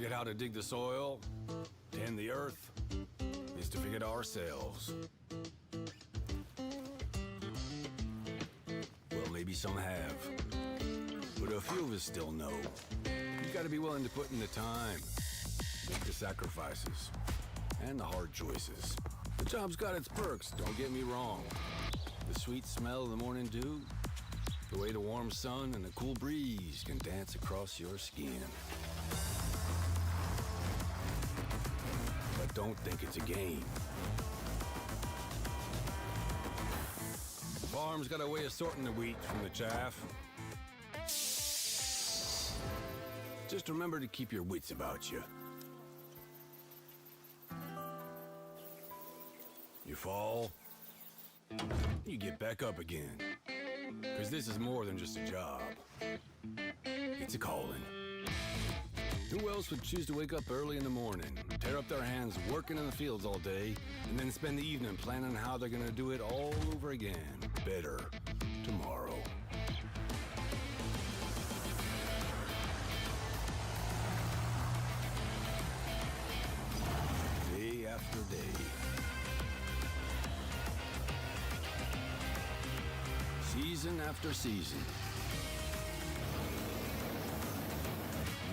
forget how to dig the soil, tend the earth, is to forget ourselves. Well, maybe some have, but a few of us still know. You gotta be willing to put in the time, make the sacrifices, and the hard choices. The job's got its perks, don't get me wrong. The sweet smell of the morning dew, the way the warm sun and the cool breeze can dance across your skin. But don't think it's a game. The farm's got a way of sorting the wheat from the chaff. Just remember to keep your wits about you. You fall, you get back up again. Because this is more than just a job. It's a calling. Who else would choose to wake up early in the morning, tear up their hands working in the fields all day, and then spend the evening planning how they're gonna do it all over again, better, tomorrow? Day after day. Season after season.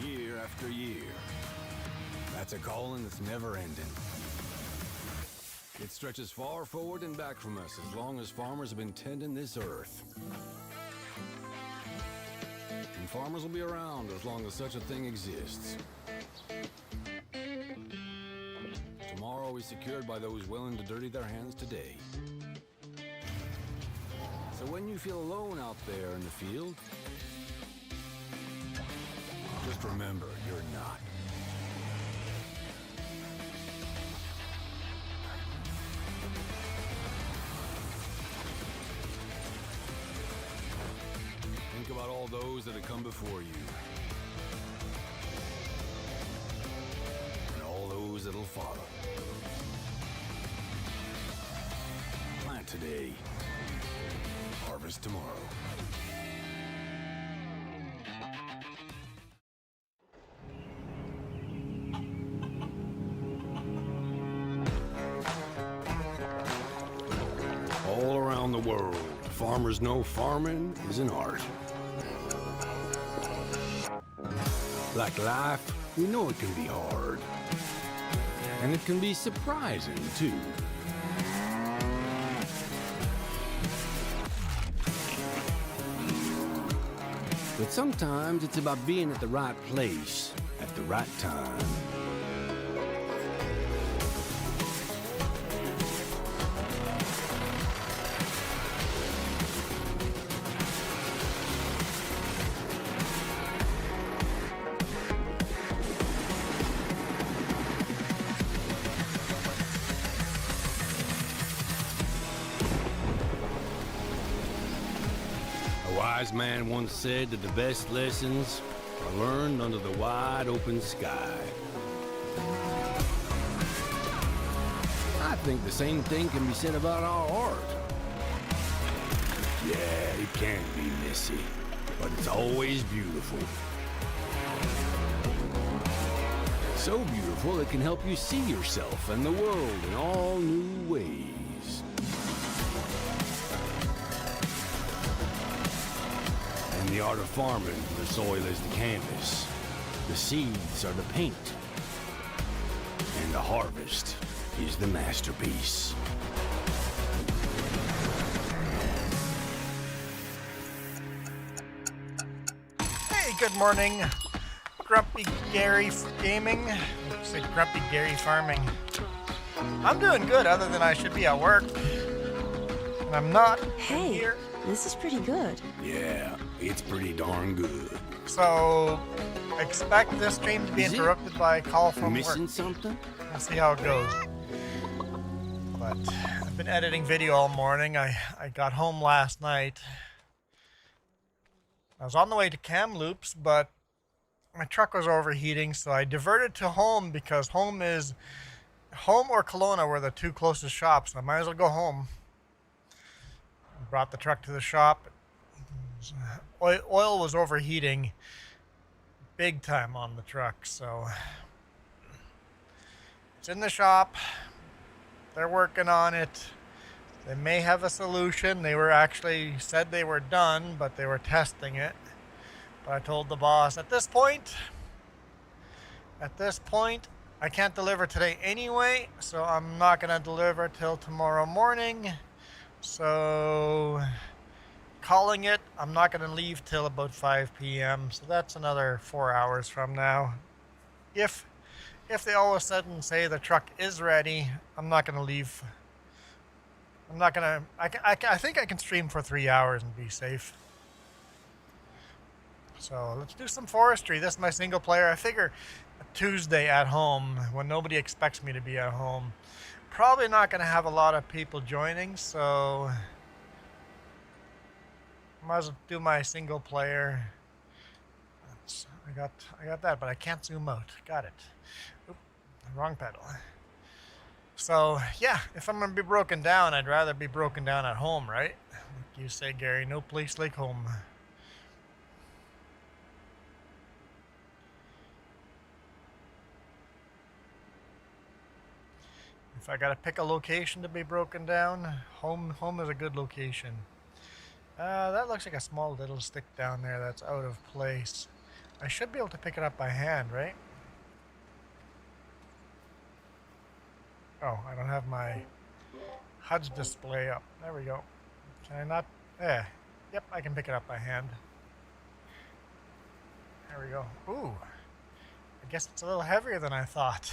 Year after year. That's a calling that's never ending. It stretches far forward and back from us as long as farmers have been tending this earth. And farmers will be around as long as such a thing exists. Tomorrow is secured by those willing to dirty their hands today. So when you feel alone out there in the field, just remember, you're not. Think about all those that have come before you. And all those that'll follow. Plant today. Harvest tomorrow. All around the world, farmers know farming is an art. Like life, we know it can be hard. And it can be surprising, too. But sometimes it's about being at the right place at the right time. A wise man once said that the best lessons are learned under the wide open sky. I think the same thing can be said about our art. Yeah, it can be messy, but it's always beautiful. So beautiful it can help you see yourself and the world in all new ways. In the art of farming, the soil is the canvas, the seeds are the paint, and the harvest is the masterpiece. Hey, good morning, Grumpy Gary Gaming. Say Grumpy Gary Farming. I'm doing good, other than I should be at work, and I'm not. Hey, here. this is pretty good. Yeah, it's pretty darn good. So, expect this stream to be Is it? interrupted by a call from Missing work. something? We'll see how it goes. But I've been editing video all morning. I got home last night. I was on the way to Kamloops, but my truck was overheating, so I diverted to home because home or Kelowna were the two closest shops. I might as well go home. Brought the truck to the shop. Oil was overheating. big time on the truck. So it's in the shop. They're working on it. They may have a solution. They were actually said they were done, but they were testing it. But I told the boss at this point, I can't deliver today anyway, so I'm not going to deliver till tomorrow morning. So calling it, I'm not going to leave till about 5 p.m. So that's another 4 hours from now. If they all of a sudden say the truck is ready, I'm not going to leave. I'm not going to, I think I can stream for 3 hours and be safe. So let's do some forestry. This is my single player. I figure a Tuesday at home when nobody expects me to be at home. Probably not going to have a lot of people joining, so might as well do my single player. I got that, but I can't zoom out. Got it. Oop, wrong pedal. So yeah, if I'm gonna be broken down, I'd rather be broken down at home, right? Like you say, Gary, no place like home. If I gotta pick a location to be broken down, home is a good location. That looks like a small little stick down there that's out of place. I should be able to pick it up by hand, right? Oh, I don't have my HUD's display up. There we go. Can I not? Yeah. Yep, I can pick it up by hand. There we go. Ooh. I guess it's a little heavier than I thought.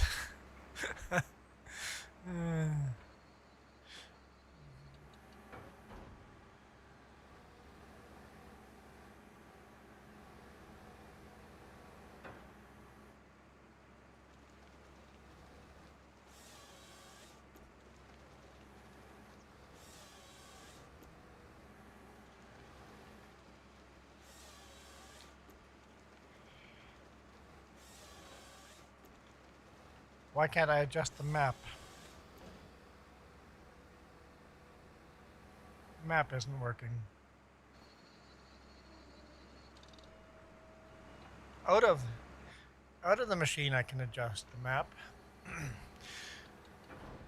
Why can't I adjust the map? Map isn't working. Out of the machine I can adjust the map.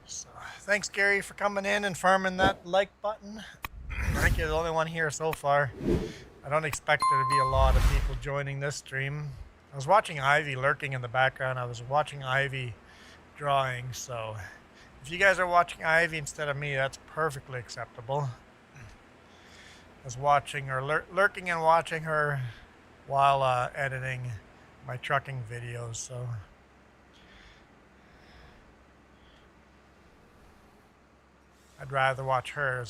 So, thanks Gary for coming in and farming that like button. I think you're the only one here so far. I don't expect there to be a lot of people joining this stream. I was watching Ivy lurking in the background. I was watching Ivy drawing, so if you guys are watching Ivy instead of me, that's perfectly acceptable. I was watching her, lurking and watching her while editing my trucking videos, so I'd rather watch her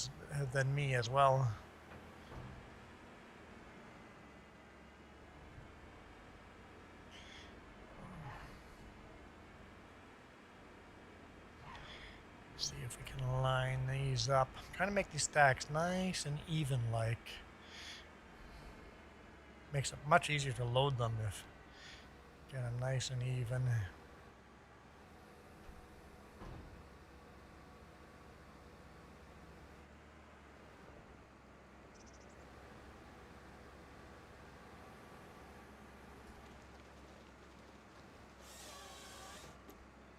than me as well. See if we can line these up. I'm trying to make these stacks nice and even like. Makes it much easier to load them if you get them nice and even.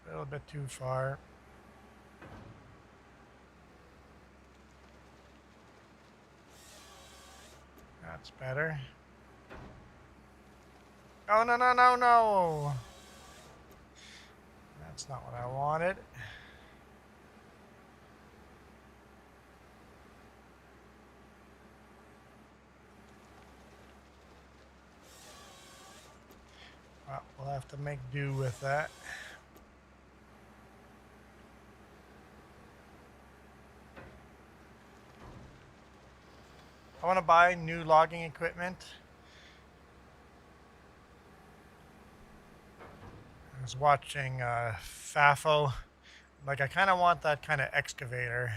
A little bit too far. That's better. Oh, no, no, no, no. That's not what I wanted. Well, we'll have to make do with that. I want to buy new logging equipment. I was watching FAFO. Like, I kind of want that kind of excavator.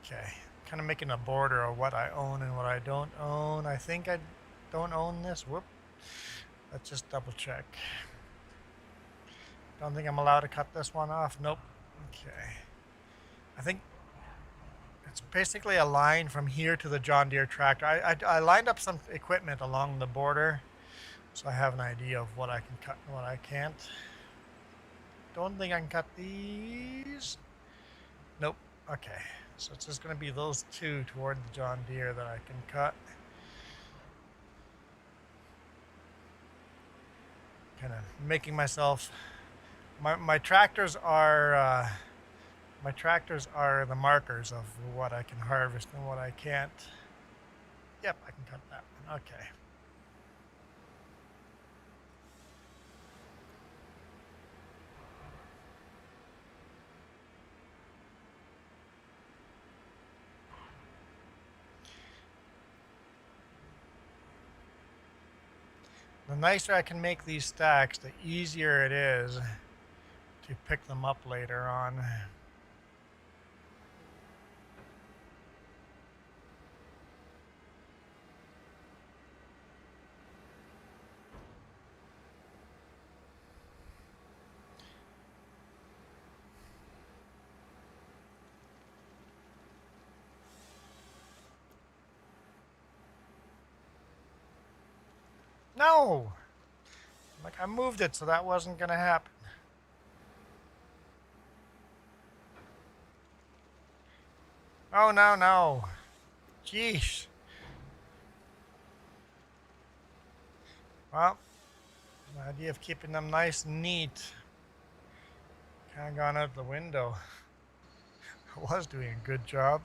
Okay, kind of making a border of what I own and what I don't own. I think I don't own this. Whoop. Let's just double check. Don't think I'm allowed to cut this one off. Nope. Okay. I think It's basically a line from here to the John Deere tractor. I lined up some equipment along the border, so I have an idea of what I can cut and what I can't. Don't think I can cut these. Nope. Okay. So it's just going to be those two toward the John Deere that I can cut. Kind of making myself. My tractors are the markers of what I can harvest and what I can't. Yep, I can cut that one. Okay. The nicer I can make these stacks, the easier it is to pick them up later on. No! Like, I moved it, so that wasn't gonna happen. Oh, no, no. Jeez. Well, the idea of keeping them nice and neat kind of gone out the window. I was doing a good job.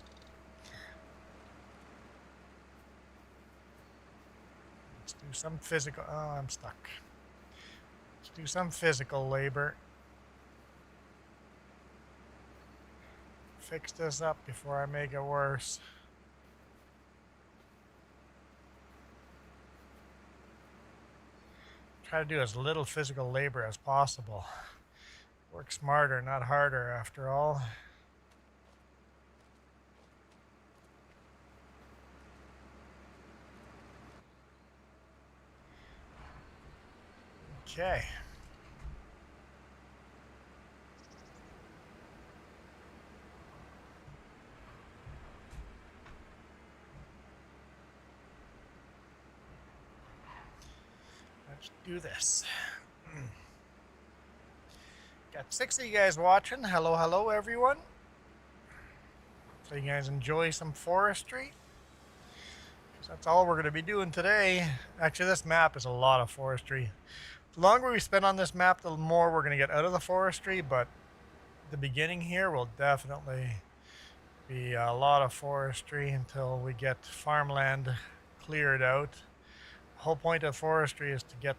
Let's do some physical. Oh, I'm stuck. Let's do some physical labor. Fix this up before I make it worse. Try to do as little physical labor as possible. Work smarter, not harder, after all. Okay. Let's do this. Got 6 of you guys watching. Hello, hello, everyone. So you guys enjoy some forestry. So that's all we're going to be doing today. Actually, this map is a lot of forestry. The longer we spend on this map, the more we're going to get out of the forestry, but the beginning here will definitely be a lot of forestry until we get farmland cleared out. The whole point of forestry is to get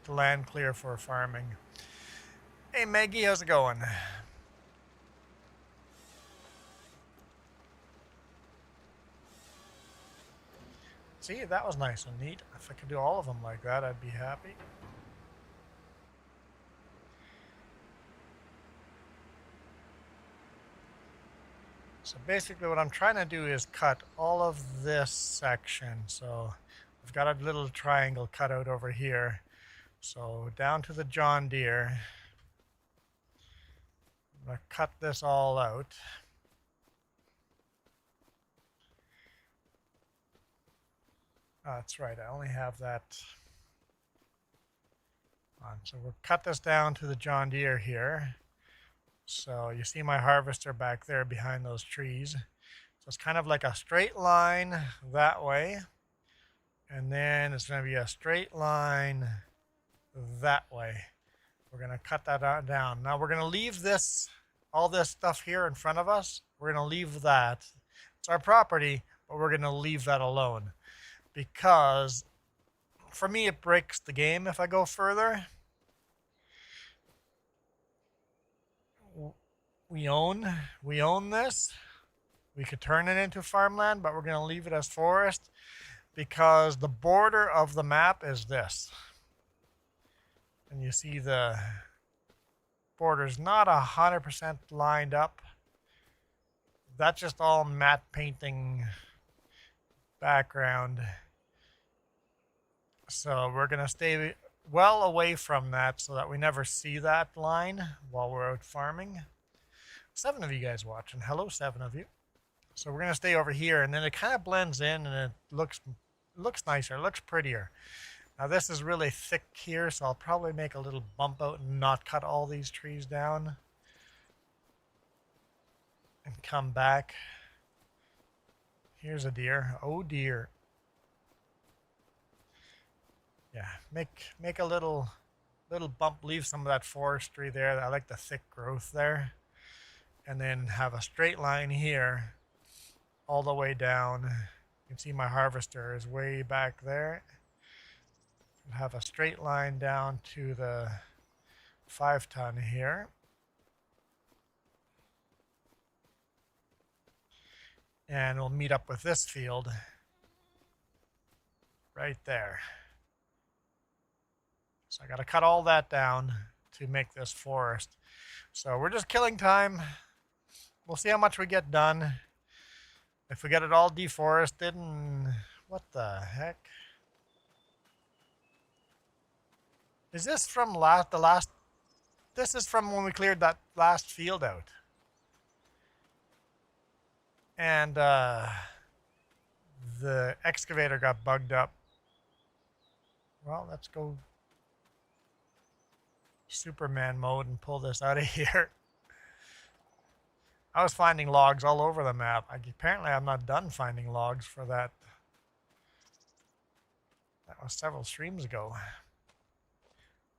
the land clear for farming. Hey Maggie, how's it going? See, that was nice and neat. If I could do all of them like that, I'd be happy. So basically what I'm trying to do is cut all of this section. So I've got a little triangle cut out over here. So down to the John Deere. I'm going to cut this all out. Oh, that's right, I only have that on. So we'll cut this down to the John Deere here. So you see my harvester back there behind those trees. So it's kind of like a straight line that way. And then it's going to be a straight line that way. We're going to cut that down. Now we're going to leave this, all this stuff here in front of us. We're going to leave that. It's our property, but we're going to leave that alone. Because for me, it breaks the game if I go further. We own this. We could turn it into farmland, but we're going to leave it as forest because the border of the map is this. And you see the border's not 100% lined up. That's just all matte painting background. So we're going to stay well away from that so that we never see that line while we're out farming. 7 of you guys watching. Hello, 7 of you. So we're going to stay over here, and then it kind of blends in, and it looks nicer, it looks prettier. Now this is really thick here, so I'll probably make a little bump out and not cut all these trees down. And come back. Here's a deer. Oh dear. Yeah, make a little bump, leave some of that forestry there. I like the thick growth there. And then have a straight line here all the way down. You can see my harvester is way back there. Have a straight line down to the 5-ton here. And we'll meet up with this field right there. So I got to cut all that down to make this forest. So we're just killing time. We'll see how much we get done. If we get it all deforested, and what the heck? Is this from this is from when we cleared that last field out. And the excavator got bugged up. Well, let's go Superman mode and pull this out of here. I was finding logs all over the map. Apparently I'm not done finding logs for that. That was several streams ago.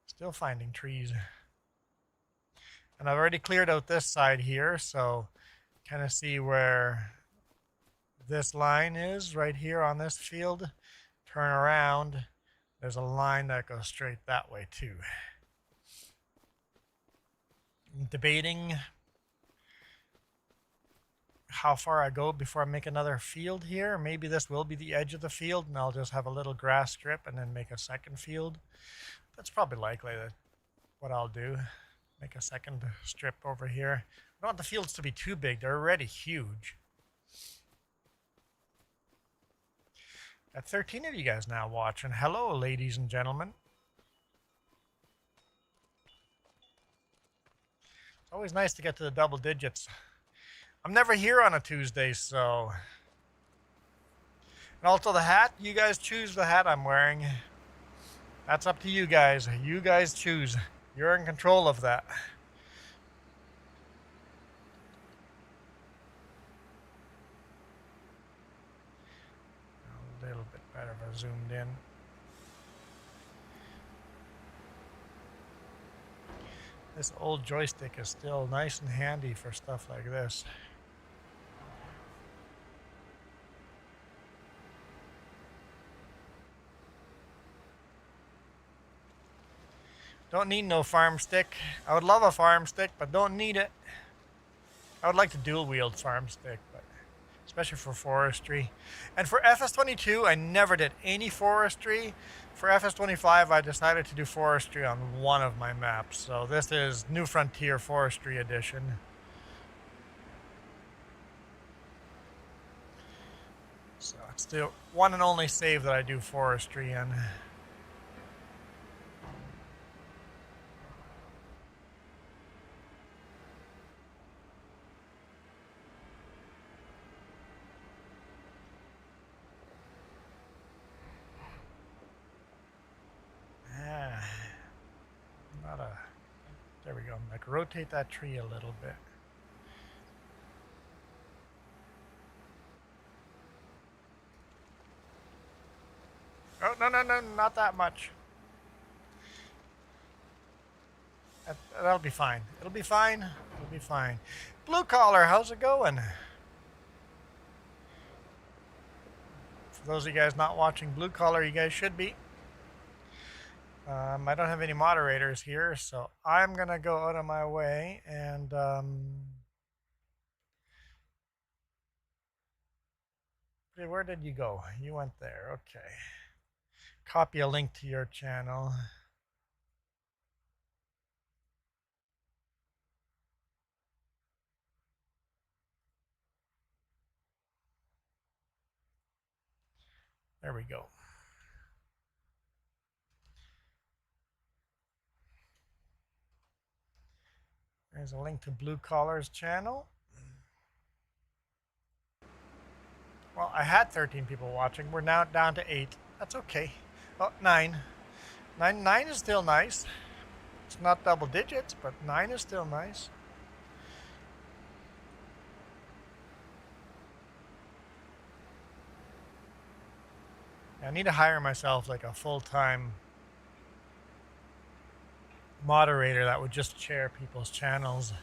Still finding trees. And I've already cleared out this side here, so kind of see where this line is right here on this field. Turn around. There's a line that goes straight that way too. I'm debating how far I go before I make another field here. Maybe this will be the edge of the field and I'll just have a little grass strip and then make a second field. That's probably likely what I'll do. Make a second strip over here. I don't want the fields to be too big. They're already huge. Got 13 of you guys now watching. Hello, ladies and gentlemen. It's always nice to get to the double digits. I'm never here on a Tuesday, so... And also the hat, you guys choose the hat I'm wearing. That's up to you guys. You guys choose. You're in control of that. A little bit better if I zoomed in. This old joystick is still nice and handy for stuff like this. Don't need no farm stick. I would love a farm stick, but don't need it. I would like to dual wield farm stick, but especially for forestry. And for FS22, I never did any forestry. For FS25, I decided to do forestry on one of my maps. So this is New Frontier Forestry Edition. So it's the one and only save that I do forestry in. There we go. Like rotate that tree a little bit. Oh, no, not that much. That'll be fine. It'll be fine. It'll be fine. Blue collar, how's it going? For those of you guys not watching Blue Collar, you guys should be. I don't have any moderators here, so I'm going to go out of my way and where did you go? You went there. Okay. Copy a link to your channel. There we go. There's a link to Blue Collar's channel. Well, I had 13 people watching. We're now down to 8. That's okay. Oh, 9. 9 is still nice. It's not double digits, but 9 is still nice. I need to hire myself like a full-time moderator that would just share people's channels.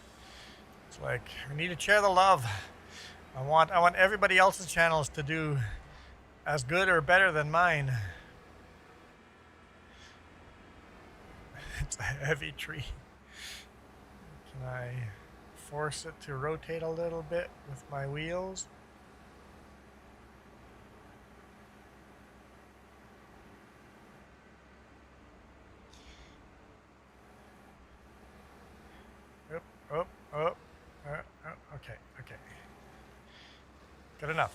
It's like, we need to share the love. I want everybody else's channels to do as good or better than mine. It's a heavy tree. Can I force it to rotate a little bit with my wheels? Oh, okay. Good enough.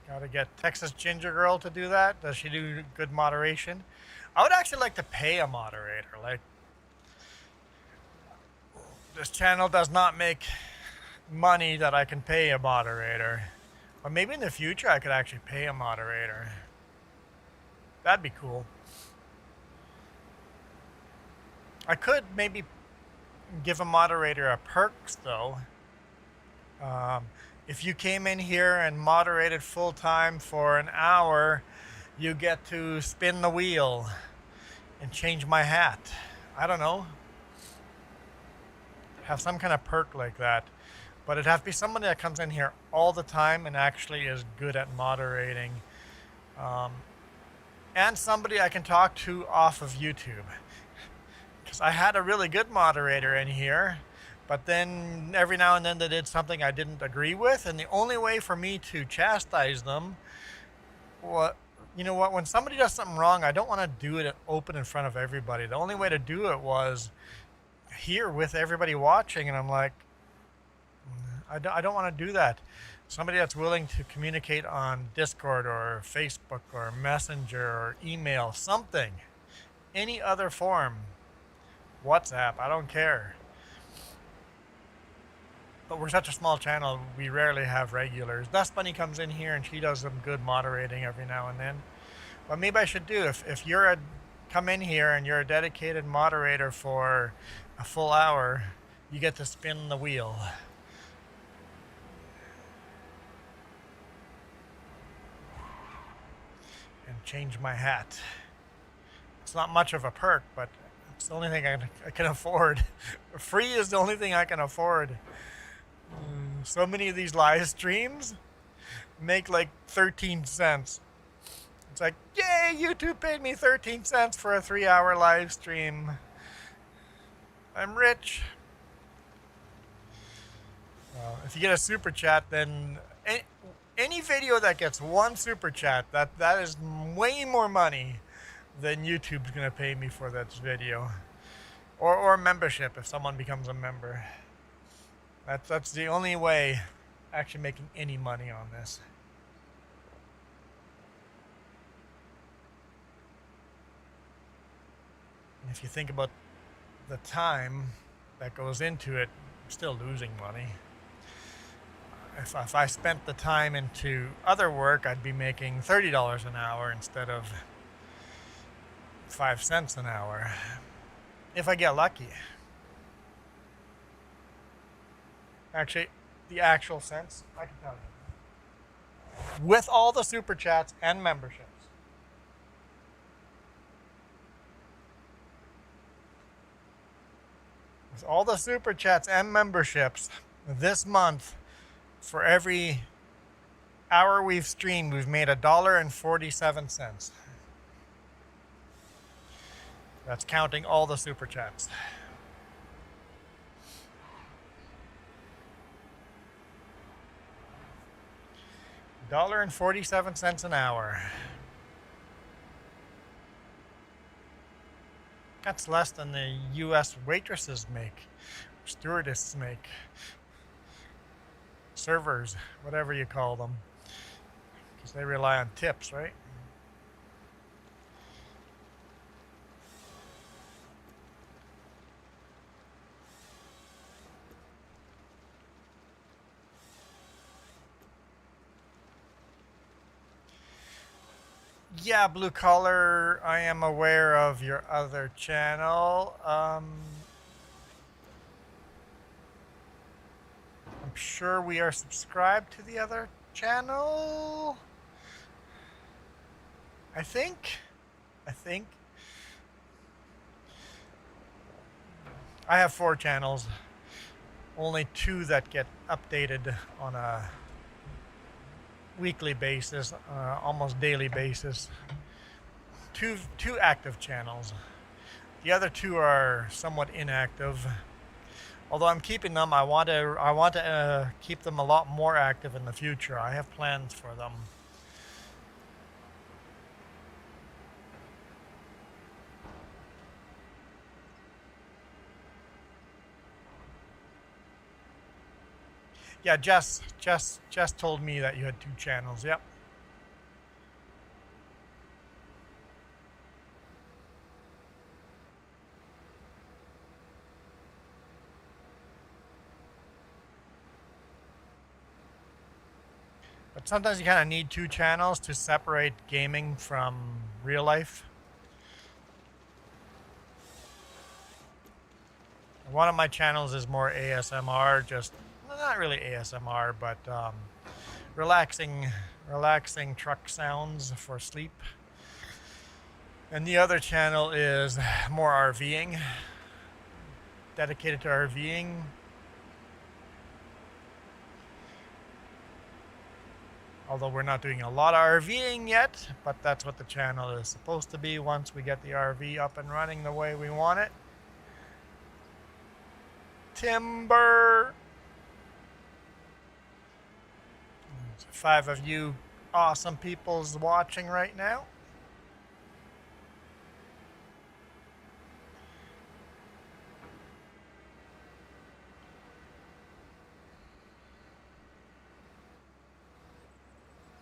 Gotta get Texas Ginger Girl to do that. Does she do good moderation? I would actually like to pay a moderator. Like, this channel does not make money that I can pay a moderator. But maybe in the future I could actually pay a moderator. That'd be cool. I could maybe give a moderator a perks though. If you came in here and moderated full time for an hour, you get to spin the wheel and change my hat. I don't know. Have some kind of perk like that. But it'd have to be somebody that comes in here all the time and actually is good at moderating. And somebody I can talk to off of YouTube. Because I had a really good moderator in here, but then every now and then they did something I didn't agree with, and the only way for me to chastise them, you know what, when somebody does something wrong, I don't want to do it open in front of everybody. The only way to do it was here with everybody watching, and I'm like, I don't want to do that. Somebody that's willing to communicate on Discord or Facebook or Messenger or email, something, any other form, WhatsApp, I don't care. But we're such a small channel, we rarely have regulars. Dust Bunny comes in here and she does some good moderating every now and then. But maybe I should do, if you're come in here and you're a dedicated moderator for a full hour, you get to spin the wheel. And change my hat. It's not much of a perk, but it's the only thing I can afford. Free is the only thing I can afford. So many of these live streams make like 13 cents. It's like, yay, YouTube paid me 13 cents for a 3-hour live stream. I'm rich. If you get a super chat, then any video that gets one super chat, that is way more money than YouTube's gonna pay me for that video, or membership if someone becomes a member. That's the only way actually making any money on this. And if you think about the time that goes into it, I'm still losing money. If I spent the time into other work, I'd be making $30 an hour instead of 5 cents an hour, if I get lucky. Actually, the actual cents, I can tell you. With all the super chats and memberships. With all the super chats and memberships, this month, for every hour we've streamed, we've made $1.47. That's counting all the super chats. $1.47 an hour. That's less than the U.S. waitresses make, stewardesses make, servers, whatever you call them, because they rely on tips, right? Yeah, Blue Collar, I am aware of your other channel. I'm sure we are subscribed to the other channel. I think. I have 4 channels. Only 2 that get updated on a weekly basis, almost daily basis. Two active channels. The other 2 are somewhat inactive. Although I'm keeping them, I want to keep them a lot more active in the future. I have plans for them. Yeah, Jess told me that you had 2 channels. Yep. But sometimes you kind of need 2 channels to separate gaming from real life. One of my channels is more ASMR, just not really ASMR, but relaxing truck sounds for sleep. And the other channel is more RVing, dedicated to RVing. Although we're not doing a lot of RVing yet, but that's what the channel is supposed to be once we get the RV up and running the way we want it. Timber! There's 5 of you awesome peoples watching right now.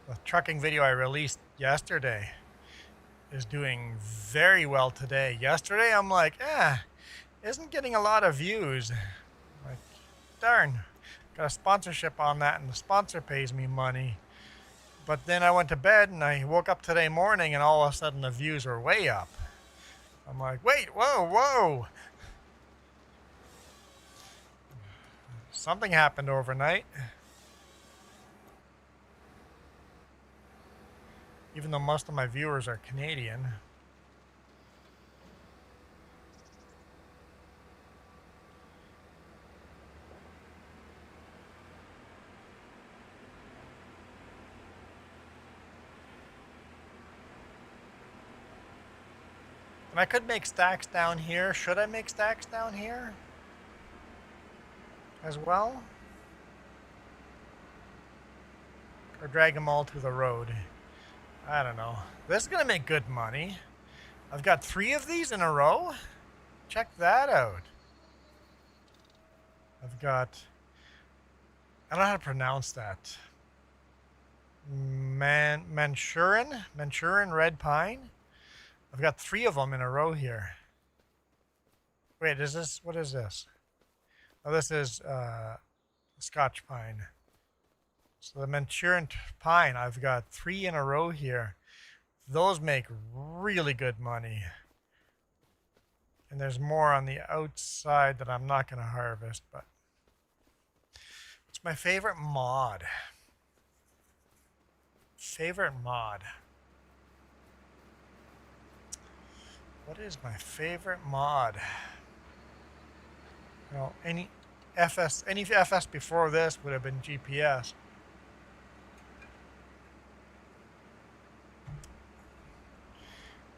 The trucking video I released yesterday is doing very well today. Yesterday I'm like, isn't getting a lot of views. Like, darn, got a sponsorship on that and the sponsor pays me money. But then I went to bed and I woke up today morning and all of a sudden the views are way up. I'm like, wait, whoa. Something happened overnight. Even though most of my viewers are Canadian. And I could make stacks down here. Should I make stacks down here as well? Or drag them all to the road? I don't know. This is going to make good money. I've got 3 of these in a row. Check that out. I've got, I don't know how to pronounce that. Manchurian red pine. I've got 3 of them in a row here. Wait, what is this? Oh, this is Scotch pine. So the Manchurian pine, I've got 3 in a row here. Those make really good money. And there's more on the outside that I'm not going to harvest, but it's my favorite mod. What is my favorite mod? Well, any FS before this would have been GPS.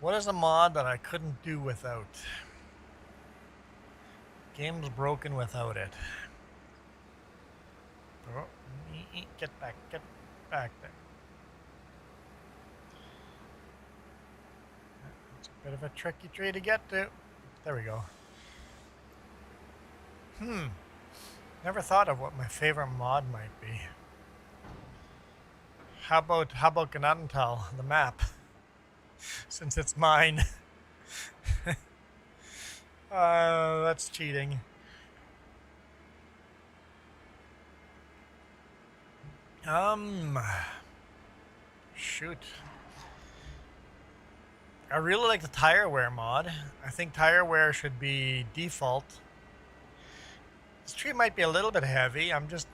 What is a mod that I couldn't do without? Game's broken without it. Oh, get back there. It's a bit of a tricky tree to get to. There we go. Never thought of what my favorite mod might be. How about Ganantal, the map? Since it's mine. That's cheating. Shoot. I really like the tire wear mod. I think tire wear should be default. This tree might be a little bit heavy. I'm just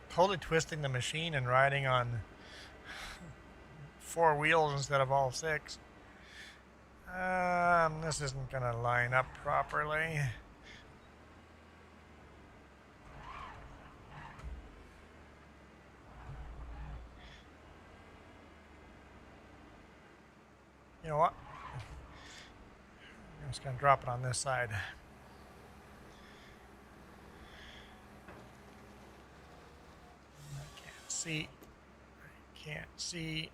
totally twisting the machine and riding on 4 wheels instead of all 6. This isn't gonna line up properly. You know what? I'm just gonna drop it on this side. I can't see. I can't see.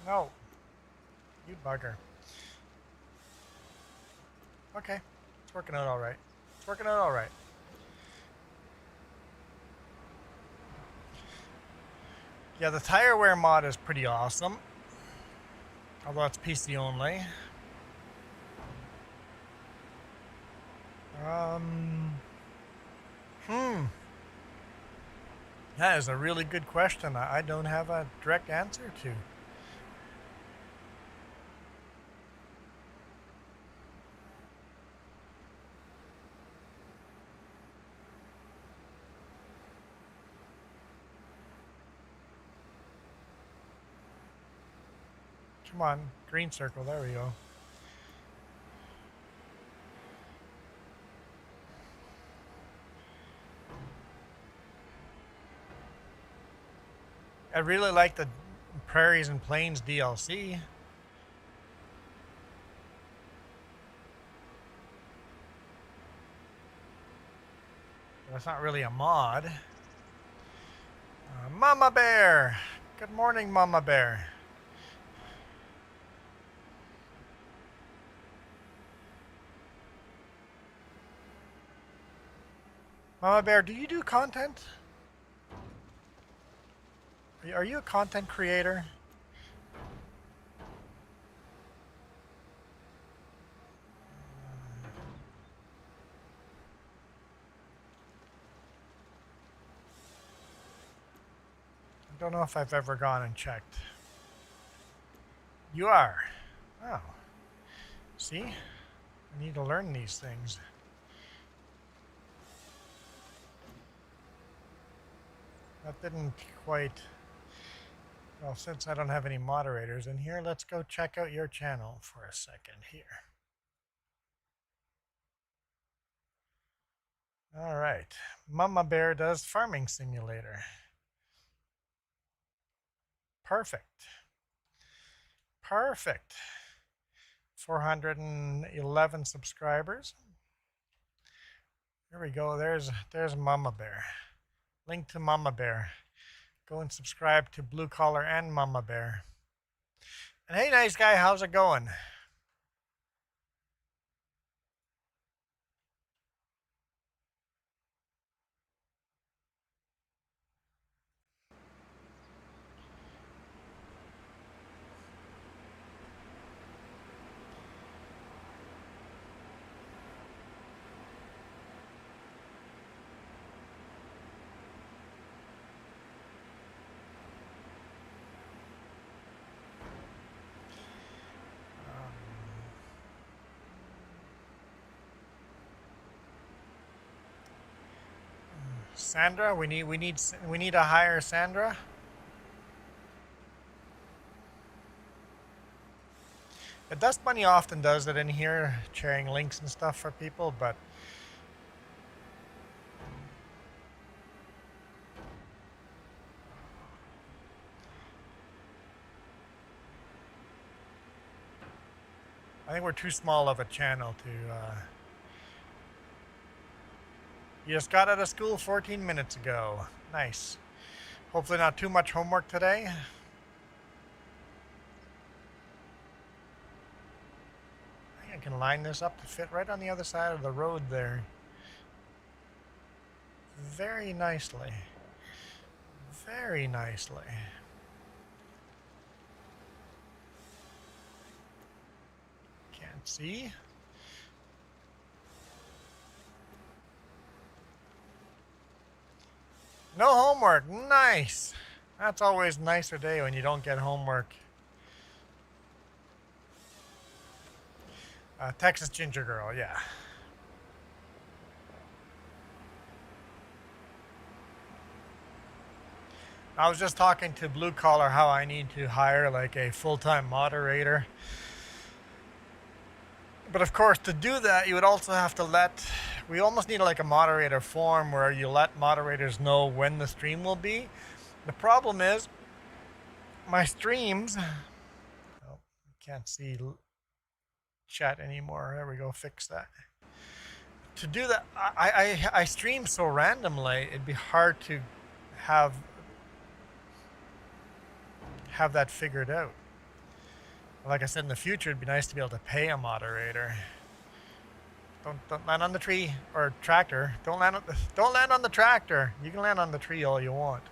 No. You bugger. Okay. It's working out all right. It's working out all right. Yeah, the tire wear mod is pretty awesome. Although it's PC only. That is a really good question. I don't have a direct answer to. Come on, green circle, there we go. I really like the Prairies and Plains DLC. That's not really a mod. Mama Bear! Good morning, Mama Bear. Mama Bear, do you do content? Are you a content creator? I don't know if I've ever gone and checked. You are? Oh. See? I need to learn these things. That didn't quite... Well, since I don't have any moderators in here, let's go check out your channel for a second here. All right. Mama Bear does Farming Simulator. Perfect. Perfect. 411 subscribers. There we go. There's Mama Bear. Link to Mama Bear. Go and subscribe to Blue Collar and Mama Bear. And hey, nice guy, how's it going? Sandra, we need to hire Sandra. Dust Bunny often does it in here, sharing links and stuff for people, but I think we're too small of a channel to. You just got out of school 14 minutes ago. Nice. Hopefully not too much homework today. I think I can line this up to fit right on the other side of the road there. Very nicely. Very nicely. Can't see. No homework. Nice. That's always a nicer day when you don't get homework. Texas Ginger Girl, yeah. I was just talking to Blue Collar how I need to hire like a full-time moderator. But of course, to do that, you would also have to we almost need like a moderator form where you let moderators know when the stream will be. The problem is, my streams, oh, can't see chat anymore. There we go, fix that. To do that, I stream so randomly, it'd be hard to have that figured out. Like I said, in the future, it'd be nice to be able to pay a moderator. Don't land on the tree or tractor. Don't land on the tractor. You can land on the tree all you want.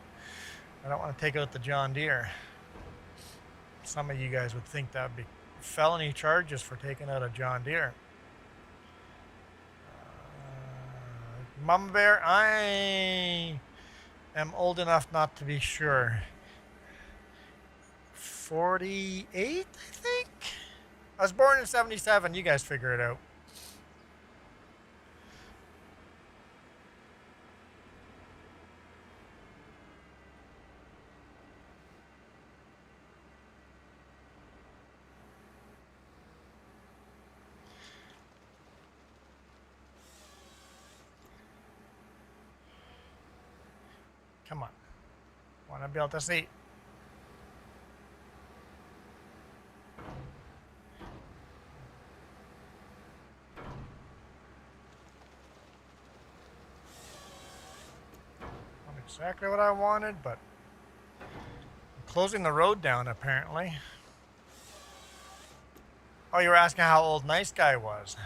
I don't want to take out the John Deere. Some of you guys would think that would be felony charges for taking out a John Deere. Mama Bear, I am old enough not to be sure. 48, I think? I was born in 77. You guys figure it out. Come on. Want to be able to see. Not exactly what I wanted, but I'm closing the road down apparently. Oh, you were asking how old Nice Guy was.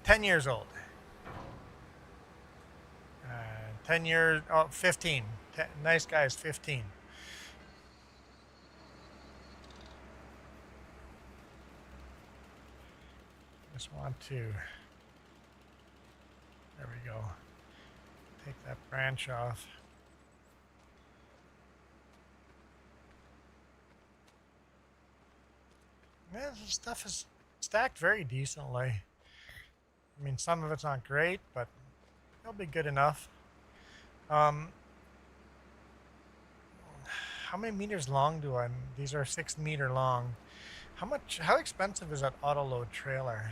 $10 old. 10 years, 15. Nice Guy is 15. Just want to, there we go. Take that branch off. Man, this stuff is stacked very decently. I mean, some of it's not great, but it'll be good enough. How many meters long do I? These are 6 meter long. How expensive is that auto load trailer?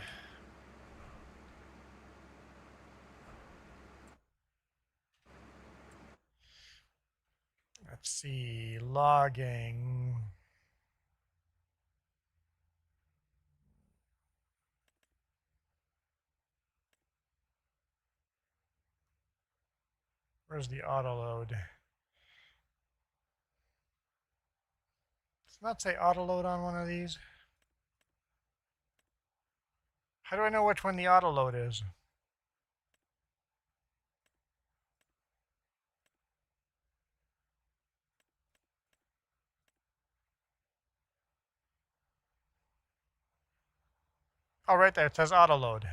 Let's see, logging. Where's the auto load? Does not say auto load on one of these. How do I know which one the auto load is? Oh, right there, it says auto load.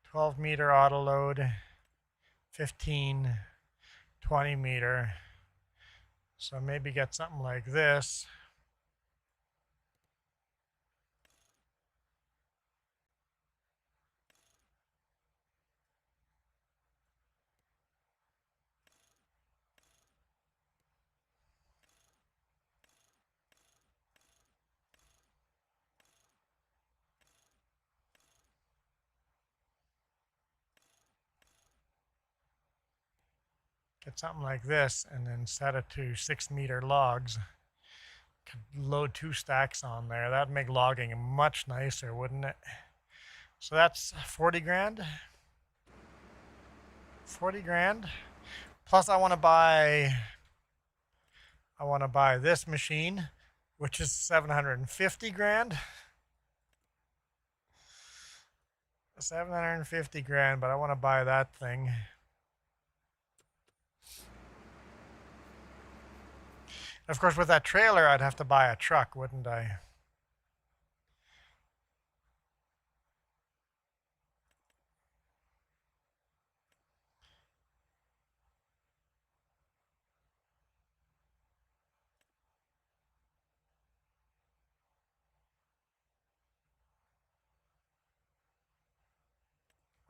12 meter auto load, 15, 20 meter. So maybe get something like this. Get something like this and then set it to 6 meter logs. Could load 2 stacks on there. That'd make logging much nicer, wouldn't it? So that's 40 grand. 40 grand. Plus I want to buy this machine, which is 750 grand. 750 grand, but I want to buy that thing. Of course, with that trailer, I'd have to buy a truck, wouldn't I?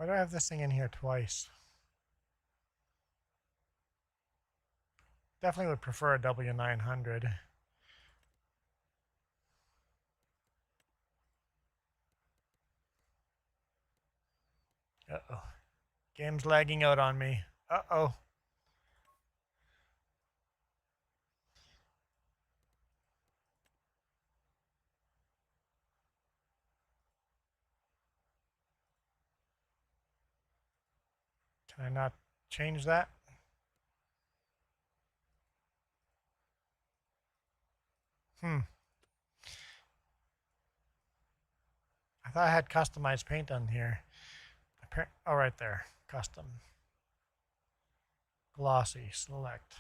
Why do I have this thing in here twice? Definitely would prefer a W900. Uh-oh. Game's lagging out on me. Uh-oh. Can I not change that? I thought I had customized paint on here. Oh, right there. Custom. Glossy. Select.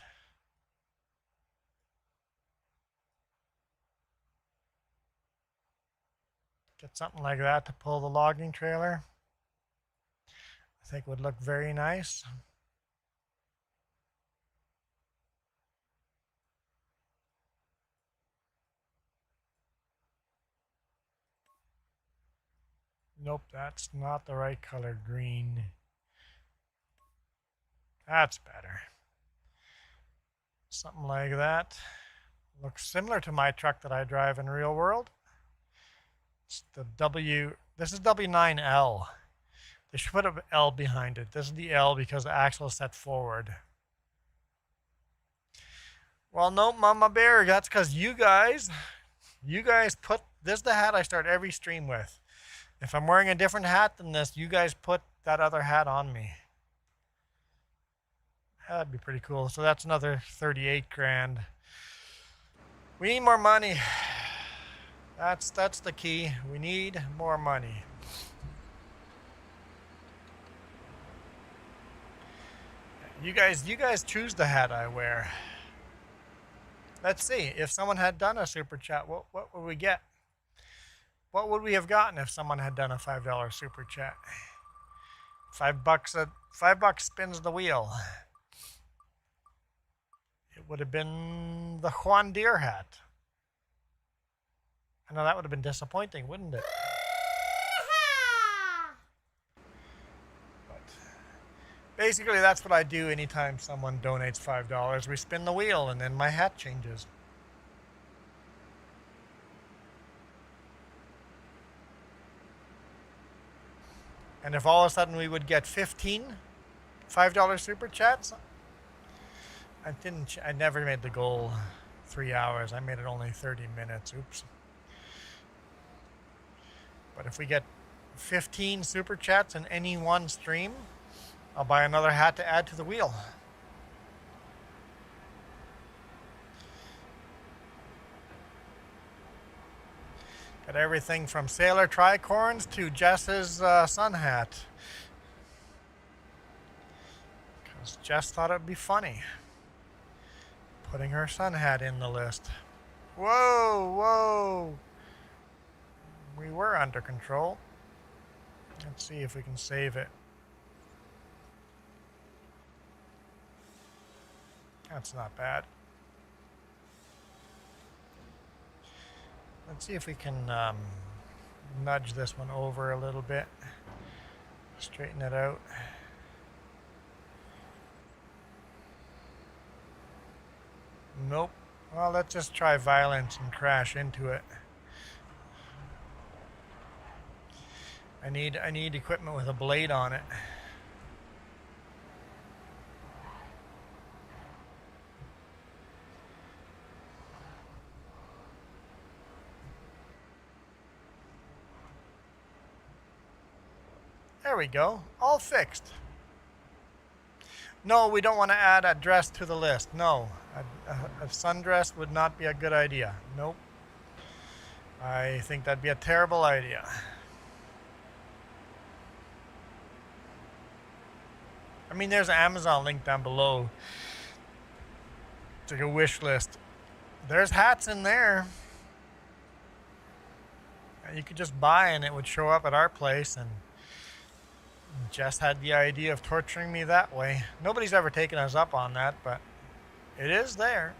Get something like that to pull the logging trailer. I think would look very nice. Nope, that's not the right color. Green. That's better. Something like that. Looks similar to my truck that I drive in real world. It's the W. This is W9L. They should put an L behind it. This is the L because the axle is set forward. Well, no, Mama Bear, that's because you guys put, this is the hat I start every stream with. If I'm wearing a different hat than this, you guys put that other hat on me. That'd be pretty cool. So that's another 38 grand. We need more money. That's the key. We need more money. You guys choose the hat I wear. Let's see. If someone had done a super chat, what would we get? What would we have gotten if someone had done a $5 super chat? $5 spins the wheel. It would have been the Juan Deere hat. I know that would have been disappointing, wouldn't it? But basically, that's what I do anytime someone donates $5. We spin the wheel, and then my hat changes. And if all of a sudden we would get 15 $5 super chats, I never made the goal 3 hours. I made it only 30 minutes. Oops. But if we get 15 super chats in any one stream, I'll buy another hat to add to the wheel. Got everything from Sailor Tricorns to Jess's sun hat. Because Jess thought it'd be funny putting her sun hat in the list. Whoa, whoa. We were under control. Let's see if we can save it. That's not bad. Let's see if we can nudge this one over a little bit. Straighten it out. Nope. Well, let's just try violence and crash into it. I need equipment with a blade on it. There we go. All fixed. No, we don't want to add a dress to the list. No. A sundress would not be a good idea. Nope. I think that'd be a terrible idea. I mean, there's an Amazon link down below. It's like a wish list. There's hats in there. You could just buy and it would show up at our place, and Jess had the idea of torturing me that way. Nobody's ever taken us up on that, but it is there.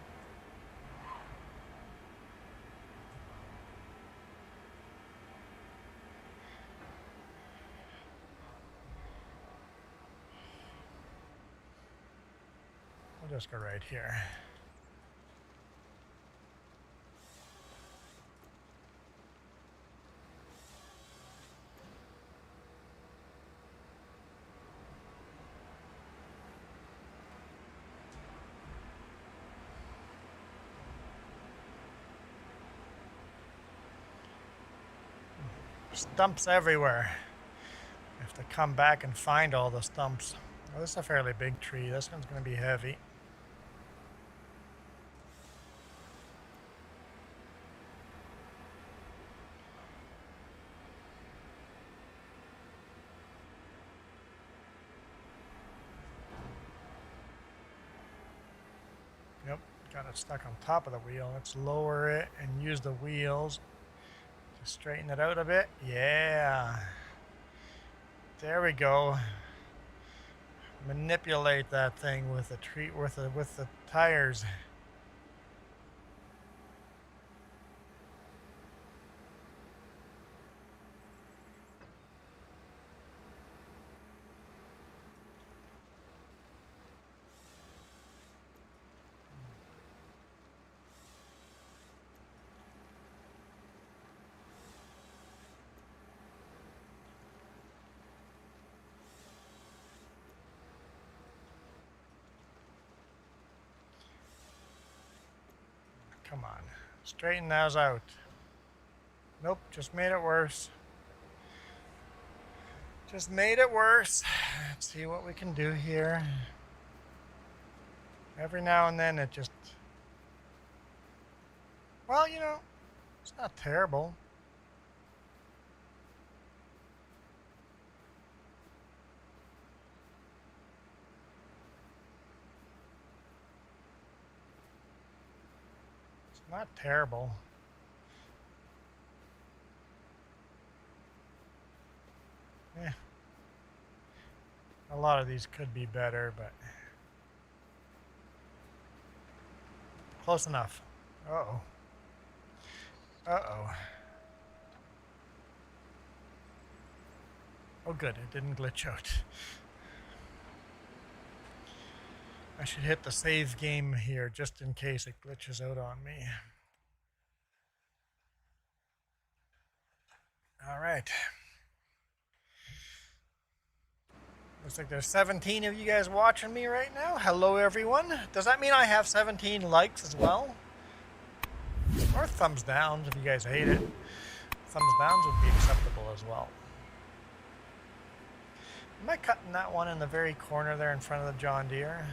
We'll just go right here. Stumps everywhere. I have to come back and find all the stumps. Oh, this is a fairly big tree. This one's going to be heavy. Yep, got it stuck on top of the wheel. Let's lower it and use the wheels to straighten it out a bit. Yeah. There we go. Manipulate that thing with the tree, with the tires. Come on, straighten those out. Nope, just made it worse. Just made it worse. Let's see what we can do here. Every now and then it just, well, you know, it's not terrible. Not terrible. Yeah. A lot of these could be better, but close enough. Uh-oh. Uh-oh. Oh good, it didn't glitch out. I should hit the save game here just in case it glitches out on me. All right. Looks like there's 17 of you guys watching me right now. Hello, everyone. Does that mean I have 17 likes as well? Or thumbs downs if you guys hate it. Thumbs downs would be acceptable as well. Am I cutting that one in the very corner there in front of the John Deere?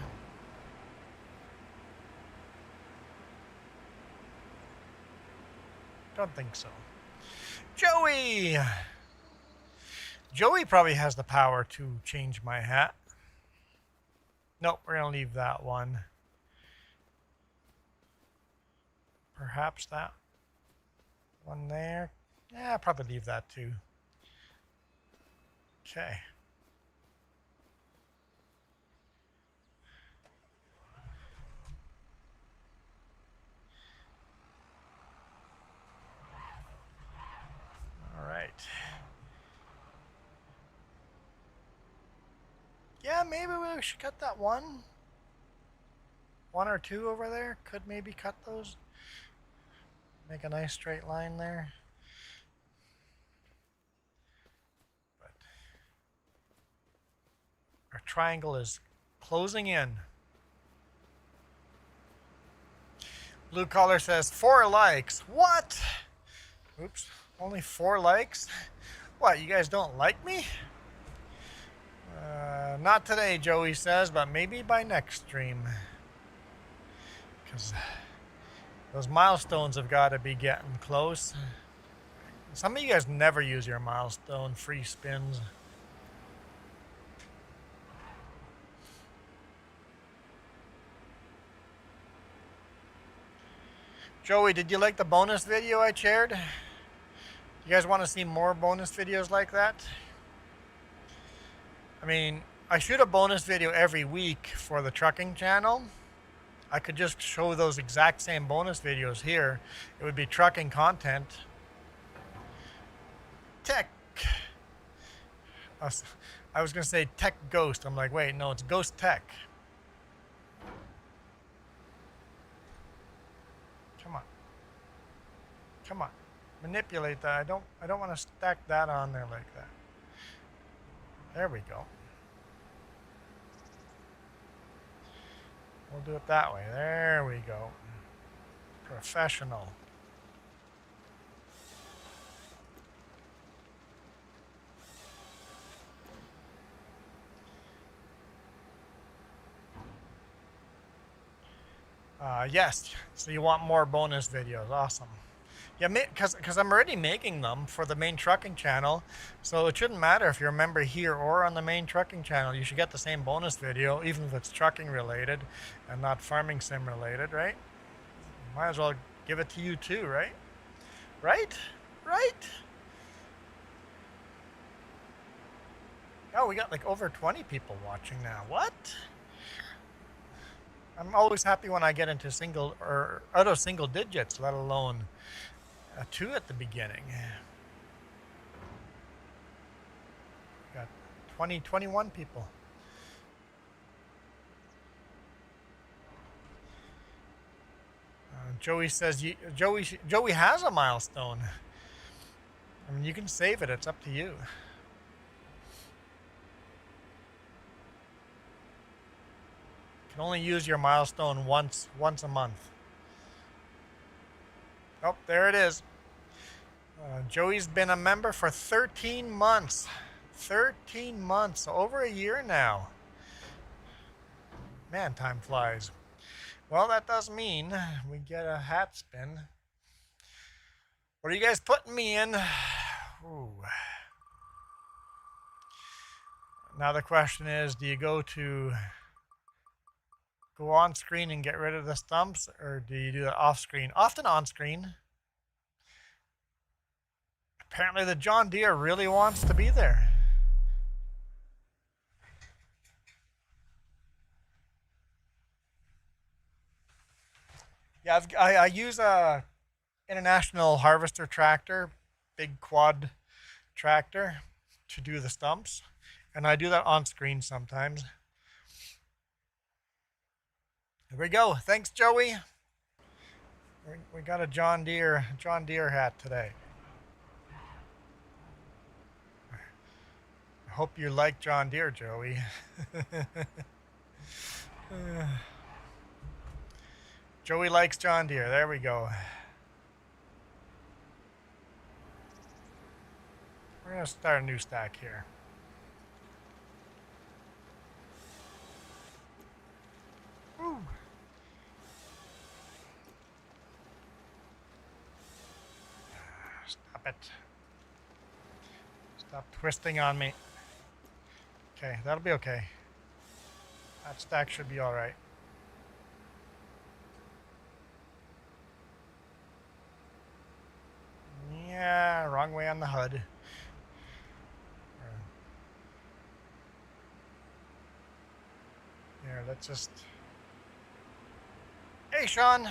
Don't think so. Joey! Joey probably has the power to change my hat. Nope, we're going to leave that one. Perhaps that one there. Yeah, I'll probably leave that too. Okay. All right. Yeah, maybe we should cut that one. One or two over there. Could maybe cut those. Make a nice straight line there. But our triangle is closing in. Blue collar says 4 likes. What? Oops. Only 4 likes? What, you guys don't like me? Not today, Joey says, but maybe by next stream. Because those milestones have got to be getting close. Some of you guys never use your milestone free spins. Joey, did you like the bonus video I shared? You guys want to see more bonus videos like that? I mean, I shoot a bonus video every week for the trucking channel. I could just show those exact same bonus videos here. It would be trucking content. Tech. I was going to say Tech Ghost. I'm like, wait, no, it's Ghost Tech. Come on. Come on. Manipulate that. I don't want to stack that on there like that. There we go. We'll do it that way. There we go. Professional. Yes, so you want more bonus videos. Awesome. Yeah, because I'm already making them for the main trucking channel, so it shouldn't matter if you're a member here or on the main trucking channel. You should get the same bonus video, even if it's trucking related and not farming sim related, right? Might as well give it to you too, right? Right? Right? Oh, we got like over 20 people watching now. What? I'm always happy when I get into single or out of single digits, let alone a 2 at the beginning. Got 20, 21 people. Joey says Joey has a milestone. I mean, you can save it. It's up to you. You can only use your milestone once a month. Oh, there it is. Joey's been a member for 13 months. 13 months, over a year now. Man, time flies. Well, that does mean we get a hat spin. What are you guys putting me in? Ooh. Now the question is, do you go on screen and get rid of the stumps, or do you do it off screen? Often on screen. Apparently the John Deere really wants to be there. Yeah, I use a International Harvester tractor, big quad tractor, to do the stumps, and I do that on screen sometimes. There we go. Thanks, Joey. We got a John Deere hat today. I hope you like John Deere, Joey. Joey likes John Deere. There we go. We're going to start a new stack here. Woo. Stop it. Stop twisting on me. Okay, that'll be okay. That stack should be all right. Yeah, wrong way on the HUD. Here, let's just... Hey, Sean!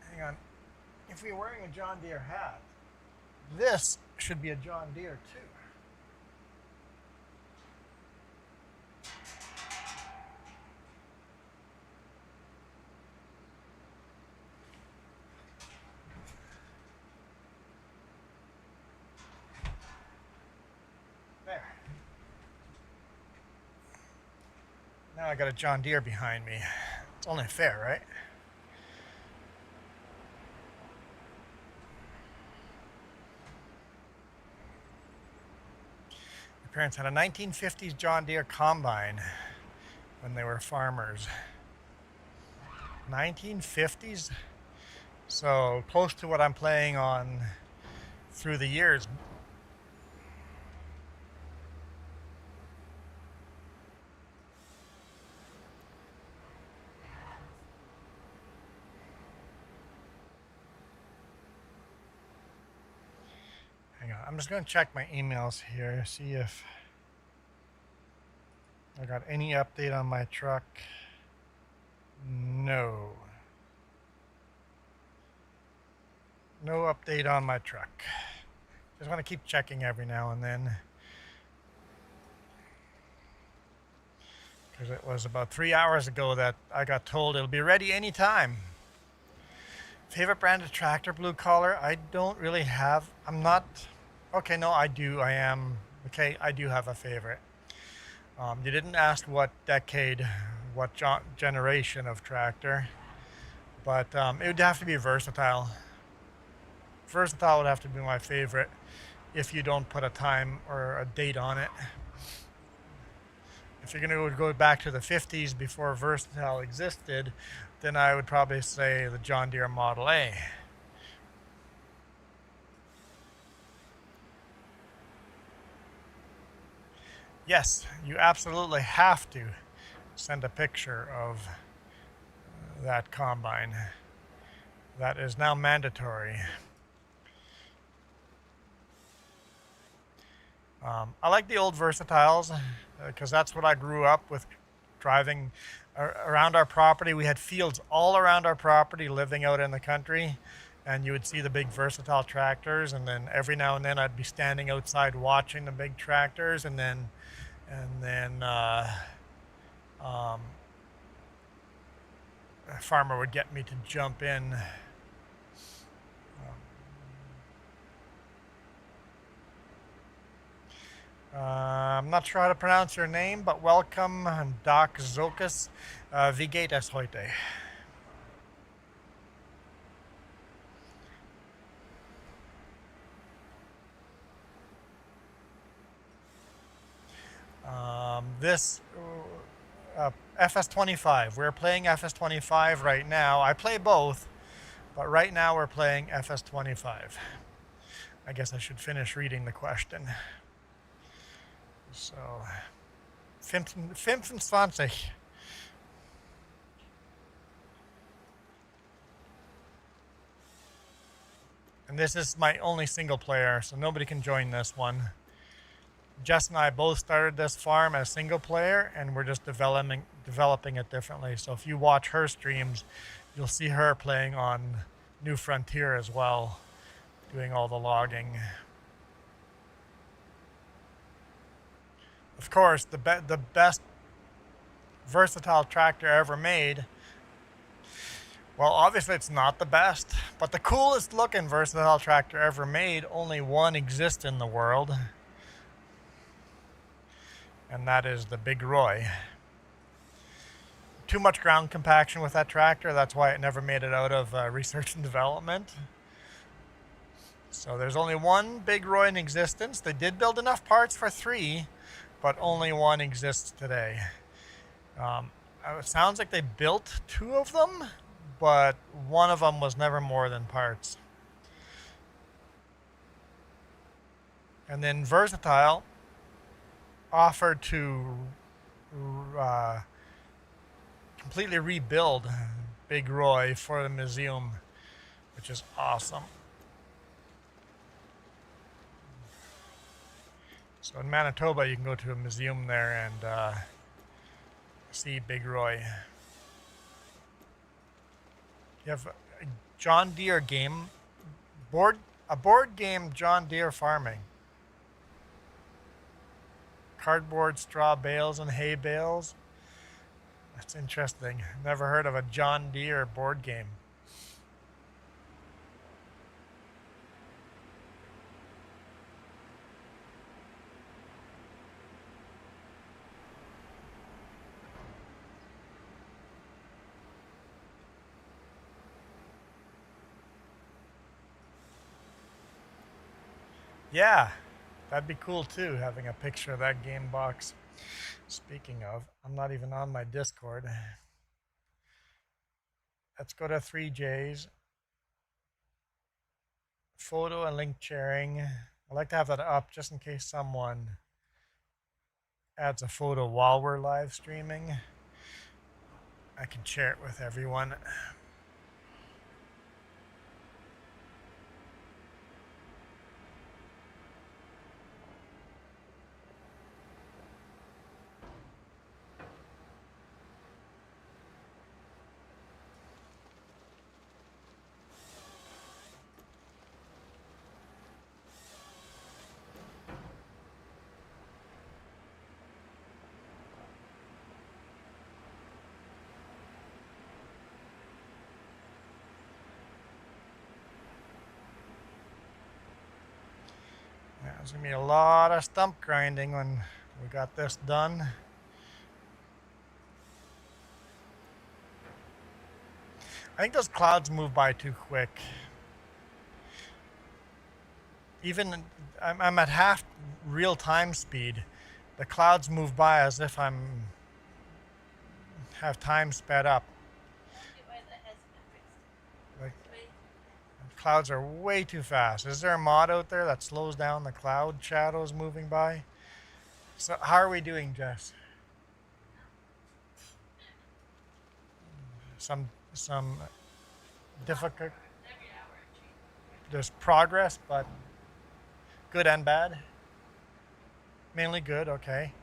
Hang on. If we're wearing a John Deere hat, this should be a John Deere too. There. Now I got a John Deere behind me. It's only fair, right? My parents had a 1950s John Deere combine when they were farmers. 1950s? So close to what I'm playing on through the years. Hang on, I'm just going to check my emails here, see if I got any update on my truck. No. No update on my truck. Just want to keep checking every now and then. because it was about 3 hours ago that I got told it'll be ready anytime. Favorite brand of tractor, blue collar? I don't really have. I'm not. Okay, no, I do. I am. Okay, I do have a favorite. You didn't ask what decade, what generation of tractor, but it would have to be versatile. Versatile would have to be my favorite if you don't put a time or a date on it. If you're going to go back to the 50s before versatile existed, then I would probably say the John Deere Model A. Yes, you absolutely have to send a picture of that combine. That is now mandatory. I like the old Versatiles because that's what I grew up with, driving around our property. We had fields all around our property, living out in the country, and you would see the big Versatile tractors, and then every now and then I'd be standing outside watching the big tractors, and then a farmer would get me to jump in. I'm not sure how to pronounce your name, but welcome, Doc Zokas. Wie geht es heute? This FS25. We're playing FS25 right now. I play both, but right now we're playing FS25. I guess I should finish reading the question. So, 25. And this is my only single player, so nobody can join this one. Jess and I both started this farm as single player, and we're just developing it differently. So if you watch her streams, you'll see her playing on New Frontier as well, doing all the logging. Of course, the best versatile tractor ever made. Well, obviously it's not the best, but the coolest looking versatile tractor ever made, only one exists in the world. And that is the Big Roy. Too much ground compaction with that tractor. That's why it never made it out of research and development. So there's only one Big Roy in existence. They did build enough parts for 3, but only one exists today. It sounds like they built 2 of them, but one of them was never more than parts. And then Versatile offered to completely rebuild Big Roy for the museum, which is awesome. So in Manitoba, you can go to a museum there and see Big Roy. You have a John Deere game, a board game John Deere farming. Cardboard, straw bales, and hay bales. That's interesting. Never heard of a John Deere board game. Yeah, that'd be cool too, having a picture of that game box. Speaking of, I'm not even on my Discord. Let's go to 3Js. Photo and link sharing. I like to have that up just in case someone adds a photo while we're live streaming. I can share it with everyone. There's going to be a lot of stump grinding when we got this done. I think those clouds move by too quick. Even I'm at half real-time speed. The clouds move by as if have time sped up. Like, clouds are way too fast. Is there a mod out there that slows down the cloud shadows moving by? So how are we doing, Jess? Some difficult. There's progress, but good and bad. Mainly good. Okay.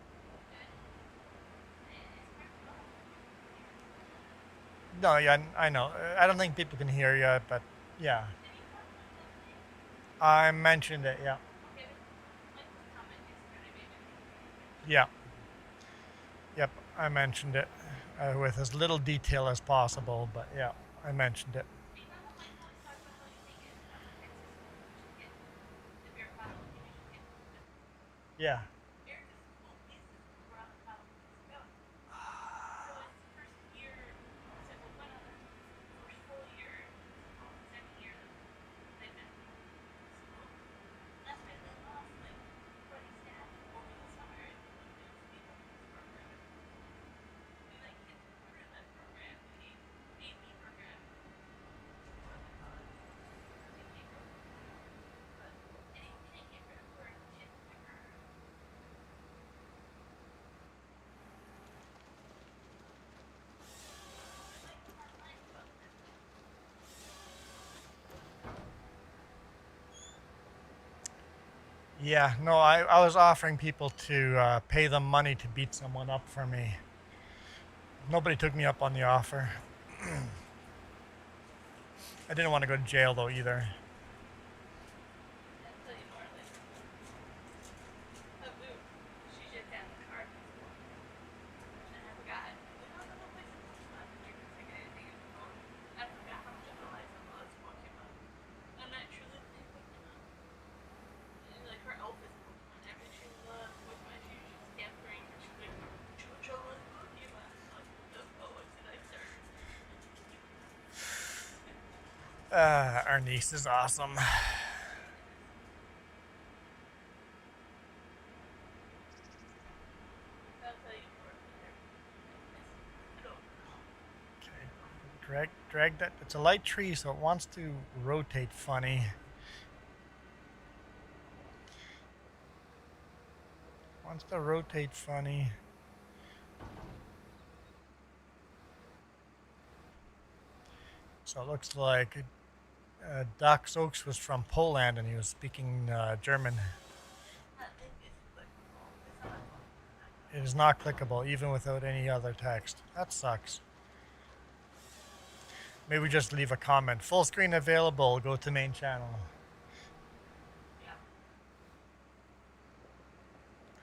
No, yeah, I know. I don't think people can hear you, but yeah. I mentioned it. Yeah. Yeah. Yep. I mentioned it with as little detail as possible, but yeah, I mentioned it. Yeah. Yeah, no, I was offering people to pay them money to beat someone up for me. Nobody took me up on the offer. I didn't want to go to jail though either. Our niece is awesome. Okay, drag that. It's a light tree, so it wants to rotate funny. Wants to rotate funny. So it looks like Doc Oaks was from Poland and he was speaking German. It is not clickable even without any other text. That sucks. Maybe just leave a comment. Full screen available. Go to main channel.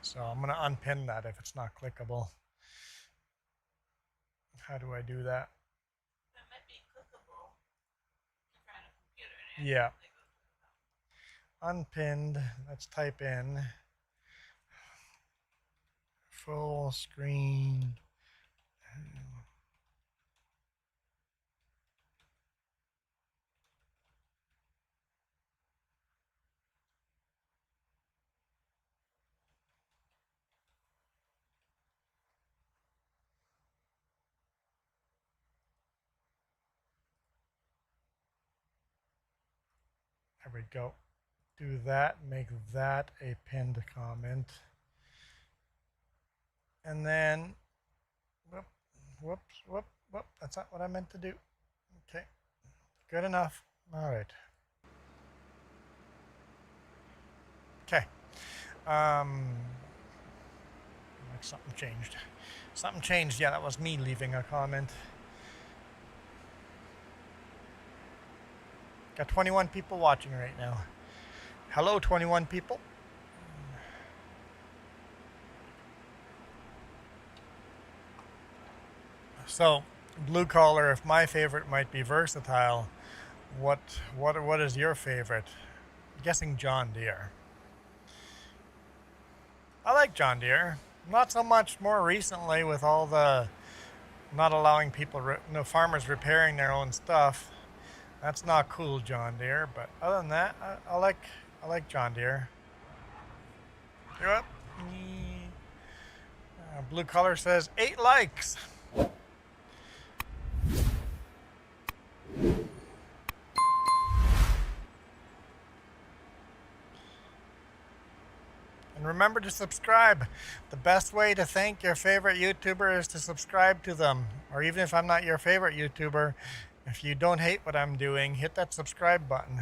So I'm going to unpin that if it's not clickable. How do I do that? That might be clickable in front of a computer. Yeah. Unpinned. Let's type in full screen. There we go. Do that, make that a pinned comment. And then, whoop, that's not what I meant to do. Okay, good enough. All right. Okay. Like something changed. Something changed. Yeah, that was me leaving a comment. Got 21 people watching right now. Hello, 21 people. So, blue collar, if my favorite might be versatile, what is your favorite? I'm guessing John Deere. I like John Deere. Not so much more recently with all the not allowing people, farmers repairing their own stuff. That's not cool, John Deere. But other than that, I like John Deere. Yep. Blue color says 8 likes. And remember to subscribe. The best way to thank your favorite YouTuber is to subscribe to them. Or even if I'm not your favorite YouTuber, if you don't hate what I'm doing, hit that subscribe button.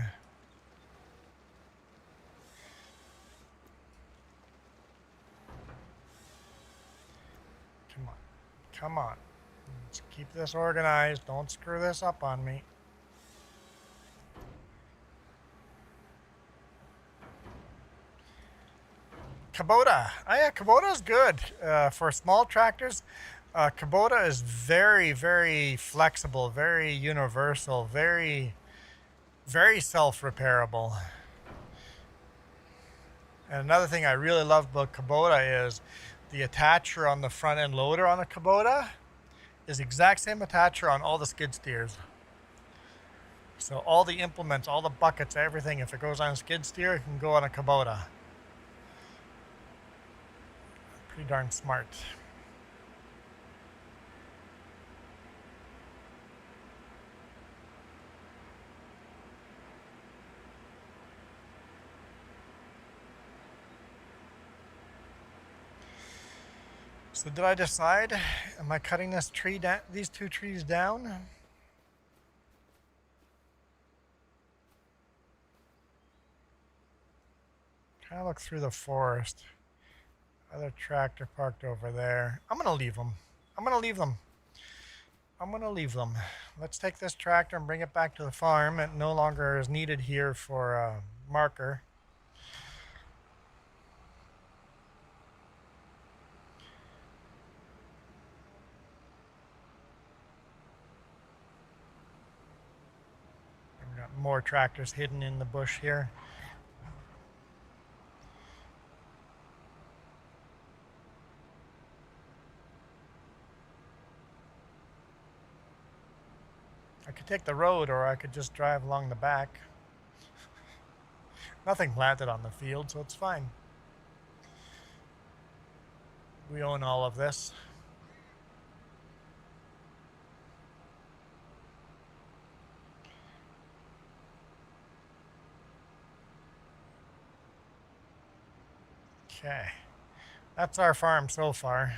Come on. Come on. Let's keep this organized. Don't screw this up on me. Kubota. Oh yeah, Kubota's good. For small tractors, Kubota is very, very flexible, very universal, very, very self-repairable. And another thing I really love about Kubota is the attacher on the front end loader on the Kubota is the exact same attacher on all the skid steers. So all the implements, all the buckets, everything, if it goes on a skid steer, it can go on a Kubota. Pretty darn smart. So did I decide? Am I cutting this tree down? These 2 trees down? Kind of look through the forest. Other tractor parked over there. I'm gonna leave them. I'm gonna leave them. I'm gonna leave them. Let's take this tractor and bring it back to the farm. It no longer is needed here for a marker. We've got more tractors hidden in the bush here. I could take the road or I could just drive along the back. Nothing planted on the field, so it's fine. We own all of this. Okay, that's our farm so far.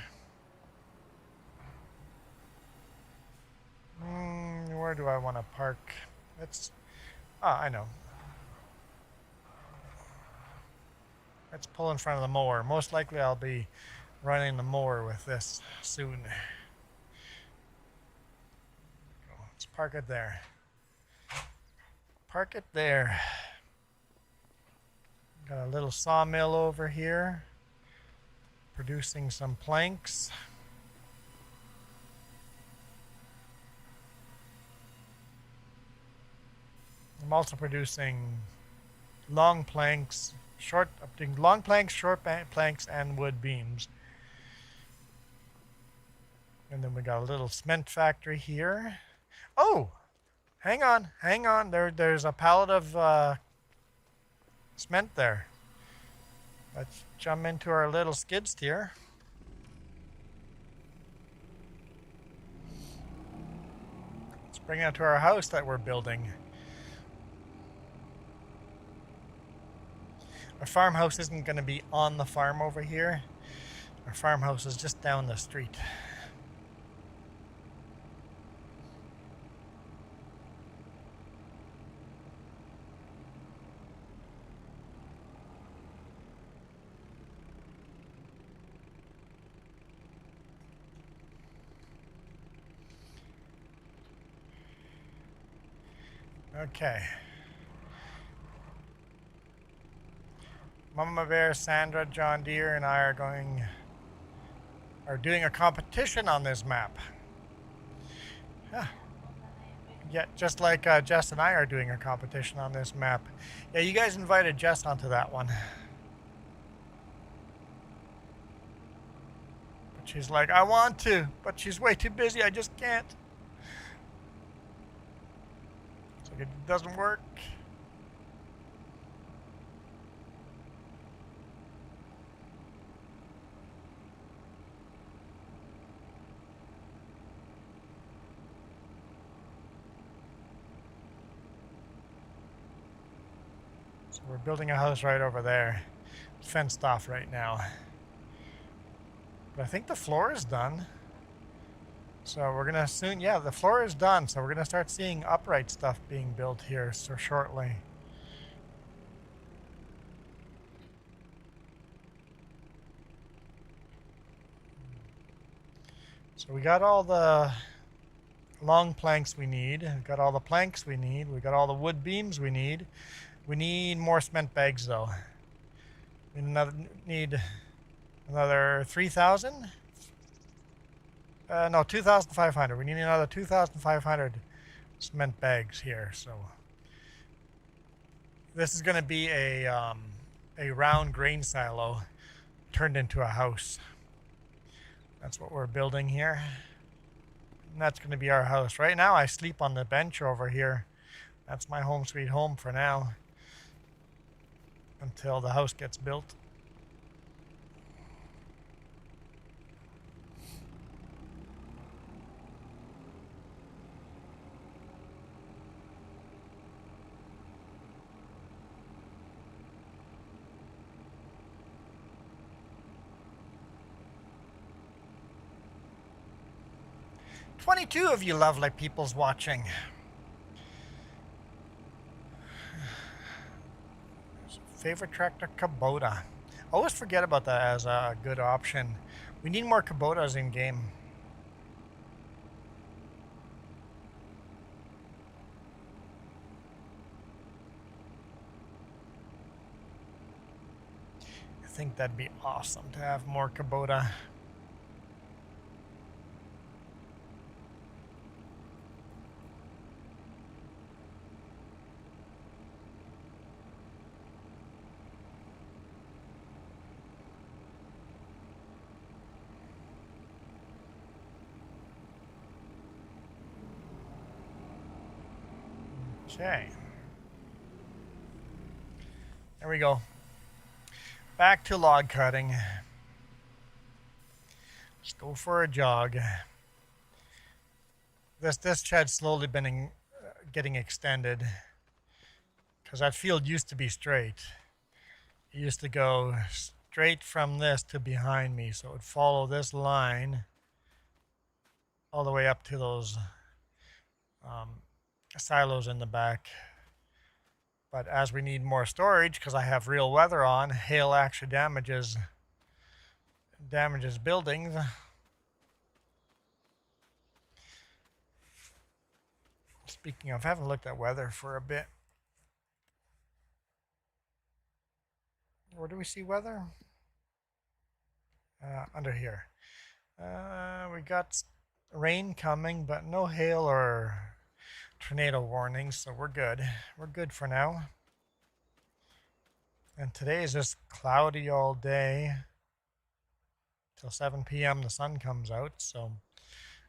Where do I want to park? I know. Let's pull in front of the mower. Most likely I'll be running the mower with this soon. Let's park it there. Park it there. Got a little sawmill over here, producing some planks. I'm also producing long planks, short planks, and wood beams. And then we got a little cement factory here. Oh, hang on. There's a pallet of cement there. Let's jump into our little skid steer. Let's bring it to our house that we're building. Our farmhouse isn't going to be on the farm over here. Our farmhouse is just down the street. Okay. Mama Bear, Sandra, John Deere, and I are doing a competition on this map. Yeah, just like Jess and I are doing a competition on this map. Yeah, you guys invited Jess onto that one. She's like, I want to, but she's way too busy. I just can't. It's like it doesn't work. So we're building a house right over there. It's fenced off right now. But I think the floor is done. So we're gonna soon, yeah, the floor is done. So we're gonna start seeing upright stuff being built here so shortly. So we got all the long planks we need. We got all the planks we need. We got all the wood beams we need. We need more cement bags though. We need another 3,000. No, 2,500. We need another 2,500 cement bags here. So this is going to be a round grain silo turned into a house. That's what we're building here. And that's going to be our house. Right now I sleep on the bench over here. That's my home sweet home for now, until the house gets built. "22 of you lovely people's watching." Favorite tractor, Kubota. Always forget about that as a good option. We need more Kubotas in game. I think that'd be awesome to have more Kubota. Okay. There we go. Back to log cutting. Let's go for a jog. This shed's slowly been getting extended because that field used to be straight. It used to go straight from this to behind me, so it would follow this line all the way up to those silos in the back. But as we need more storage, because I have real weather on, hail actually damages buildings. Speaking of, I haven't looked at weather for a bit. Where do we see weather? Under here. We got rain coming, but no hail or tornado warnings, so we're good. We're good for now. And today is just cloudy all day. Till 7 p.m. the sun comes out, so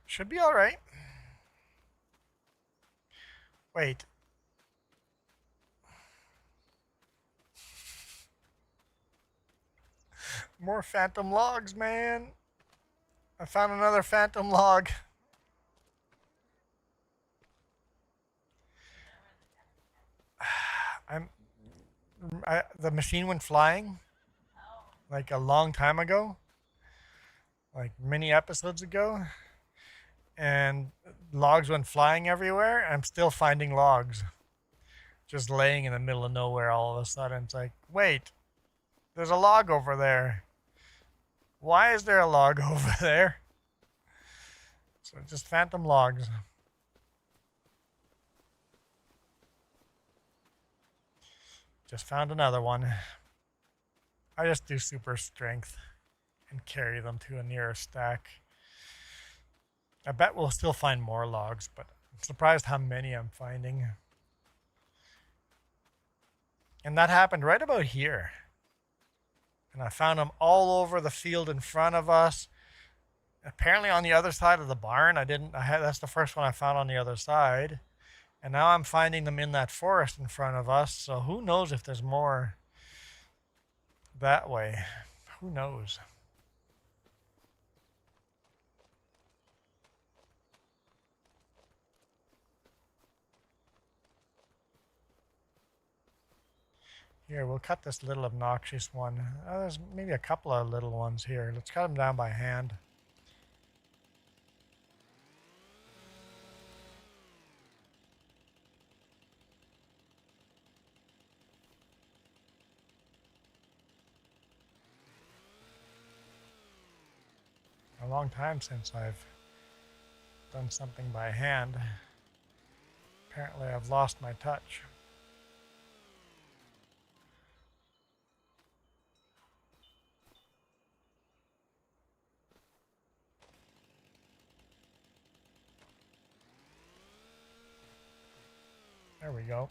should be all right. Wait. More phantom logs, man. I found another phantom log. The machine went flying like a long time ago, like many episodes ago, and logs went flying everywhere. I'm still finding logs just laying in the middle of nowhere all of a sudden. It's like, wait, there's a log over there. Why is there a log over there? So just phantom logs. Just found another one. I just do super strength and carry them to a nearer stack. I bet we'll still find more logs, but I'm surprised how many I'm finding. And that happened right about here. And I found them all over the field in front of us. Apparently on the other side of the barn. That's the first one I found on the other side. And now I'm finding them in that forest in front of us. So who knows if there's more that way. Who knows? Here, we'll cut this little obnoxious one. There's maybe a couple of little ones here. Let's cut them down by hand. A long time since I've done something by hand. Apparently I've lost my touch. There we go.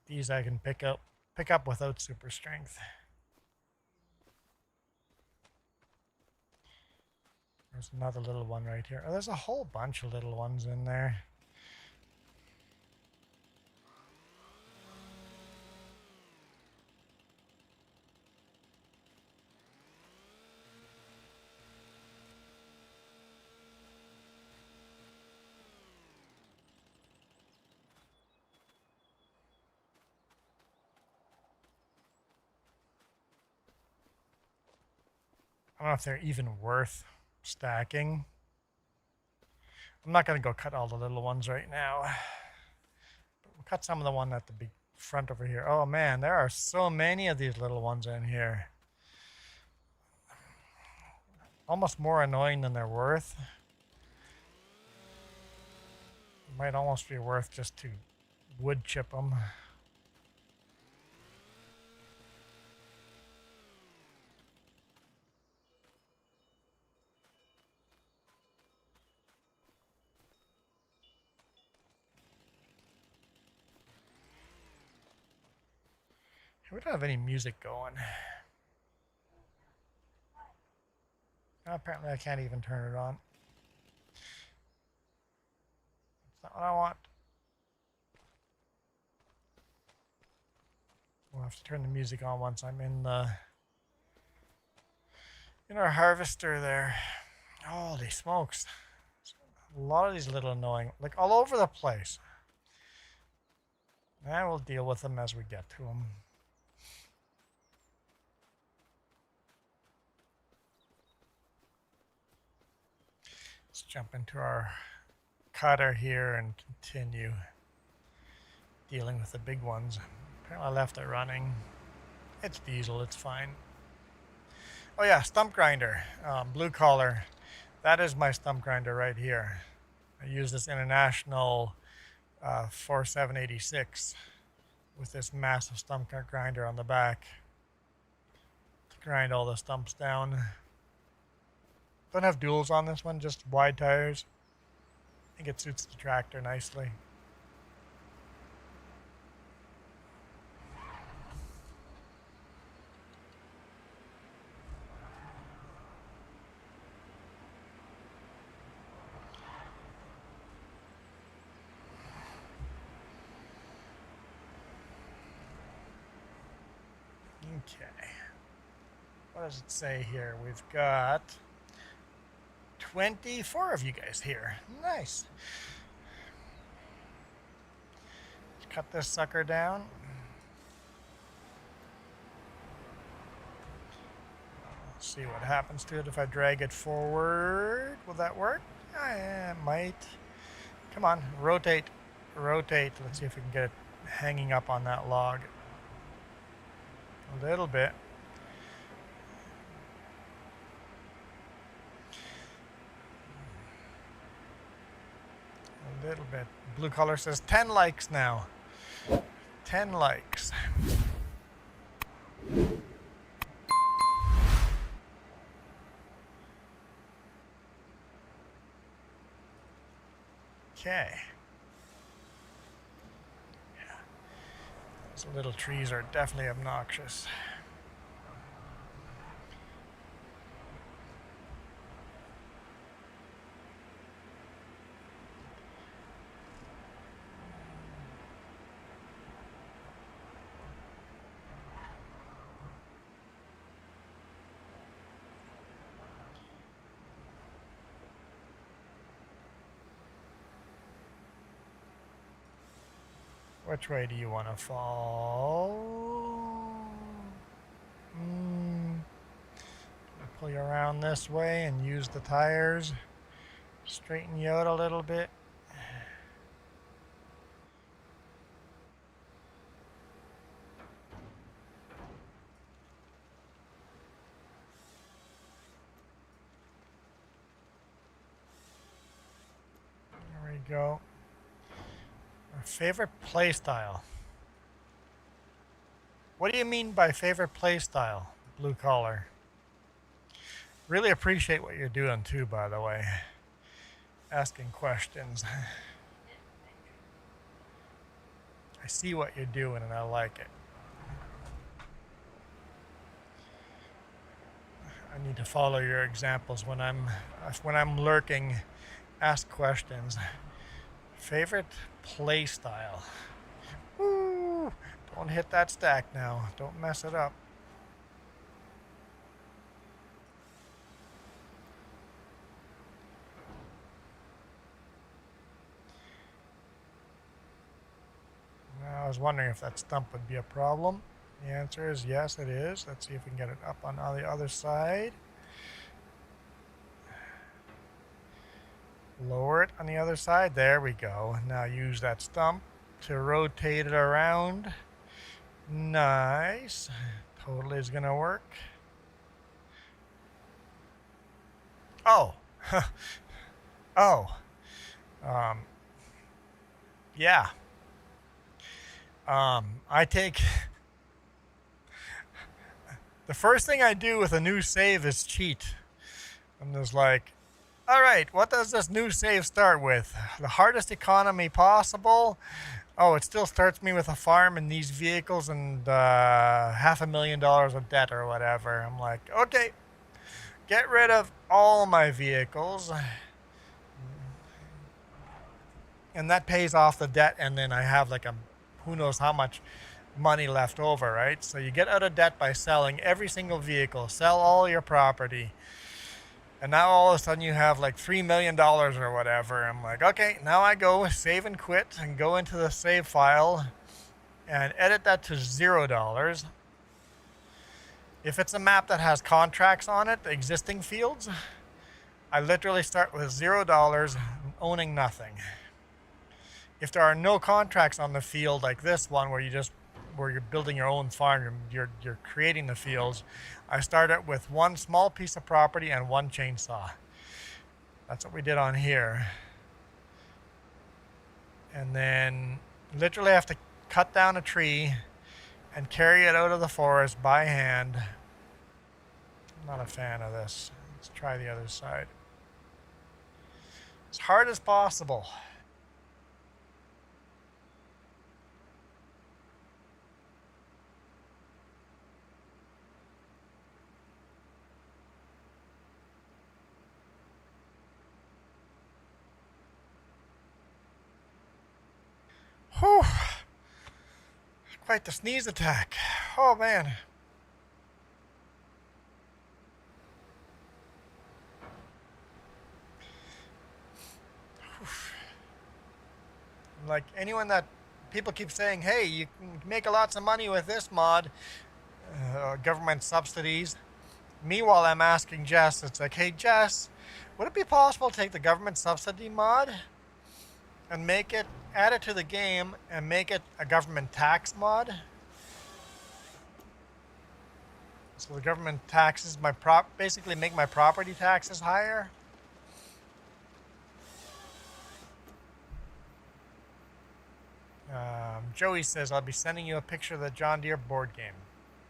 These I can pick up without super strength. There's another little one right here. Oh, there's a whole bunch of little ones in there. I don't know if they're even worth stacking. I'm not going to go cut all the little ones right now. But we'll cut some of the one at the big front over here. Oh man, there are so many of these little ones in here. Almost more annoying than they're worth. It might almost be worth just to wood chip them. We don't have any music going. Apparently I can't even turn it on. That's not what I want. We'll have to turn the music on once I'm in our harvester there. Holy smokes. A lot of these little annoying, like all over the place. And we'll deal with them as we get to them. Let's jump into our cutter here and continue dealing with the big ones. Apparently I left it running. It's diesel, it's fine. Oh yeah, stump grinder, blue collar. That is my stump grinder right here. I use this International 4786 with this massive stump grinder on the back to grind all the stumps down. Don't have duals on this one, just wide tires. I think it suits the tractor nicely. Okay. What does it say here? We've got 24 of you guys here. Nice. Let's cut this sucker down. Let's see what happens to it if I drag it forward. Will that work? It might. Come on, rotate, rotate. Let's see if we can get it hanging up on that log. A little bit. A little bit. Blue color says 10 likes now. 10 likes. Okay. Yeah. Those little trees are definitely obnoxious. Which way do you want to fall? Pull you around this way and use the tires. Straighten you out a little bit. There we go. Our favorite play style. What do you mean by favorite play style, Blue Collar? Really appreciate what you're doing too, by the way. Asking questions. I see what you're doing and I like it. I need to follow your examples when I'm lurking. Ask questions. Favorite play style. Woo! Don't hit that stack now. Don't mess it up. I was wondering if that stump would be a problem. The answer is yes, it is. Let's see if we can get it up on the other side. Lower it on the other side. There we go. Now use that stump to rotate it around. Nice. Totally is going to work. Oh. Oh. Yeah. I take... The first thing I do with a new save is cheat. I'm just like, all right, what does this new save start with? The hardest economy possible. Oh, it still starts me with a farm and these vehicles and $500,000 of debt or whatever. I'm like, okay, get rid of all my vehicles. And that pays off the debt, and then I have like who knows how much money left over, right? So you get out of debt by selling every single vehicle, sell all your property. And now all of a sudden you have like $3 million or whatever. I'm like, okay, now I go save and quit and go into the save file and edit that to $0. If it's a map that has contracts on it, the existing fields, I literally start with $0, owning nothing. If there are no contracts on the field like this one where you're building your own farm, you're creating the fields, I start it with one small piece of property and one chainsaw. That's what we did on here. And then literally have to cut down a tree and carry it out of the forest by hand. I'm not a fan of this. Let's try the other side. As hard as possible. Whew. Quite the sneeze attack. Oh man. Like anyone that people keep saying, hey, you can make lots of money with this mod, government subsidies. Meanwhile, I'm asking Jess, it's like, hey Jess, would it be possible to take the government subsidy mod and add it to the game and make it a government tax mod? So the government taxes basically make my property taxes higher. Joey says, I'll be sending you a picture of the John Deere board game.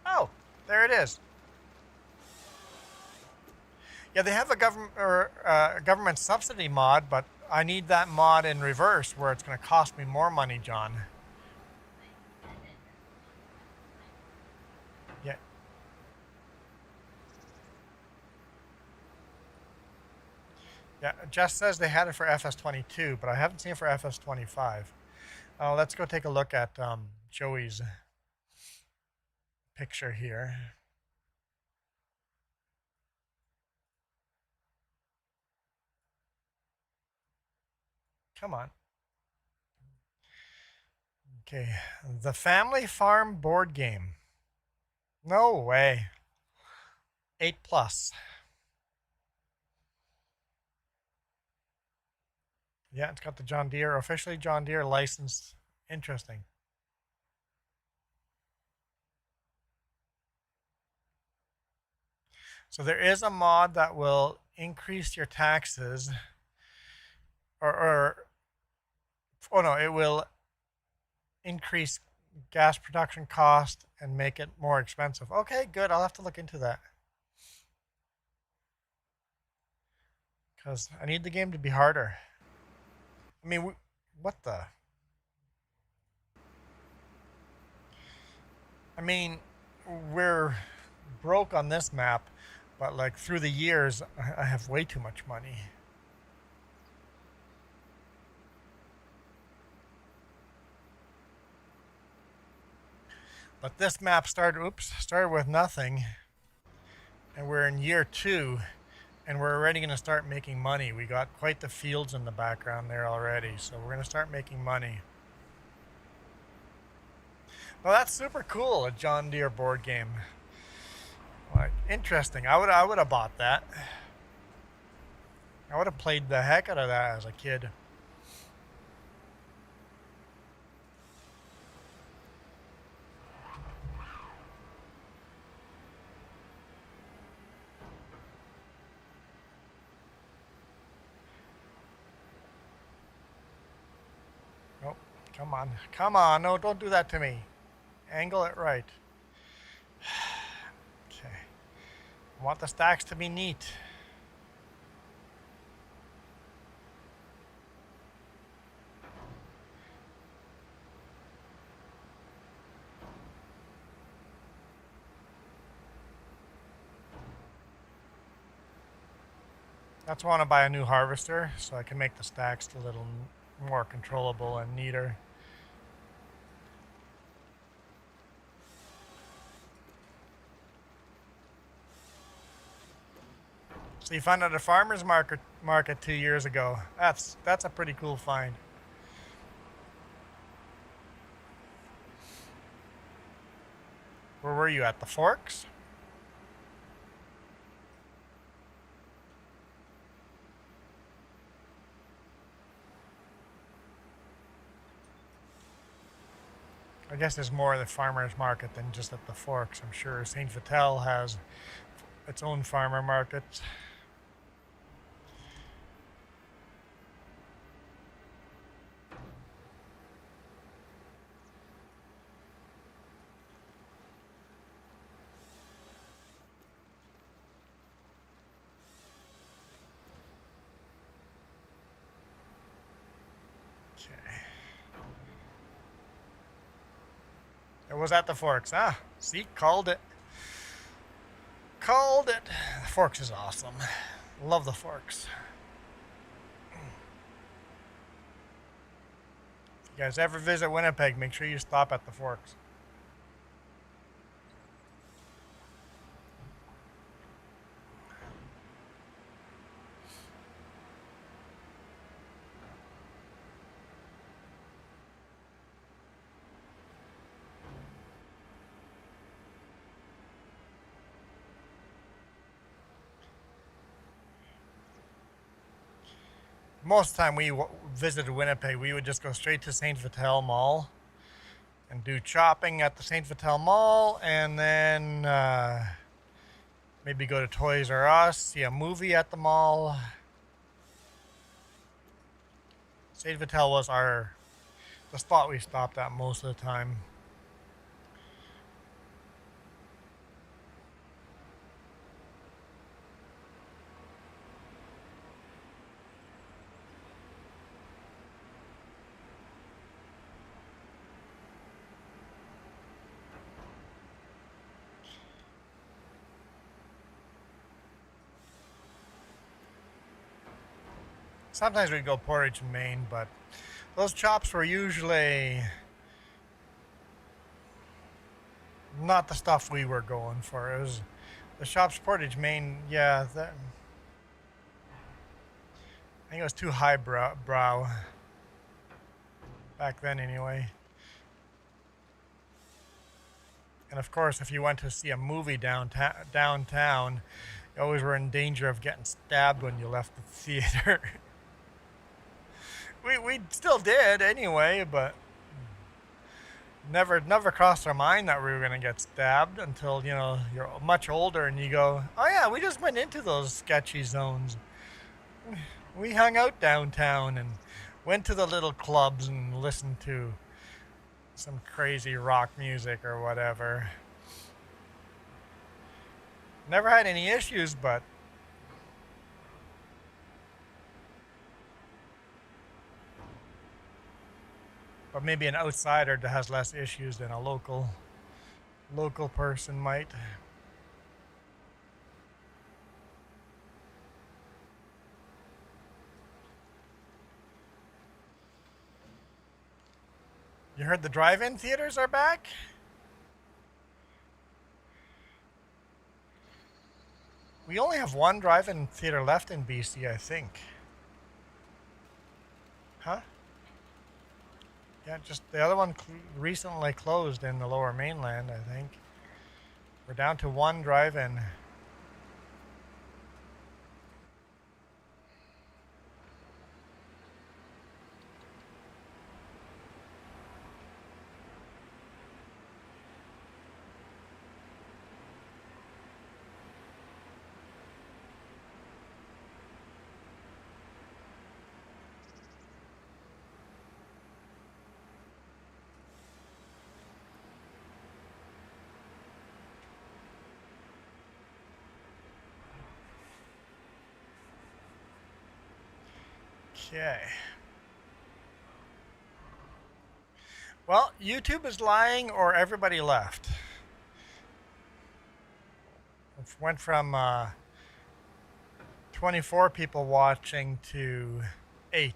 Oh, there it is. Yeah, they have a government subsidy mod, but I need that mod in reverse where it's going to cost me more money, John. Yeah. Yeah, Jess says they had it for FS22, but I haven't seen it for FS25. Let's go take a look at Joey's picture here. Come on. Okay, the Family Farm board game. No way. 8 plus. Yeah, it's got the John Deere, officially John Deere license. Interesting. So there is a mod that will increase your taxes, or oh no, it will increase gas production cost and make it more expensive. Okay, good. I'll have to look into that. Because I need the game to be harder. I mean, what the? I mean, we're broke on this map, but like through the years, I have way too much money. But this map started with nothing, and we're in year 2, and we're already going to start making money. We got quite the fields in the background there already, so we're going to start making money. Well, that's super cool, a John Deere board game. Like, interesting. I would have bought that. I would have played the heck out of that as a kid. Oh, come on. Come on. No, don't do that to me. Angle it right. Okay. I want the stacks to be neat. That's why I want to buy a new harvester so I can make the stacks a little more controllable and neater. So you found out a farmer's market 2 years ago. That's a pretty cool find. Where were you at? The Forks? I guess there's more of the farmer's market than just at the Forks. I'm sure St. Vital has its own farmer market. Okay. It was at the Forks. Ah, see, called it. Called it. The Forks is awesome. Love the Forks. If you guys ever visit Winnipeg, make sure you stop at the Forks. Most of the time we visited Winnipeg, we would just go straight to St. Vital Mall and do shopping at the St. Vital Mall, and then maybe go to Toys R Us, see a movie at the mall. St. Vital was the spot we stopped at most of the time. Sometimes we'd go Portage in Maine, but those chops were usually not the stuff we were going for. It was the shops Portage, Maine. Yeah, I think it was too highbrow back then, anyway. And of course, if you went to see a movie downtown, you always were in danger of getting stabbed when you left the theater. We still did anyway, but never crossed our mind that we were gonna get stabbed until you're much older and you go, oh yeah, we just went into those sketchy zones. We hung out downtown and went to the little clubs and listened to some crazy rock music or whatever. Never had any issues, but maybe an outsider that has less issues than a local person might. You heard the drive-in theaters are back? We only have one drive-in theater left in BC, I think. Huh? Yeah, just the other one recently closed in the Lower Mainland, I think. We're down to one drive-in. Okay. Well, YouTube is lying or everybody left. It went from 24 people watching to 8.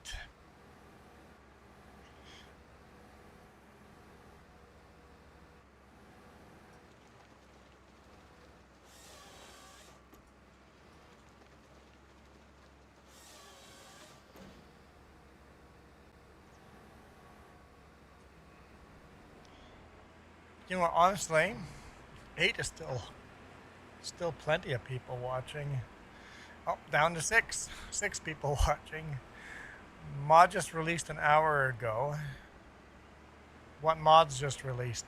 You know what, honestly, 8 is still plenty of people watching. Oh, down to 6. 6 people watching. Mod just released an hour ago. What mods just released?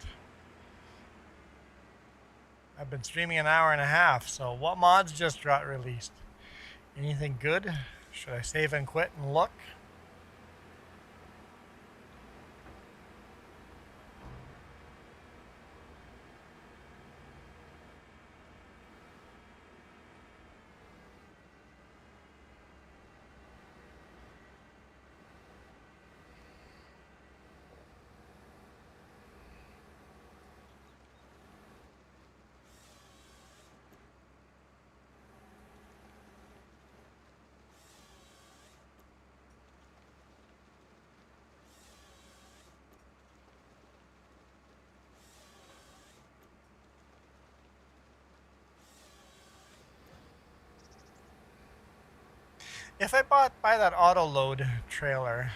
I've been streaming an hour and a half, so what mods just got released? Anything good? Should I save and quit and look? If I buy that auto load trailer,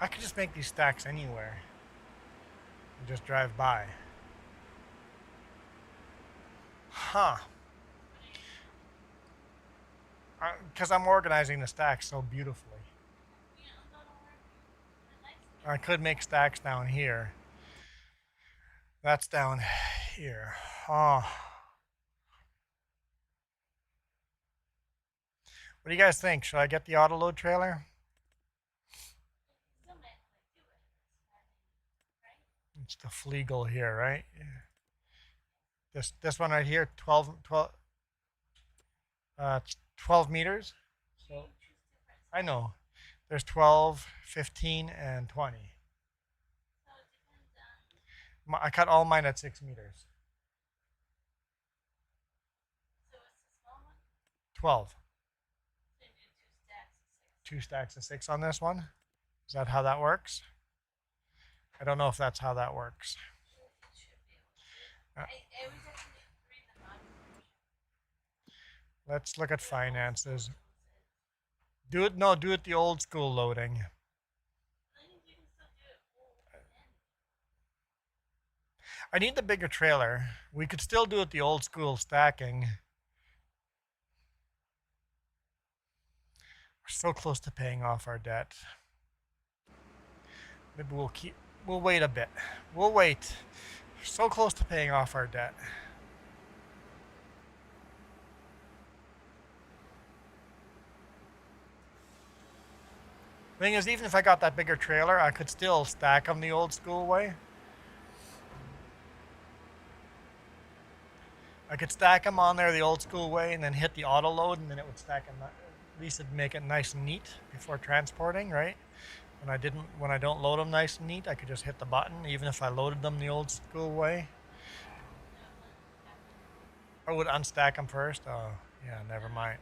I could just make these stacks anywhere and just drive by. Huh. Because I'm organizing the stacks so beautifully. I could make stacks down here. That's down here. Oh. What do you guys think? Should I get the auto load trailer? It's the Fleagle here, right? This one right here, 12 meters. So I know. There's 12, 15, and 20. I cut all mine at 6 meters. 12. 2 stacks of 6 on this one. Is that how that works? I don't know if that's how that works. Let's look at finances. Do it the old school loading. I need the bigger trailer. We could still do it the old school stacking. We're so close to paying off our debt. Maybe we'll wait a bit. We'll wait. We're so close to paying off our debt. Thing is, even if I got that bigger trailer, I could still stack them the old school way. I could stack them on there the old school way and then hit the auto load, and then it would stack them. At least it'd make it nice and neat before transporting, right? When I don't load them nice and neat, I could just hit the button, even if I loaded them the old school way. I would unstack them first. Oh, yeah, never mind.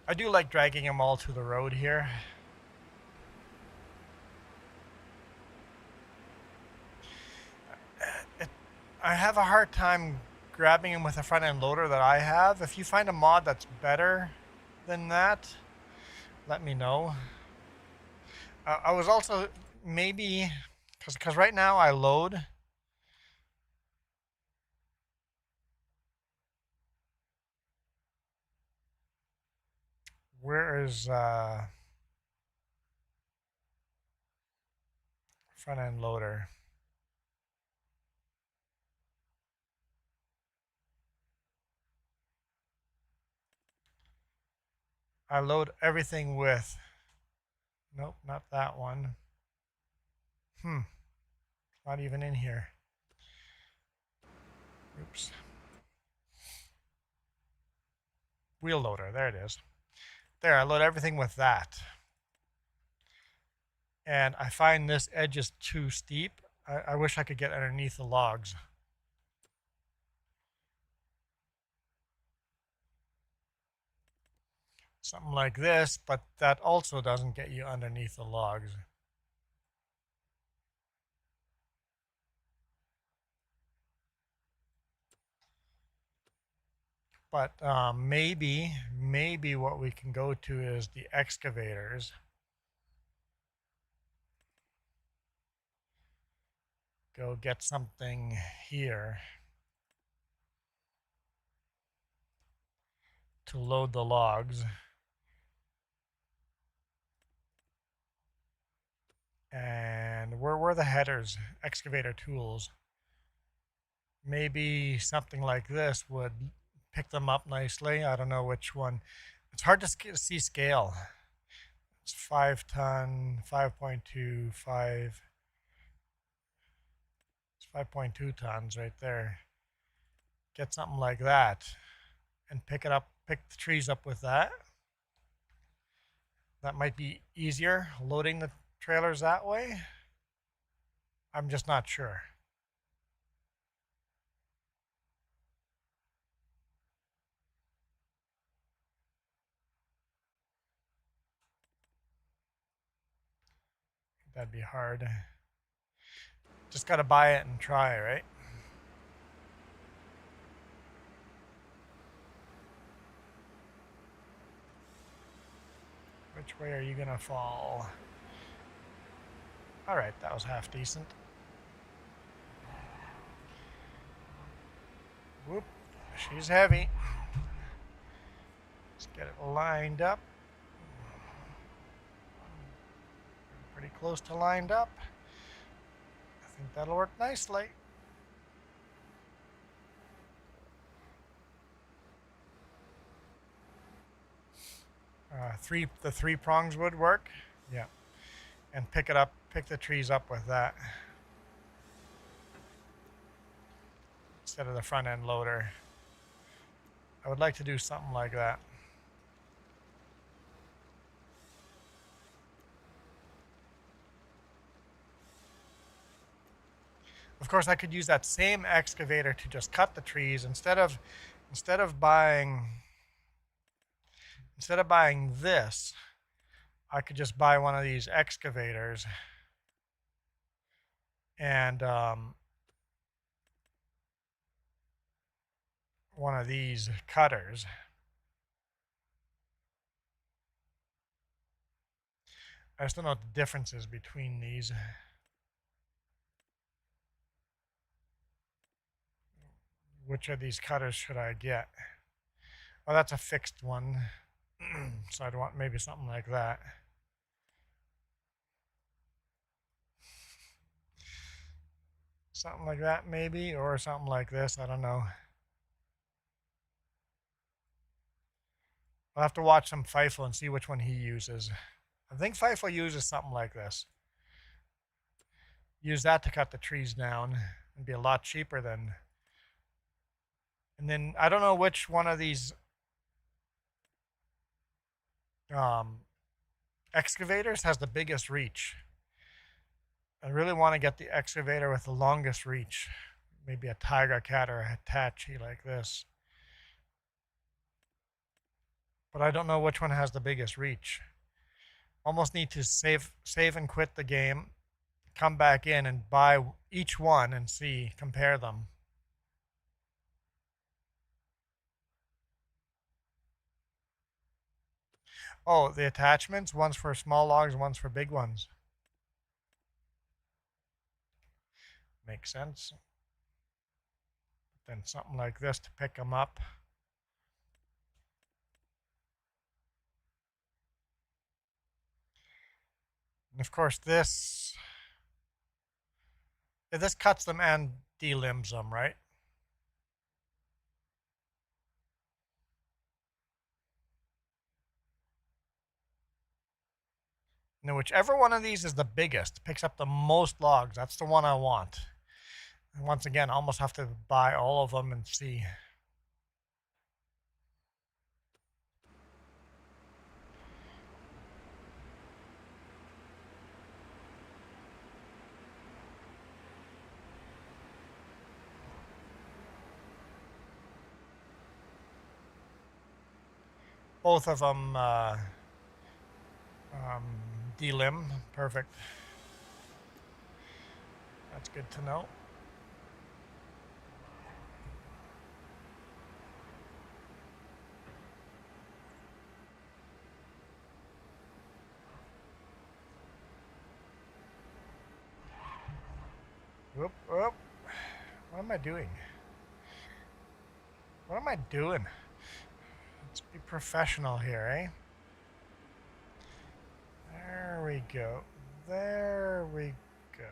I do like dragging them all to the road here. I have a hard time grabbing them with a front end loader that I have. If you find a mod that's better than that, let me know. I was also maybe, because right now I load. Where is front end loader? I load everything with, nope, not that one. Not even in here. Oops. Wheel loader, there it is. There, I load everything with that. And I find this edge is too steep. I wish I could get underneath the logs. Something like this, but that also doesn't get you underneath the logs. But maybe what we can go to is the excavators. Go get something here to load the logs. And where were the headers? Excavator tools. Maybe something like this would pick them up nicely. I don't know which one. It's hard to see scale. It's 5 ton, 5.2, 5. It's 5.2 tons right there. Get something like that and pick it up, pick the trees up with that. That might be easier, loading the trailers that way. I'm just not sure. That'd be hard. Just got to buy it and try, right? Which way are you going to fall? All right, that was half decent. Whoop, she's heavy. Let's get it lined up. Pretty close to lined up. I think that'll work nicely. The three prongs would work. Yeah. And pick it up, pick the trees up with that. Instead of the front end loader. I would like to do something like that. Of course, I could use that same excavator to just cut the trees instead of buying this. I could just buy one of these excavators and one of these cutters I just don't know what the difference is between these. Which of these cutters should I get? Oh, that's a fixed one. So I'd want maybe something like that. Something like that maybe, or something like this, I don't know. I'll have to watch some Feifel and see which one he uses. I think Feifel uses something like this. Use that to cut the trees down. It'd be a lot cheaper than. And then I don't know which one of these excavators has the biggest reach. I really want to get the excavator with the longest reach. Maybe a Tiger Cat or a Hitachi like this. But I don't know which one has the biggest reach. Almost need to save and quit the game, come back in and buy each one and see, compare them. Oh, the attachments, one's for small logs, one's for big ones. Makes sense. Then something like this to pick them up. And of course this cuts them and delimbs them, right? Now whichever one of these is the biggest, picks up the most logs, that's the one I want. And once again, I almost have to buy all of them and see. Both of them delimb. Perfect. That's good to know. Whoop, whoop. What am I doing? What am I doing? Let's be professional here, eh? There we go. There we go.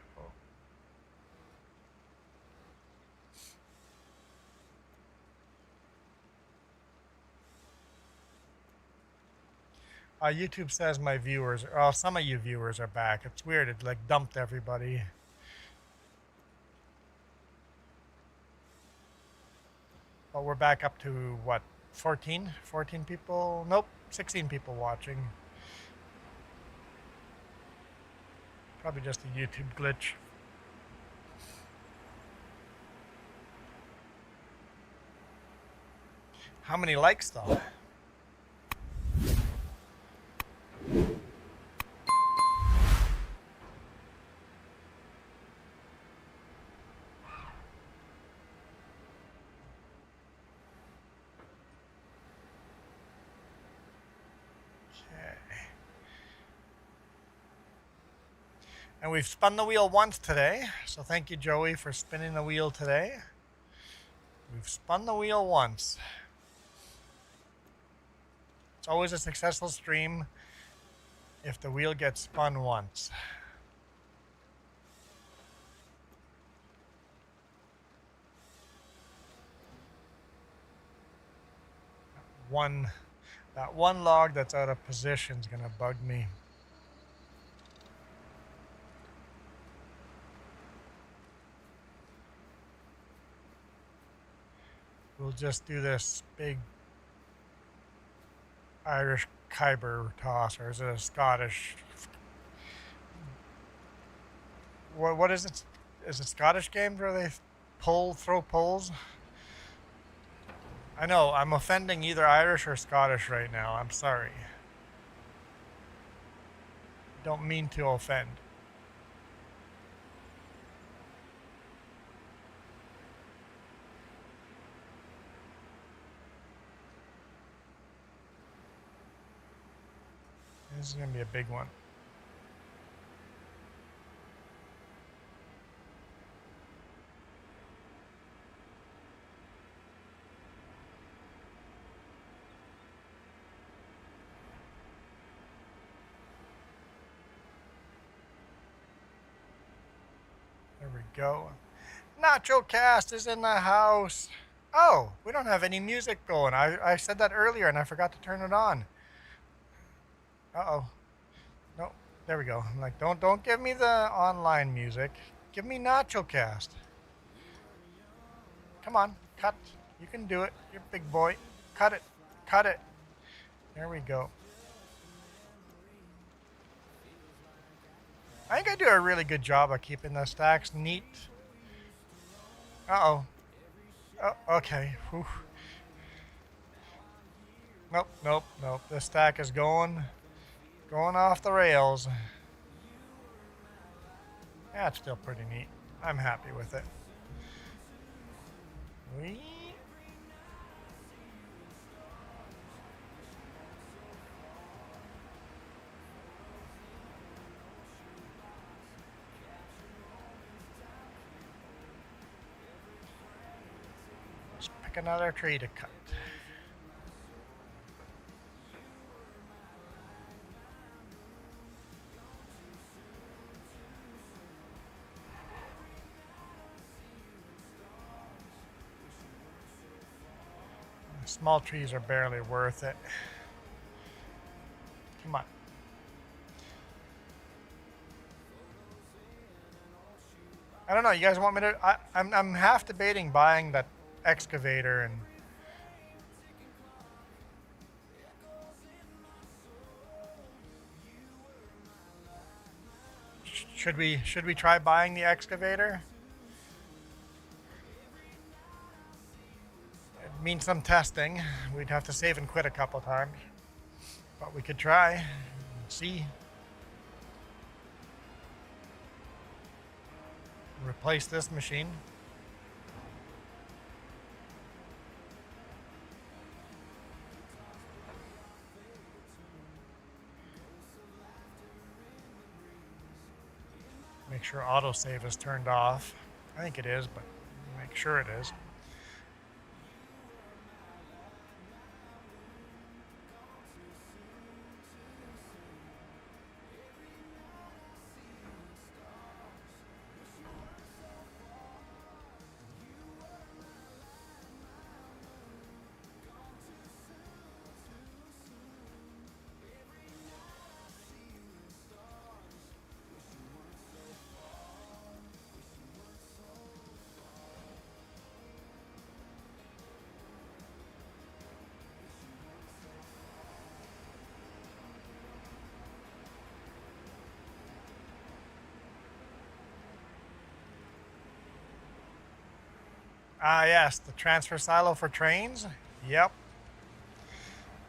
YouTube says my viewers, oh, some of you viewers are back. It's weird. It like dumped everybody. But we're back up to what? 14 people? Nope, 16 people watching. Probably just a YouTube glitch. How many likes though? And we've spun the wheel once today, so thank you, Joey, for spinning the wheel today. We've spun the wheel once. It's always a successful stream if the wheel gets spun once. That one log that's out of position is going to bug me. We'll just do this big Irish Khyber toss, or is it a Scottish? What is it? Is it Scottish games where they throw poles? I know, I'm offending either Irish or Scottish right now. I'm sorry. Don't mean to offend. This is going to be a big one. go. Nacho Cast is in the house. Oh, we don't have any music going. I said that earlier and I forgot to turn it on. Uh-oh. No, there we go. I'm like, don't give me the online music. Give me Nacho Cast. Come on, cut. You can do it. You're a big boy. Cut it. Cut it. There we go. I think I do a really good job of keeping the stacks neat. Uh-oh. Oh, okay. Whew. Nope, nope, nope. This stack is going off the rails. Yeah, it's still pretty neat. I'm happy with it. Whee! Let's pick another tree to cut. Small trees are barely worth it. Come on. I don't know. You guys want me to? I'm half debating buying that excavator and. Should we try buying the excavator? It means some testing. We'd have to save and quit a couple times, but we could try and see. Replace this machine. Make sure autosave is turned off. I think it is, but make sure it is. Ah, yes, the transfer silo for trains. Yep.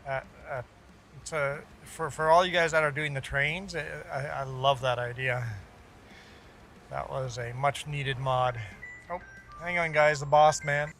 Uh, uh, for all you guys that are doing the trains, I love that idea. That was a much needed mod. Oh, hang on, guys, the boss man.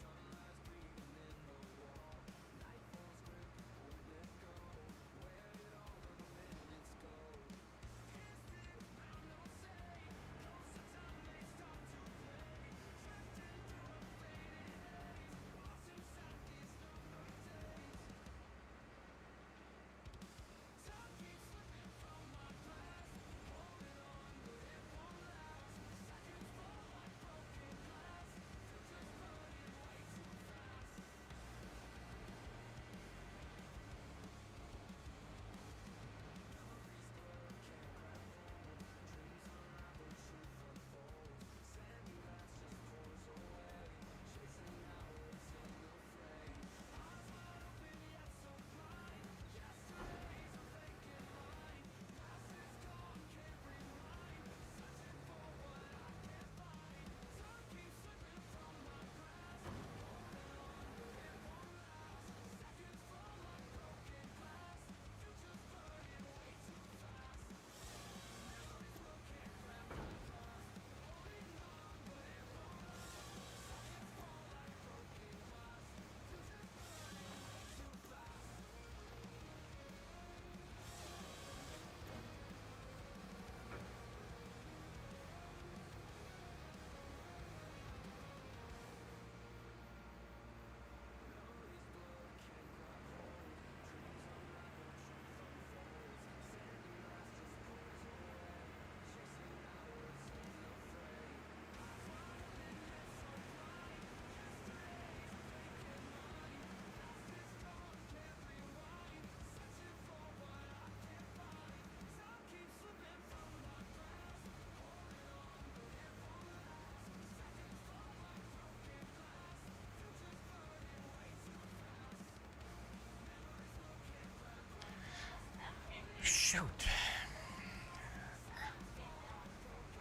Shoot.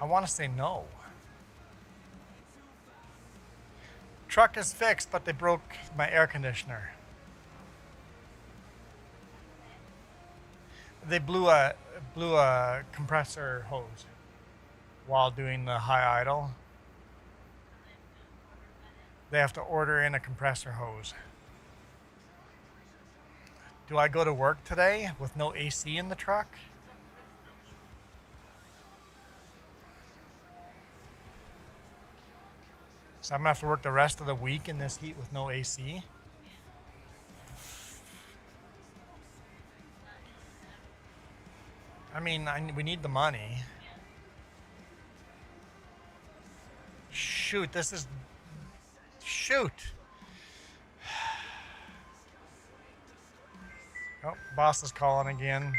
I want to say no. Truck is fixed, but they broke my air conditioner. They blew a compressor hose while doing the high idle. They have to order in a compressor hose. Do I go to work today with no AC in the truck? So I'm gonna have to work the rest of the week in this heat with no AC. I mean, we need the money. Shoot, shoot. Oh, boss is calling again.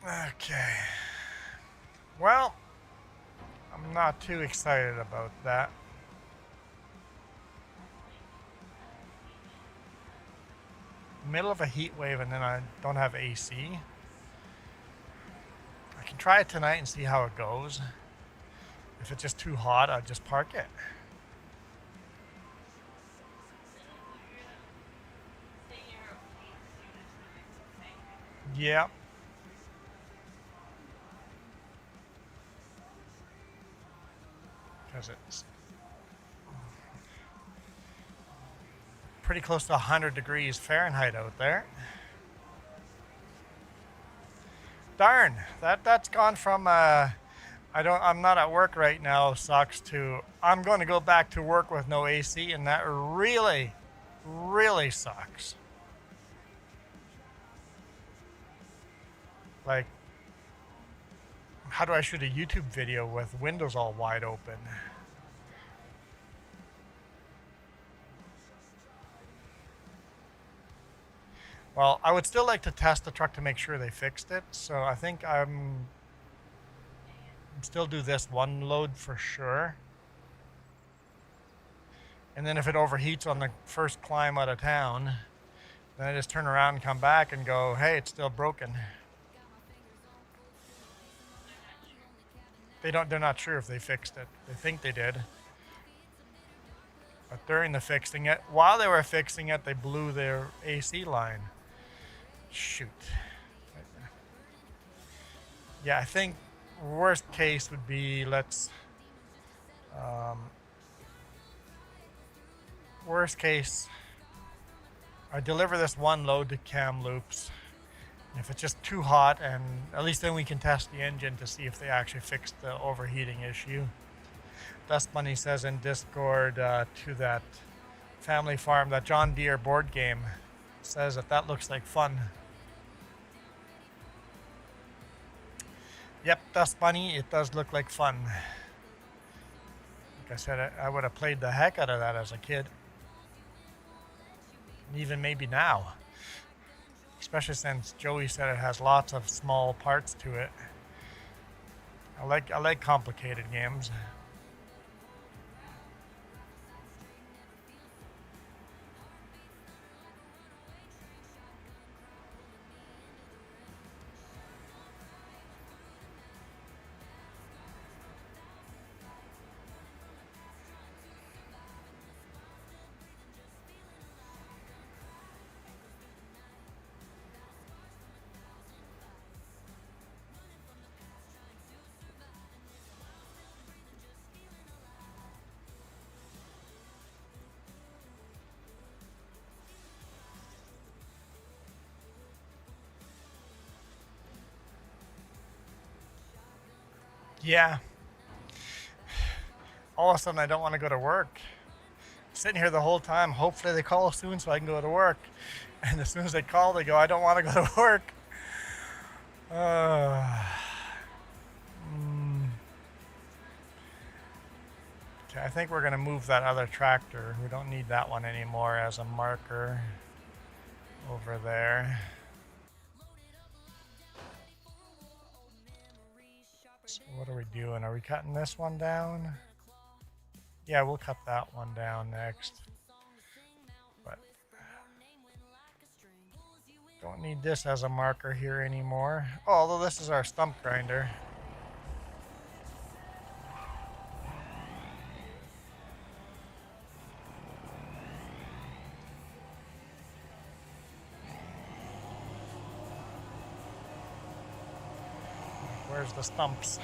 Okay. Well, I'm not too excited about that. Middle of a heat wave and then I don't have AC. I can try it tonight and see how it goes. If it's just too hot, I'll just park it. Yeah. Because it's pretty close to 100 degrees Fahrenheit out there. Darn, that's gone from I'm not at work right now sucks to I'm going to go back to work with no AC, and that really, really sucks. Like, how do I shoot a YouTube video with windows all wide open? Well, I would still like to test the truck to make sure they fixed it. So I think I'm still do this one load for sure. And then if it overheats on the first climb out of town, then I just turn around and come back and go, hey, it's still broken. They're not sure if they fixed it. They think they did. But during the fixing it, while they were fixing it, they blew their AC line. Shoot. Yeah, I think worst case would be worst case, I deliver this one load to Kamloops. If it's just too hot, and at least then we can test the engine to see if they actually fixed the overheating issue. Dust Bunny says in Discord to that family farm, that John Deere board game, says that looks like fun. Yep, Dust Bunny, it does look like fun. Like I said, I would have played the heck out of that as a kid. And even maybe now. Especially since Joey said it has lots of small parts to it. I like complicated games. Yeah. All of a sudden, I don't want to go to work. Sitting here the whole time. Hopefully, they call soon so I can go to work. And as soon as they call, they go, I don't want to go to work. Okay, I think we're going to move that other tractor. We don't need that one anymore as a marker over there. So what are we doing? Are we cutting this one down? Yeah, we'll cut that one down next. But don't need this as a marker here anymore. Oh, although this is our stump grinder. Where's the stumps?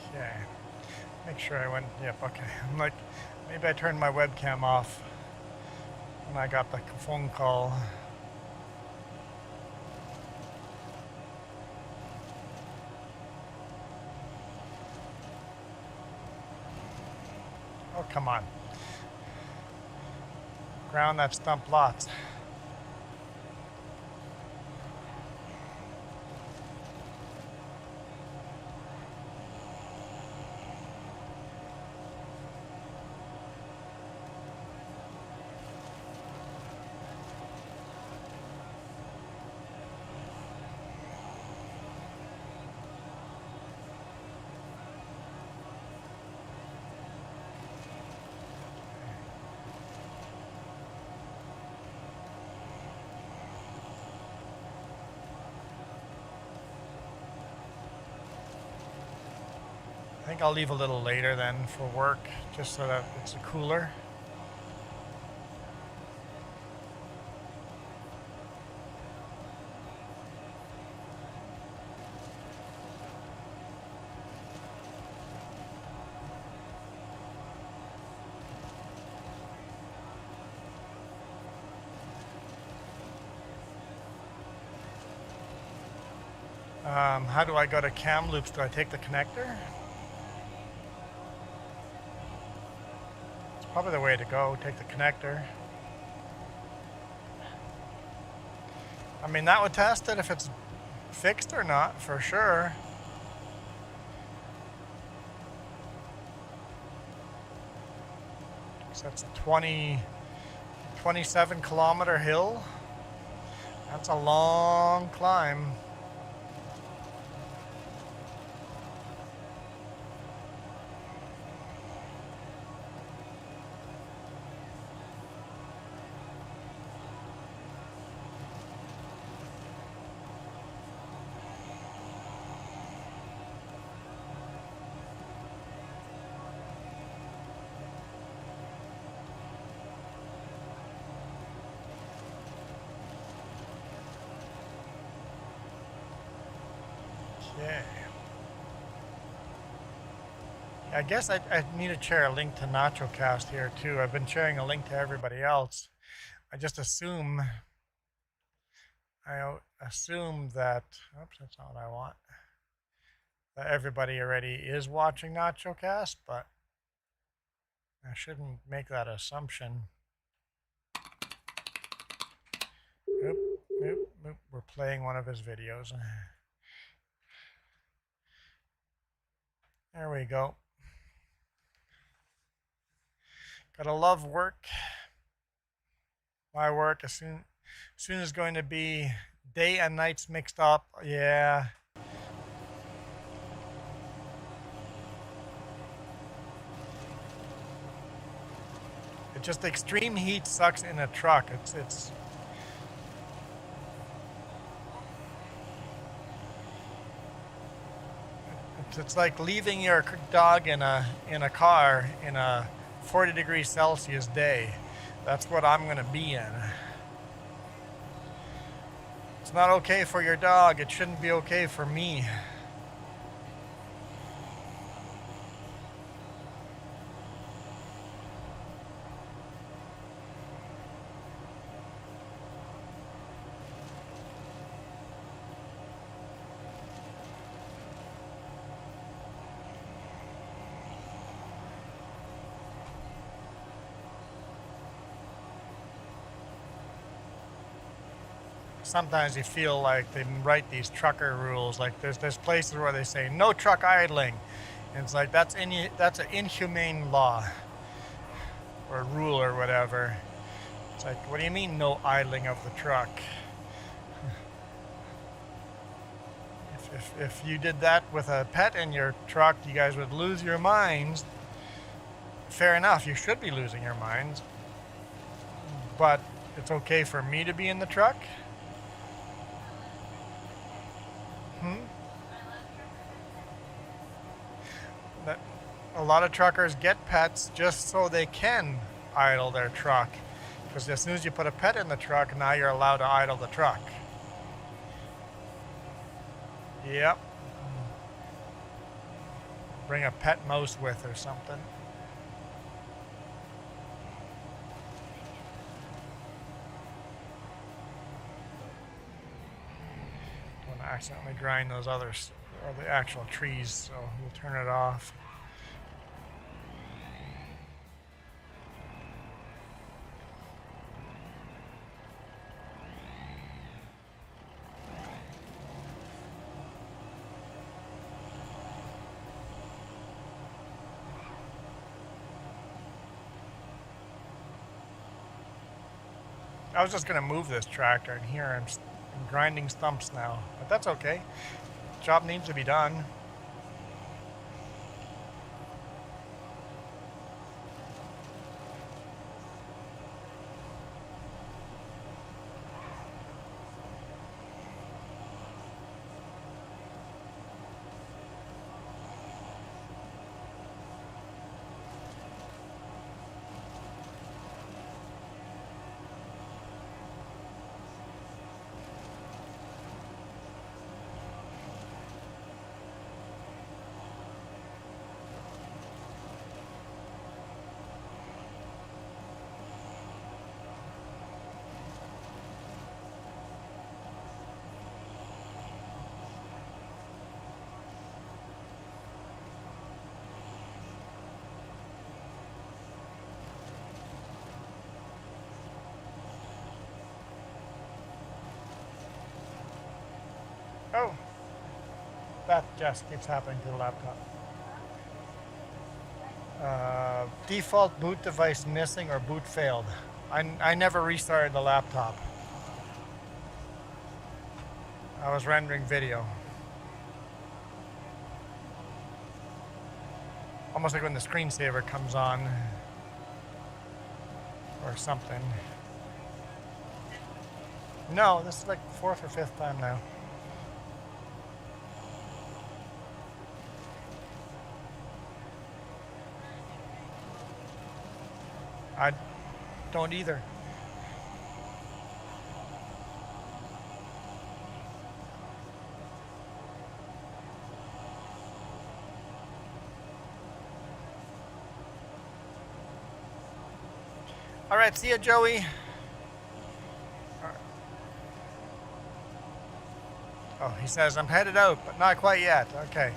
Okay. Make sure I went, yep, okay. I'm like, maybe I turned my webcam off when I got the phone call. Oh, come on. Ground that stump lots. I think I'll leave a little later then for work, just so that it's cooler. How do I go to cam loops? Do I take the connector? It's probably the way to go, take the connector. I mean, that would test it if it's fixed or not, for sure. So that's a 27-kilometer hill. That's a long climb. Okay. I guess I need to share a link to NachoCast here too. I've been sharing a link to everybody else. I just assume that, oops, that's not what I want. That everybody already is watching NachoCast, but I shouldn't make that assumption. Oop, oop, oop. We're playing one of his videos. There we go. Gotta love work. My work as soon as going to be day and nights mixed up. Yeah. It just extreme heat sucks in a truck. It's like leaving your dog in a car in a 40 degrees Celsius day. That's what I'm going to be in. It's not okay for your dog. It shouldn't be okay for me. Sometimes you feel like they write these trucker rules. Like there's places where they say no truck idling, and it's like that's an inhumane law or rule or whatever. It's like, what do you mean no idling of the truck? If you did that with a pet in your truck, you guys would lose your minds. Fair enough, you should be losing your minds, but it's okay for me to be in the truck. That a lot of truckers get pets just so they can idle their truck, because as soon as you put a pet in the truck, now you're allowed to idle the truck. Yep. Bring a pet mouse with or something. Don't want to accidentally grind those others, or the actual trees, so we'll turn it off. I was just going to move this tractor, and here I'm grinding stumps now, but that's okay. Job needs to be done. Oh, that just keeps happening to the laptop. Default boot device missing or boot failed. I never restarted the laptop. I was rendering video. Almost like when the screensaver comes on or something. No, this is like the 4th or 5th time now. I don't either. All right, see ya, Joey. Oh, he says, I'm headed out, but not quite yet. Okay.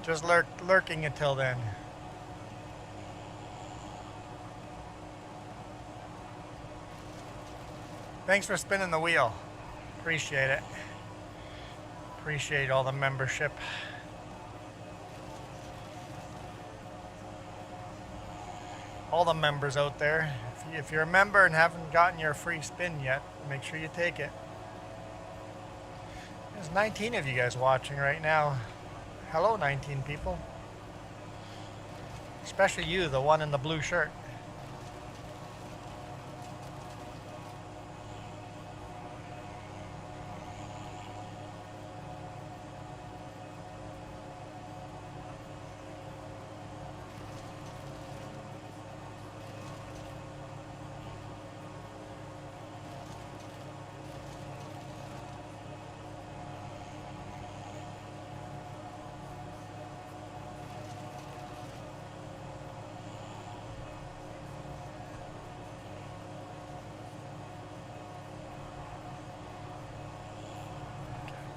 Just lurking until then. Thanks for spinning the wheel. Appreciate it. Appreciate all the membership. All the members out there. If you're a member and haven't gotten your free spin yet, make sure you take it. There's 19 of you guys watching right now. Hello, 19 people. Especially you, the one in the blue shirt.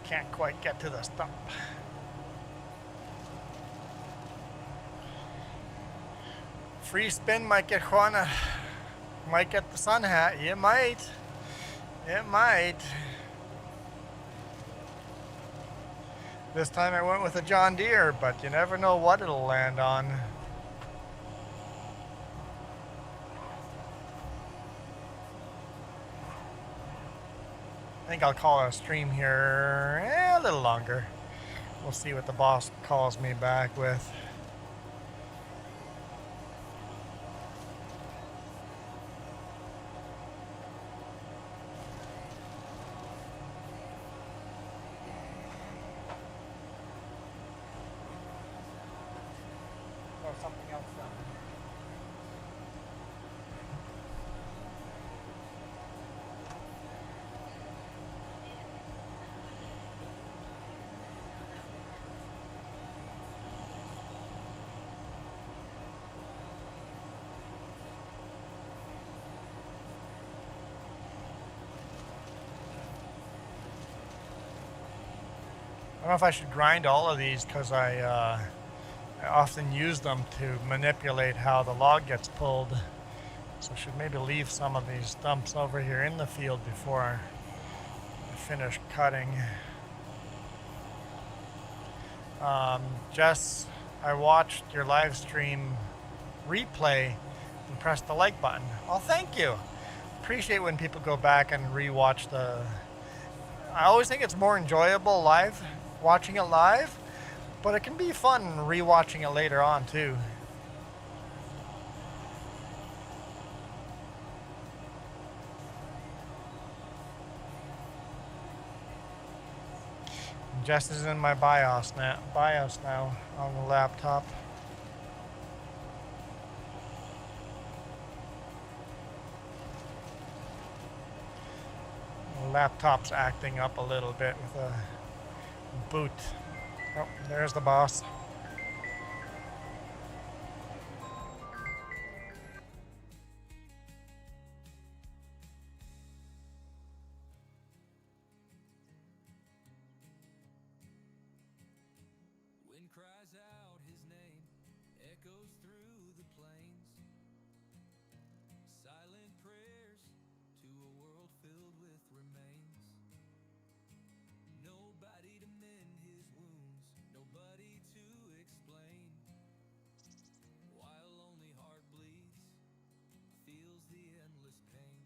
Can't quite get to the stump. Free spin might get Juana. Might get the sun hat. It might. It might. This time I went with a John Deere, but you never know what it'll land on. I think I'll call it a stream here a little longer. We'll see what the boss calls me back with. Or something else done. I don't know if I should grind all of these because I often use them to manipulate how the log gets pulled. So I should maybe leave some of these stumps over here in the field before I finish cutting. Jess, I watched your live stream replay and pressed the like button. Oh, thank you. Appreciate when people go back and rewatch the... I always think it's more enjoyable live, watching it live, but it can be fun rewatching it later on too. Jess is in my BIOS now on the laptop. The laptop's acting up a little bit with a boot. Oh, there's the boss. Wind cries out his name, echoes through the plains. Silent prayers to a world filled with remains. Nobody to mend his wounds, nobody to explain. While lonely heart bleeds, feels the endless pain.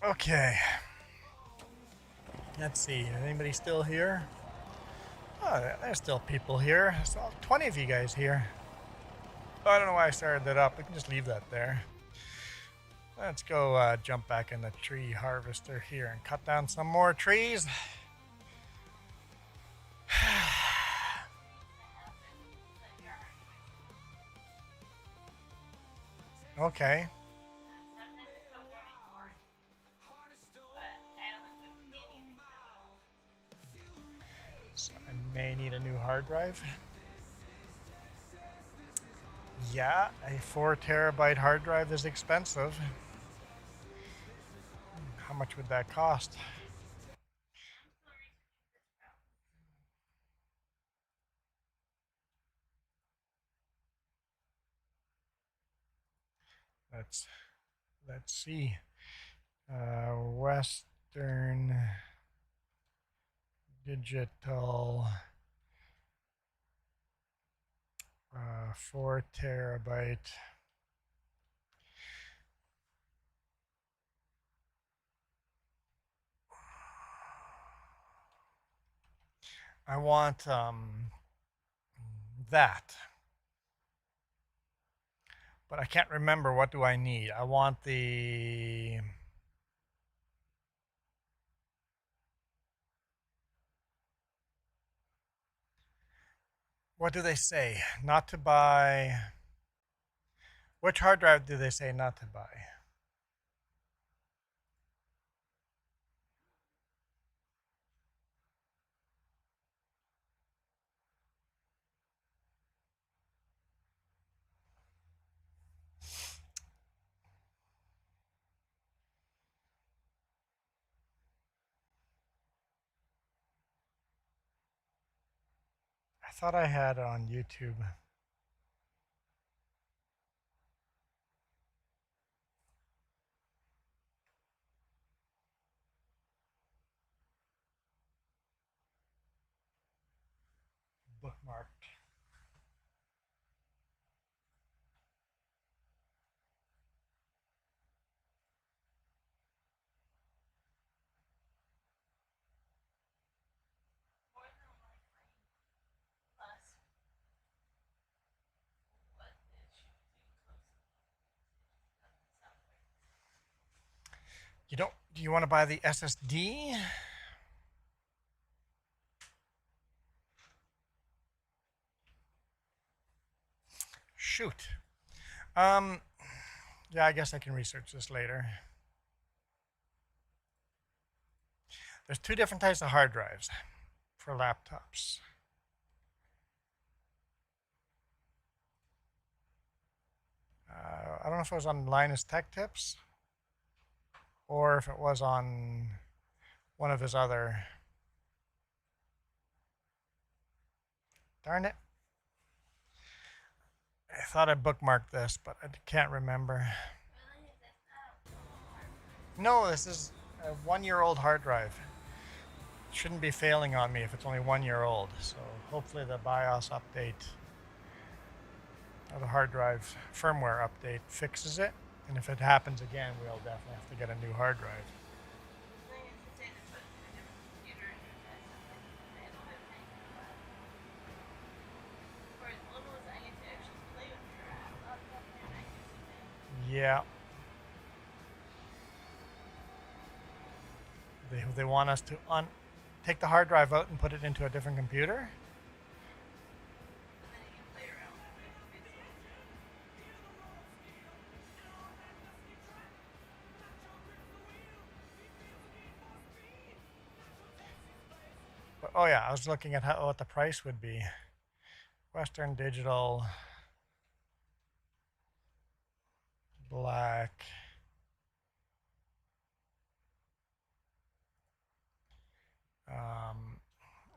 Okay. Let's see. Is anybody still here? Oh, there's still people here. There's all 20 of you guys here. Oh, I don't know why I started that up. We can just leave that there. Let's go jump back in the tree harvester here and cut down some more trees. Okay. So I may need a new hard drive. Yeah, a 4 terabyte hard drive is expensive. How much would that cost? Let's see. Western Digital 4 terabyte. I want that, but I can't remember what do I need. I want the what do they say? Not to buy. Which hard drive do they say not to buy? I thought I had it on YouTube. Bookmarked. You don't? Do you want to buy the SSD? Shoot. Yeah, I guess I can research this later. There's 2 different types of hard drives for laptops. I don't know if it was on Linus Tech Tips or if it was on one of his other. Darn it. I thought I bookmarked this, but I can't remember. No, this is a 1-year-old hard drive. It shouldn't be failing on me if it's only 1 year old. So hopefully the BIOS update or the hard drive firmware update fixes it. And if it happens again, we'll definitely have to get a new hard drive. Yeah. They want us to take the hard drive out and put it into a different computer. But, oh yeah, I was looking at what the price would be. Western Digital Black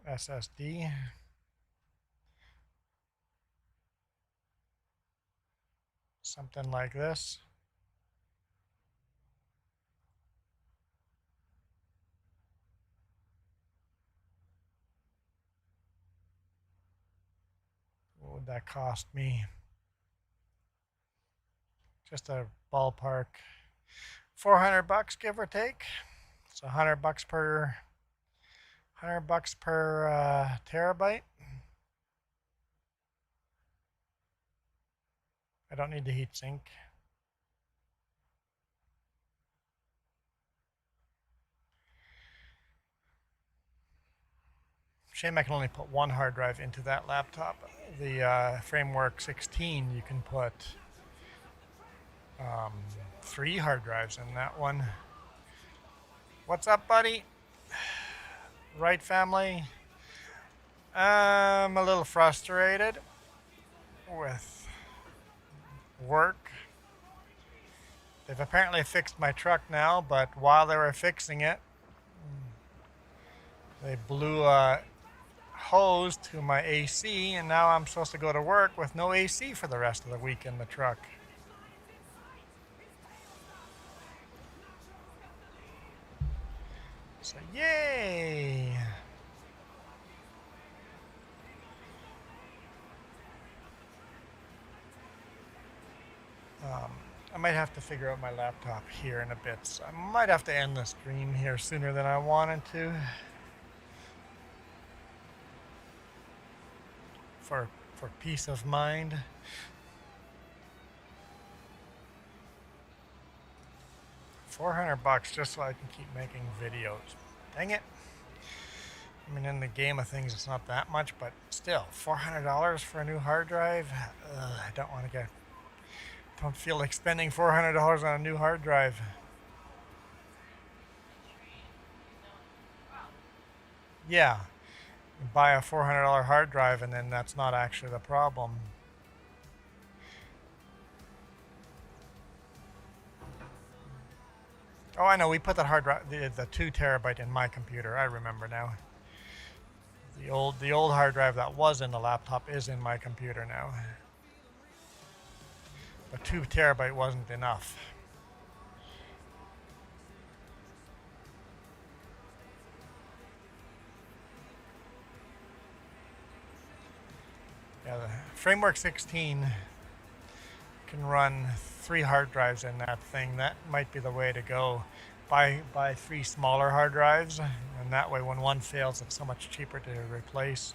SSD. Something like this. What would that cost me? Just a ballpark. $400 give or take. So $100 per terabyte. I don't need the heat sink. Shame I can only put one hard drive into that laptop. The Framework 16, you can put 3 hard drives in that one. What's up, buddy? Right, family? I'm a little frustrated with work. They've apparently fixed my truck now, but while they were fixing it, they blew a hose to my AC, and now I'm supposed to go to work with no AC for the rest of the week in the truck. So yay! I might have to figure out my laptop here in a bit, so I might have to end the stream here sooner than I wanted to. For peace of mind. $400 just so I can keep making videos. Dang it. I mean, in the game of things, it's not that much, but still, $400 for a new hard drive? I don't feel like spending $400 on a new hard drive. Yeah, you buy a $400 hard drive and then that's not actually the problem. Oh, I know, we put that hard drive, the 2 terabyte in my computer. I remember now. The old hard drive that was in the laptop is in my computer now. But 2 terabyte wasn't enough. Yeah, the Framework 16 can run 3 hard drives in that thing. That might be the way to go. Buy 3 smaller hard drives, and that way when one fails, it's so much cheaper to replace.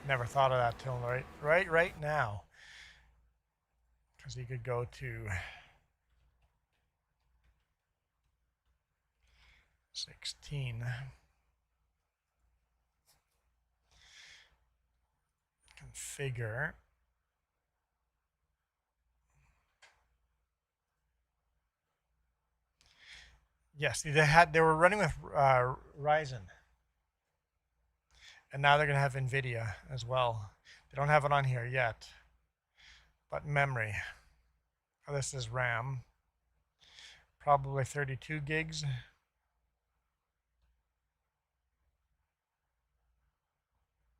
Never thought of that till right now. Because you could go to 16. Configure. Yes, they were running with Ryzen. And now they're going to have NVIDIA as well. They don't have it on here yet. But memory. Oh, this is RAM. Probably 32 gigs.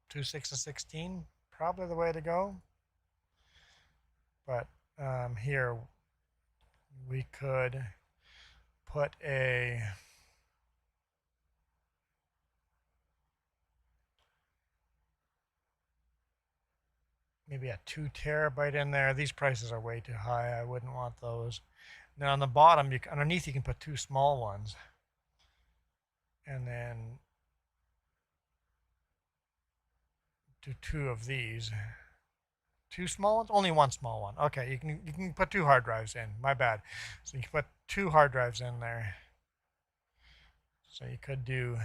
Two 6 to 16, probably the way to go. But here we could put maybe a 2 terabyte in there. These prices are way too high. I wouldn't want those. And then on the bottom, underneath you can put 2 small ones. And then do 2 of these. 2 small ones? Only 1 small one. Okay, you can put 2 hard drives in. My bad. So you can put 2 hard drives in there. So you could do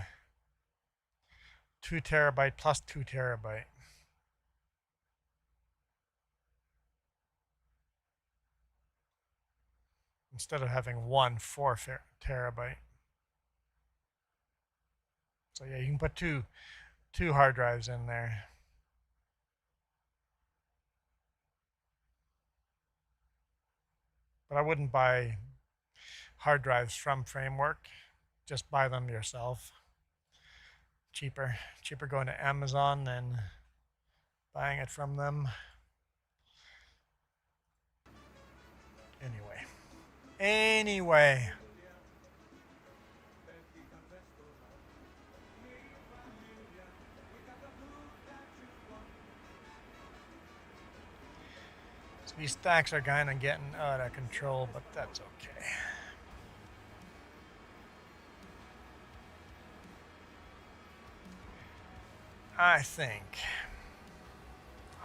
2 terabyte plus 2 terabyte. Instead of having 1 4 terabyte. So yeah, you can put two hard drives in there. But I wouldn't buy hard drives from Framework. Just buy them yourself. Cheaper going to Amazon than buying it from them. Anyway. These stacks are kind of getting out of control, but that's okay. I think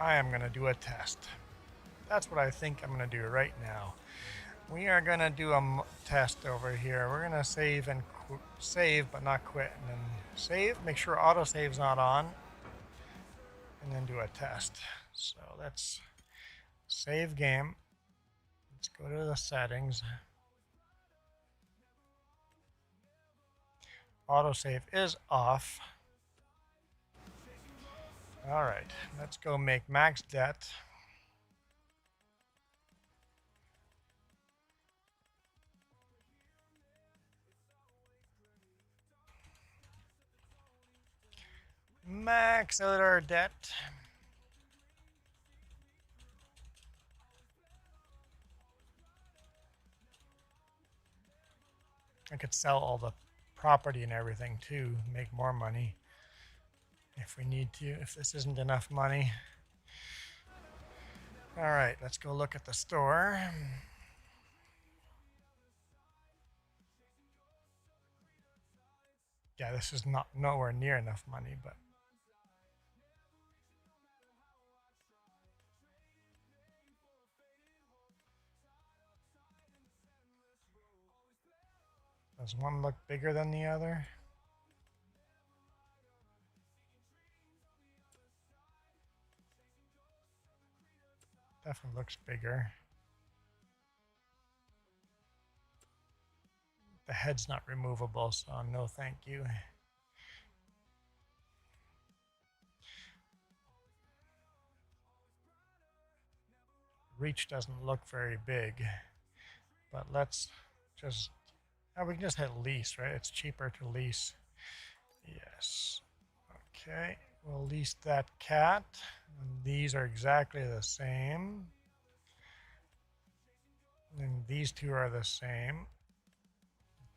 I am going to do a test. That's what I think I'm going to do right now. We are going to do a test over here. We're going to save and save, but not quit. And then save, make sure autosave's not on, and then do a test. So let's save game. Let's go to the settings. Autosave is off. All right, let's go make max debt. Max out our debt. I could sell all the property and everything too, make more money if we need to, if this isn't enough money. All right, let's go look at the store. Yeah, this is not nowhere near enough money, but does one look bigger than the other? Definitely looks bigger. The head's not removable, so no thank you. Reach doesn't look very big, but let's just, we can just hit lease, right? It's cheaper to lease. Yes. Okay, we'll lease that cat. And these are exactly the same. And these two are the same.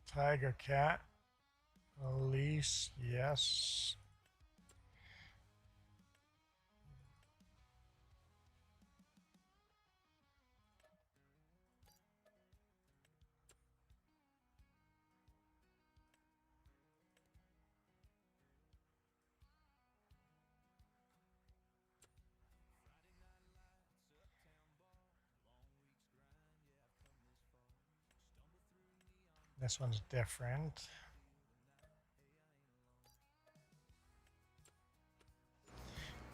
Tiger cat. Lease, yes. This one's different.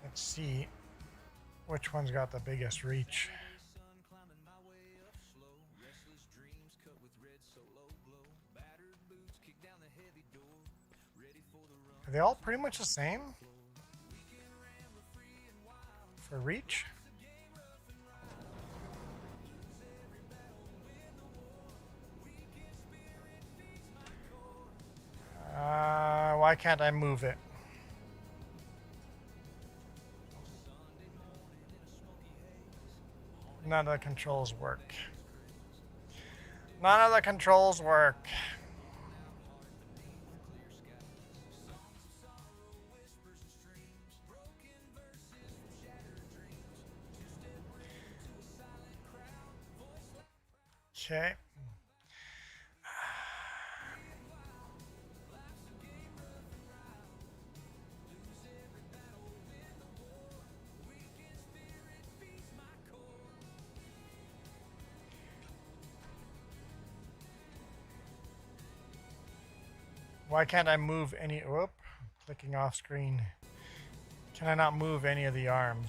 Let's see which one's got the biggest reach. Are they all pretty much the same for reach? Why can't I move it? None of the controls work. None of the controls work. Okay. Why can't I move any? Whoop, clicking off screen. Can I not move any of the arms?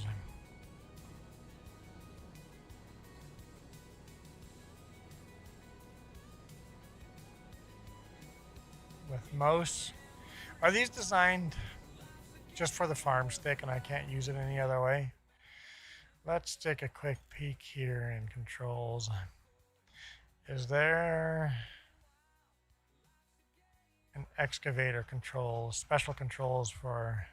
With mouse? Are these designed just for the farm stick and I can't use it any other way? Let's take a quick peek here in controls. Is there an excavator control, special controls for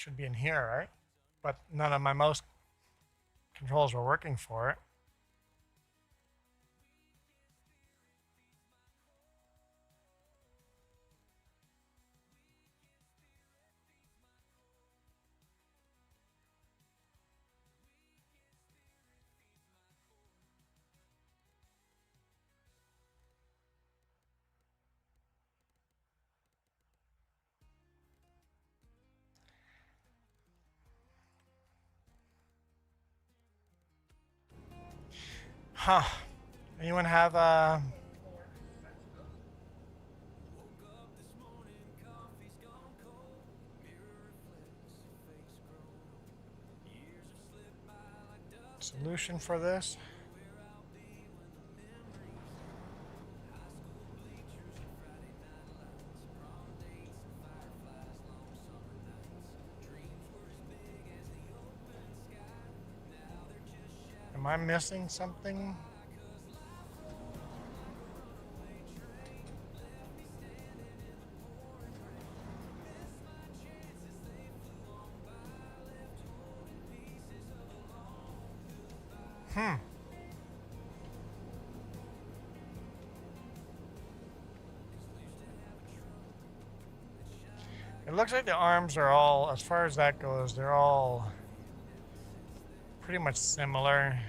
should be in here, right? But none of my mouse controls were working for it. Huh. Anyone have solution for this? Am I missing something? It looks like the arms are all, as far as that goes, they're all pretty much similar.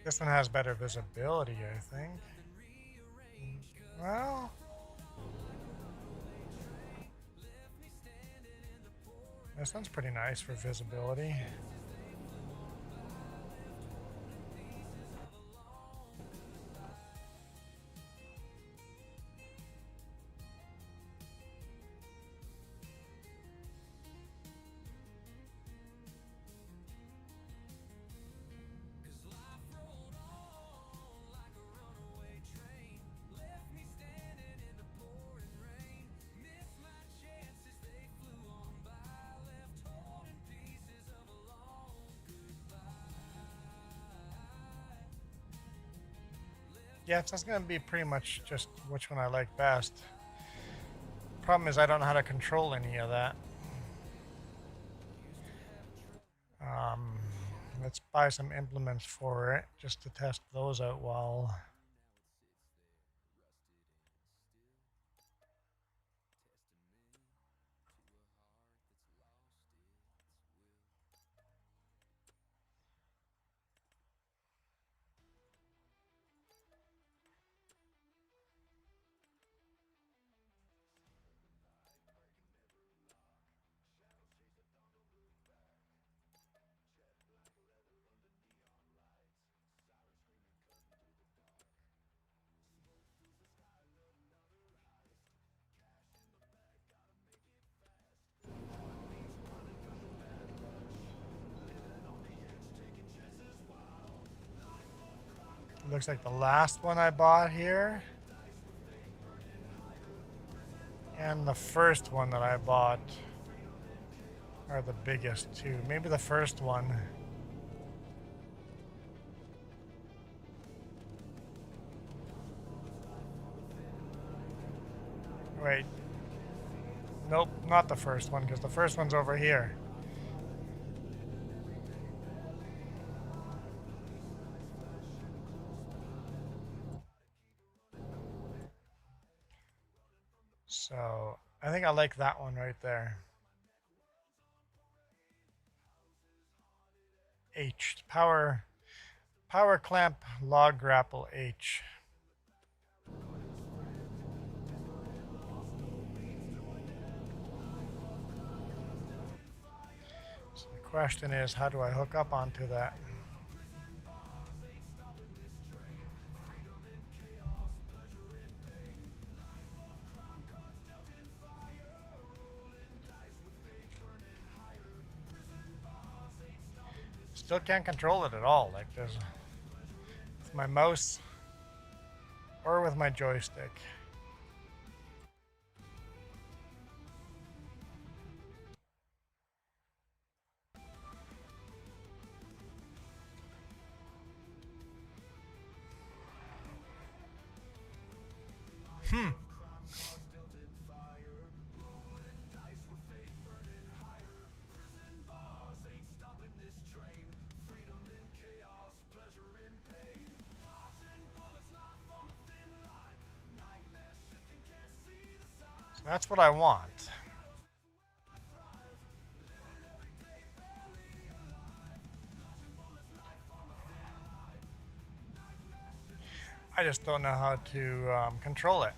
This one has better visibility, I think. Well, this one's pretty nice for visibility. Yeah, it's just going to be pretty much just which one I like best. Problem is I don't know how to control any of that. Let's buy some implements for it just to test those out while... Looks like the last one I bought here. And the first one that I bought are the biggest two. Maybe the first one. Wait. Nope, not the first one, because the first one's over here. So I think I like that one right there. H, power clamp log grapple H. So the question is, how do I hook up onto that? Still can't control it at all. Like there's with my mouse or with my joystick. Hmm. So that's what I want. I just don't know how to control it.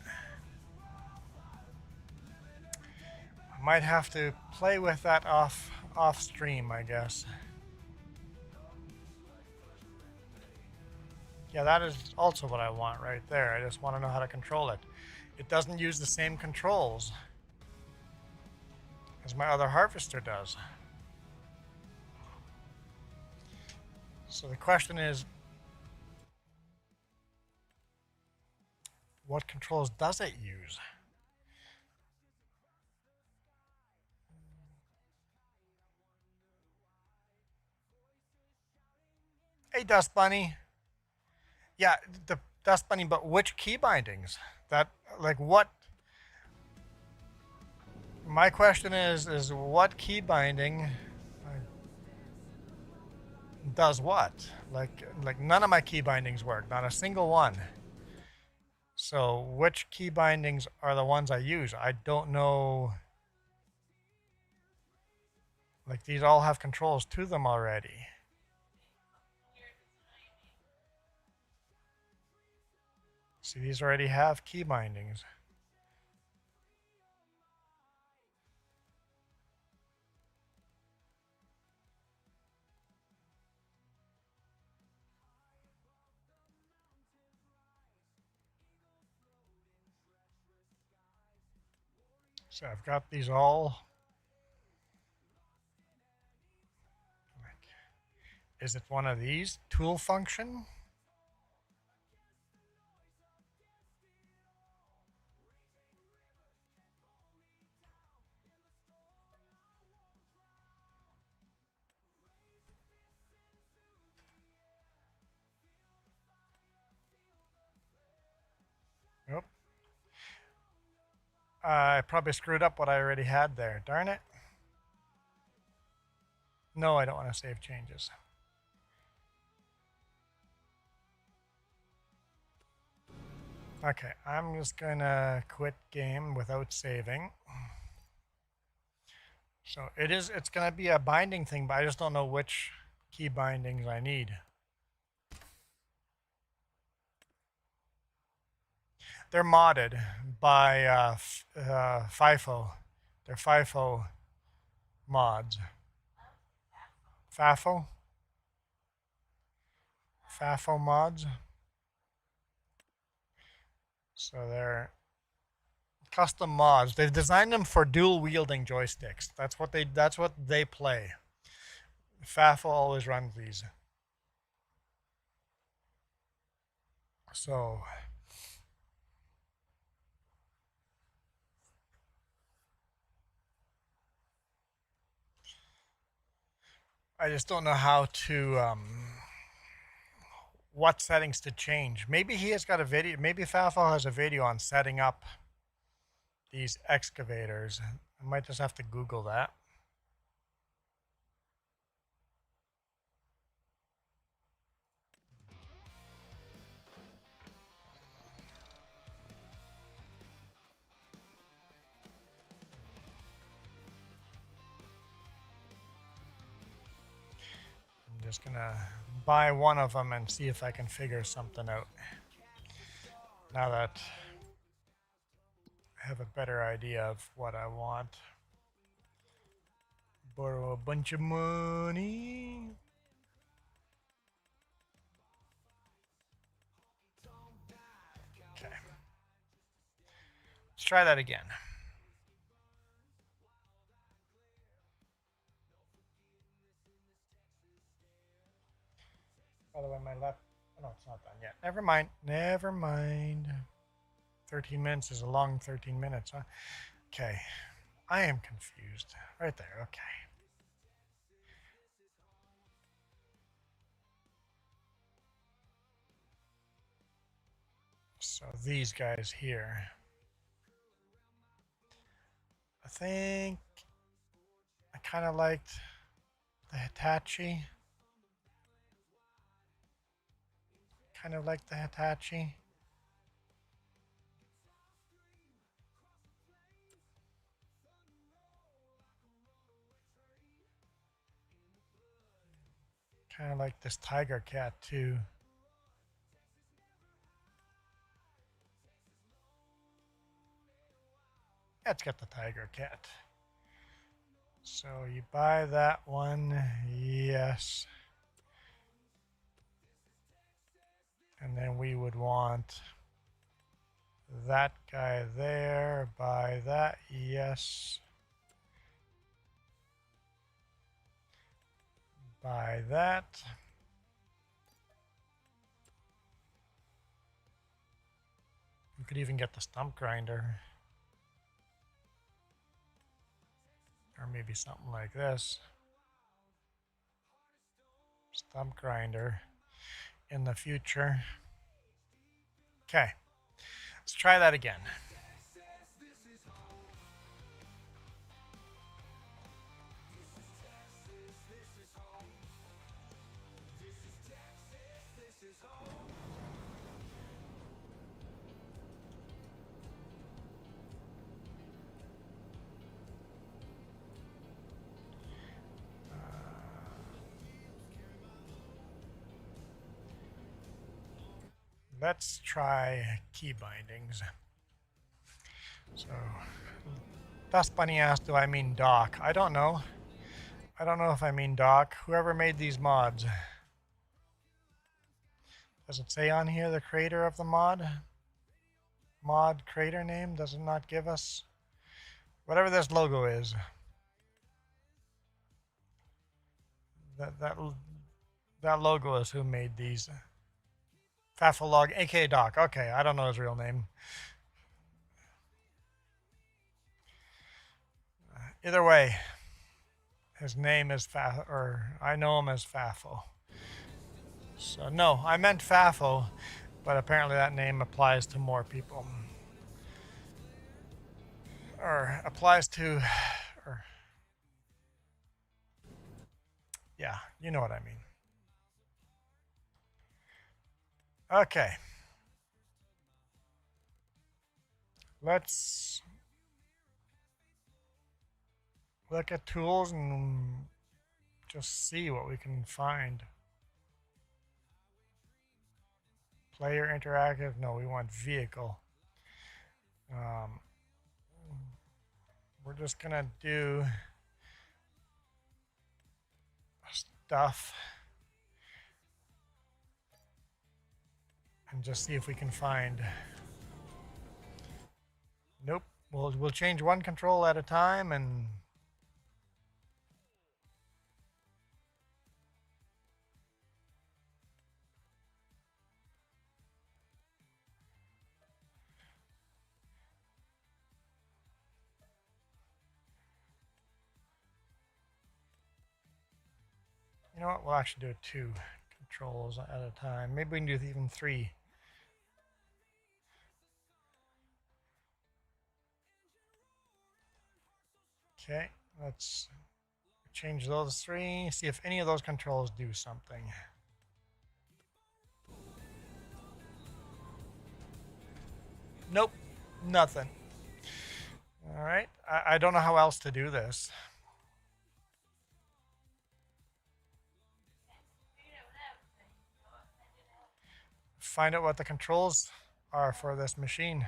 I might have to play with that off stream, I guess. Yeah, that is also what I want right there. I just want to know how to control it. It doesn't use the same controls as my other harvester does. So the question is, what controls does it use? Hey, Dust Bunny. Yeah, the Dust Bunny, but which key bindings? That, like, what? My question is what key binding does what? Like none of my key bindings work, not a single one. So which key bindings are the ones I use? I don't know. Like these all have controls to them already. See, these already have key bindings. So I've got these all. Is it one of these? Tool function? Nope. I probably screwed up what I already had there. Darn it. No, I don't want to save changes. Okay, I'm just gonna quit game without saving. So it's gonna be a binding thing, but I just don't know which key bindings I need. They're modded by FIFO. They're FIFO mods. FAFO? FAFO mods. So they're custom mods. They've designed them for dual wielding joysticks. That's what they play. FAFO always runs these. So I just don't know how to what settings to change. Maybe he has got a video. Maybe FAFO has a video on setting up these excavators. I might just have to Google that. I'm just gonna buy one of them and see if I can figure something out. Now that I have a better idea of what I want. Borrow a bunch of money. Okay. Let's try that again. By the way, my left. Oh, no, it's not done yet. Never mind. Never mind. 13 minutes is a long 13 minutes, huh? Okay. I am confused. Right there. Okay. So these guys here. think I kind of liked the Hitachi. Kind of like the Hitachi. Kind of like this Tiger Cat too. Let's get the Tiger Cat. So you buy that one, yes. And then we would want that guy there, buy that, yes. Buy that. We could even get the stump grinder. Or maybe something like this. Stump grinder in the future. Okay, let's try that again. Let's try key bindings. So, Dust Bunny asked, do I mean Doc? I don't know. I don't know if I mean Doc. Whoever made these mods. Does it say on here the creator of the mod? Mod creator name? Does it not give us? Whatever this logo is. That logo is who made these. Fafolog, aka Doc. Okay, I don't know his real name. Either way, his name is or I know him as Fafo. So no, I meant Fafo, but apparently that name applies to more people. Or applies to, or yeah, you know what I mean. Okay. Let's look at tools and just see what we can find. Player interactive, no, we want vehicle. We're just gonna do stuff and just see if we can find. Nope, we'll change one control at a time and you know what, we'll actually do 2 controls at a time. Maybe we can do even 3. Okay, let's change those 3, see if any of those controls do something. Nope, nothing. All right, I don't know how else to do this. Find out what the controls are for this machine.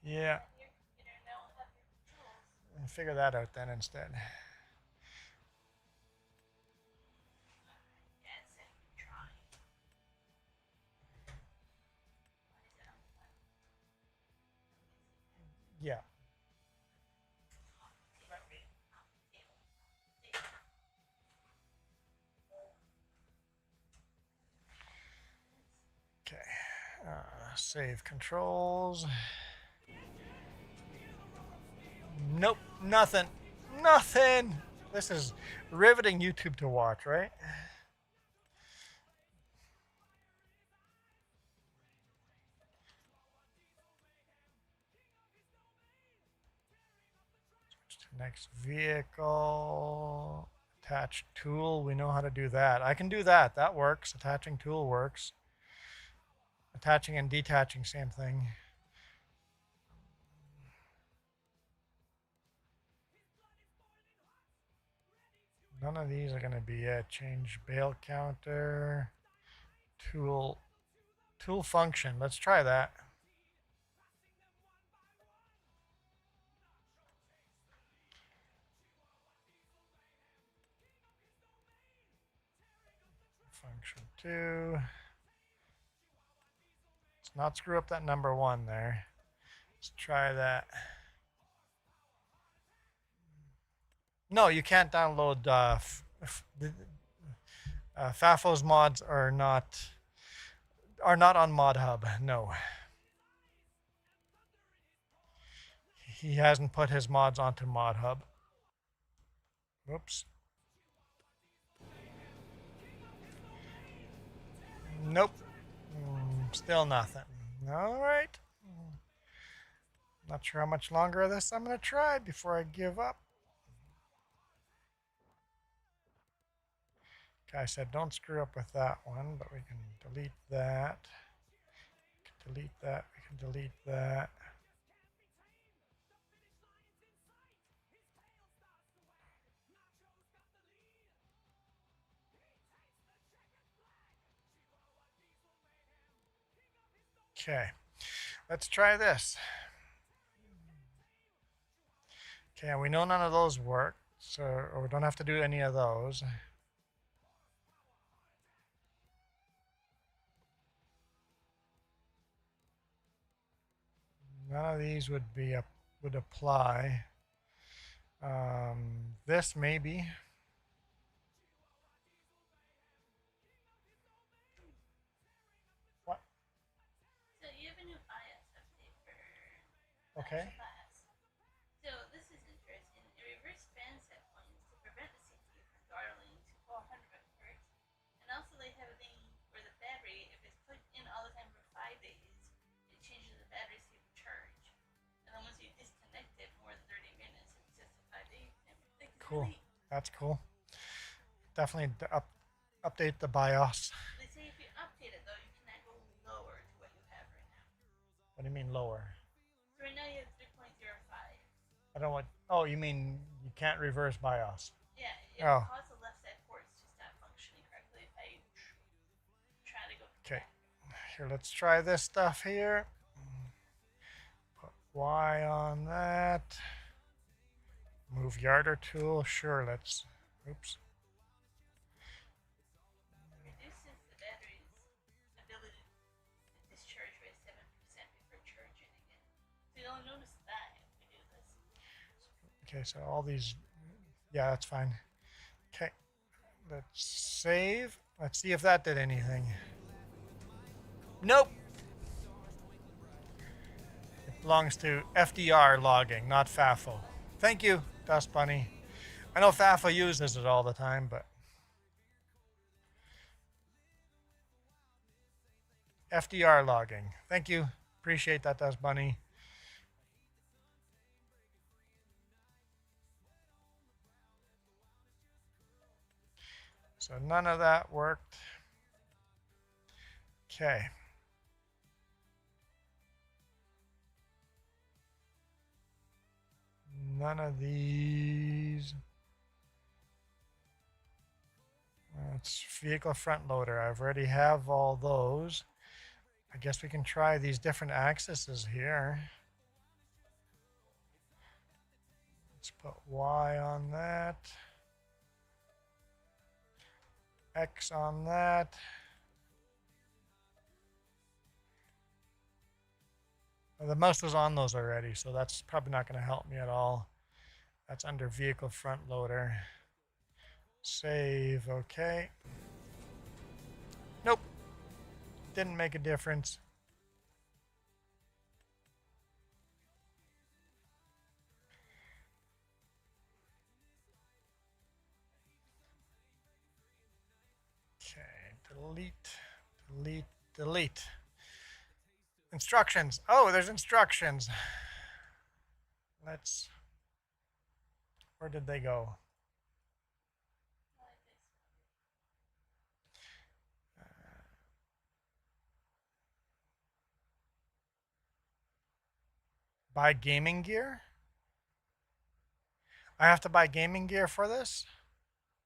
Yeah. And figure that out then instead. Yeah. Okay. Save controls. Nope, nothing. Nothing. This is riveting YouTube to watch, right? Next vehicle. Attach tool. We know how to do that. I can do that. That works. Attaching tool works. Attaching and detaching, same thing. None of these are going to be it. Change bale counter. Tool function. Let's try that. Function 2. Let's not screw up that number 1 there. Let's try that. No, you can't download Fafo's mods are not on ModHub. No. He hasn't put his mods onto ModHub. Whoops. Nope. Still nothing. All right. Not sure how much longer of this I'm going to try before I give up. Okay, I said don't screw up with that one, but we can delete that. We can delete that. We can delete that. Okay, let's try this. Okay, we know none of those work, so or we don't have to do any of those. None of these would apply. This maybe. What? So you have a new bias update for Okay. class. So this is interesting. It reverse span set points to prevent the CPU from throttling to 400 hertz. And also they have a thing where the battery, if it's plugged in all the time for 5 days, it changes the battery state of charge. And then once you disconnect it more than 30 minutes, it sets to 5 days. Cool. That's cool. Definitely update the BIOS. They say if you update it though, you cannot go lower to what you have right now. What do you mean lower? So right now you have 3.05. I don't want. Oh, you mean you can't reverse BIOS? Yeah, it Oh. causes the left side ports to stop functioning correctly if I try to go. Okay. Here, let's try this stuff here. Put Y on that. Move yarder tool. Sure, let's. Oops. Reduces the battery's ability to discharge by 7% before charging again. So you'll notice that if we do this. Okay, so all these. Yeah, that's fine. Okay. Let's save. Let's see if that did anything. Nope. It belongs to FDR logging, not FAFO. Thank you, Dust Bunny. I know FAFO uses it all the time, but FDR logging. Thank you. Appreciate that, Dust Bunny. So none of that worked. Okay. None of these. It's vehicle front loader. I've already have all those. I guess we can try these different axes here. Let's put Y on that. X on that. Well, the mouse was on those already, so that's probably not going to help me at all. That's under vehicle front loader. Save, okay. Nope. Didn't make a difference. Okay, delete. Instructions. Oh, there's instructions. Let's Where did they go? Buy gaming gear? I have to buy gaming gear for this?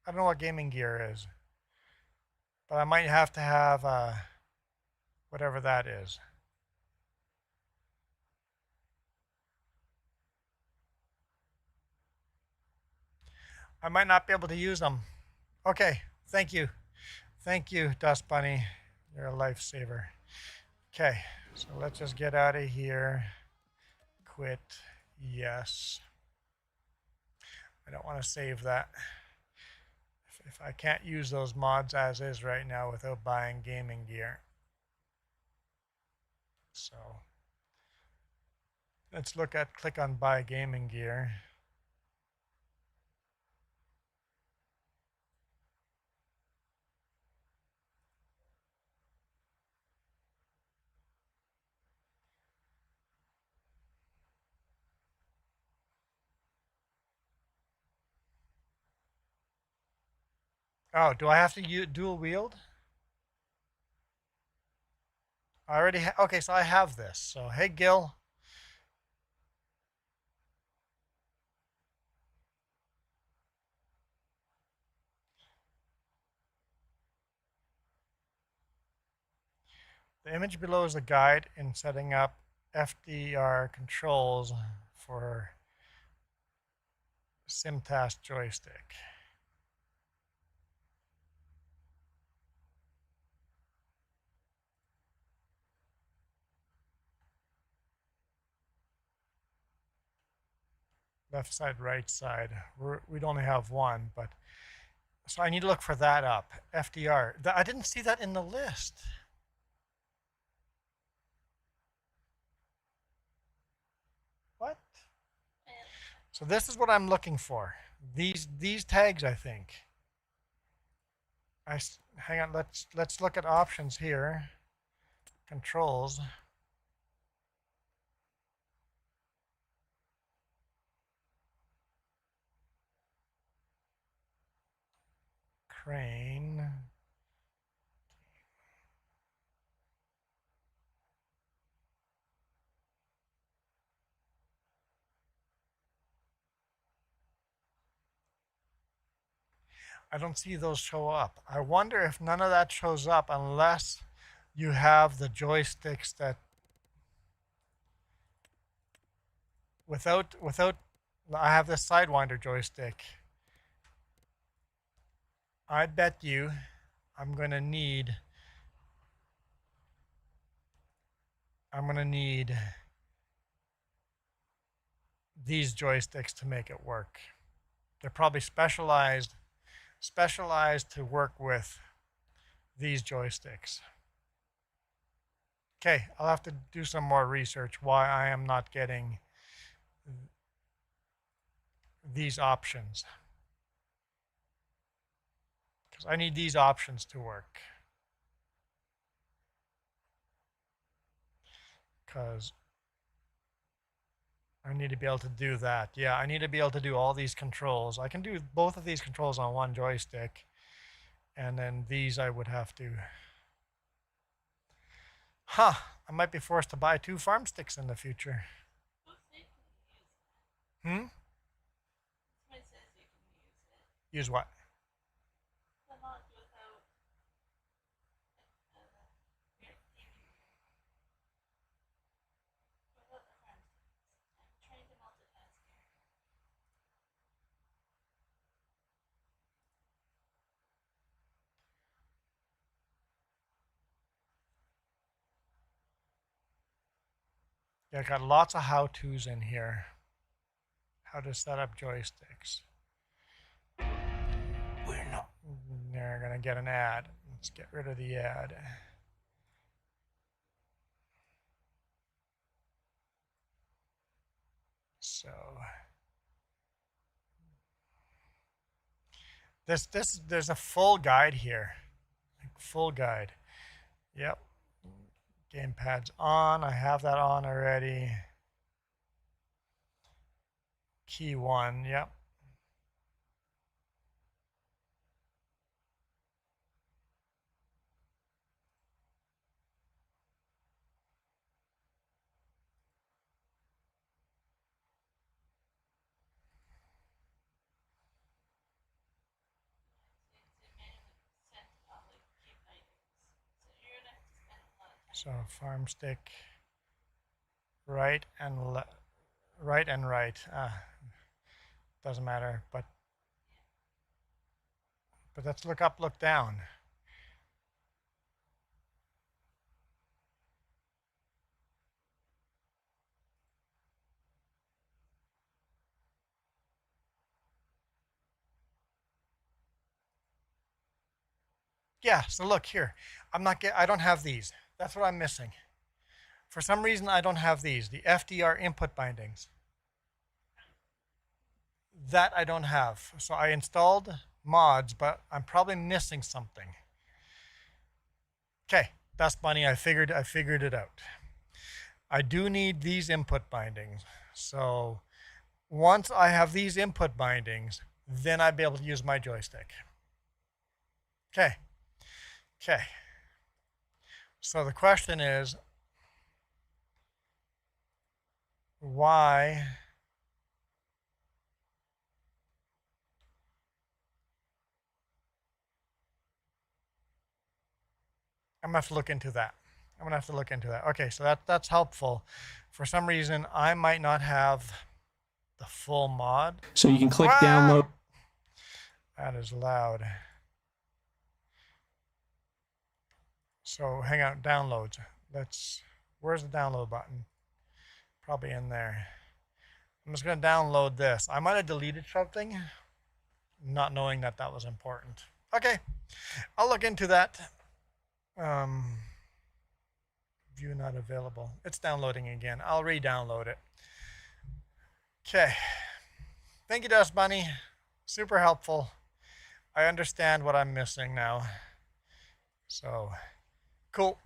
I don't know what gaming gear is. But I might have to have whatever that is. I might not be able to use them. Okay, thank you. Thank you, Dust Bunny. You're a lifesaver. Okay, so let's just get out of here. Quit. Yes. I don't want to save that. If I can't use those mods as is right now without buying gaming gear. So let's click on buy gaming gear. Oh, do I have to dual wield? I already okay, so I have this. So hey Gil. The image below is a guide in setting up FDR controls for SimTask joystick. Left side, right side. We'd only have one, but so I need to look for that up. FDR. I didn't see that in the list. What? So this is what I'm looking for. These tags, I think. Hang on. Let's look at options here. Controls. Crane. I don't see those show up. I wonder if none of that shows up unless you have the joysticks that without I have this Sidewinder joystick. I bet you I'm gonna need these joysticks to make it work. They're probably specialized to work with these joysticks. Okay, I'll have to do some more research why I am not getting these options. Because I need these options to work. Because I need to be able to do that. Yeah, I need to be able to do all these controls. I can do both of these controls on one joystick. And then these I would have to... Huh, I might be forced to buy 2 farm sticks in the future. Hmm? Use what? Yeah, I got lots of how-tos in here. How to set up joysticks. We're not. They're gonna get an ad. Let's get rid of the ad. So there's a full guide here. Full guide. Yep. Gamepad's on. I have that on already. Key 1. Yep. So farm stick, right and right. Doesn't matter, but let's look up, look down. Yeah, so look here. I don't have these. That's what I'm missing. For some reason, I don't have these, the FDR input bindings. That I don't have. So I installed mods, but I'm probably missing something. Okay, that's funny. I figured it out. I do need these input bindings. So once I have these input bindings, then I'd be able to use my joystick. Okay. Okay. So the question is, why I'm gonna have to look into that. Okay, so that's helpful. For some reason, I might not have the full mod. So you can click download. That is loud. So hang on, downloads. Where's the download button? Probably in there. I'm just gonna download this. I might have deleted something, not knowing that was important. Okay, I'll look into that. View not available. It's downloading again. I'll re-download it. Okay. Thank you, Dust Bunny. Super helpful. I understand what I'm missing now. So, cool.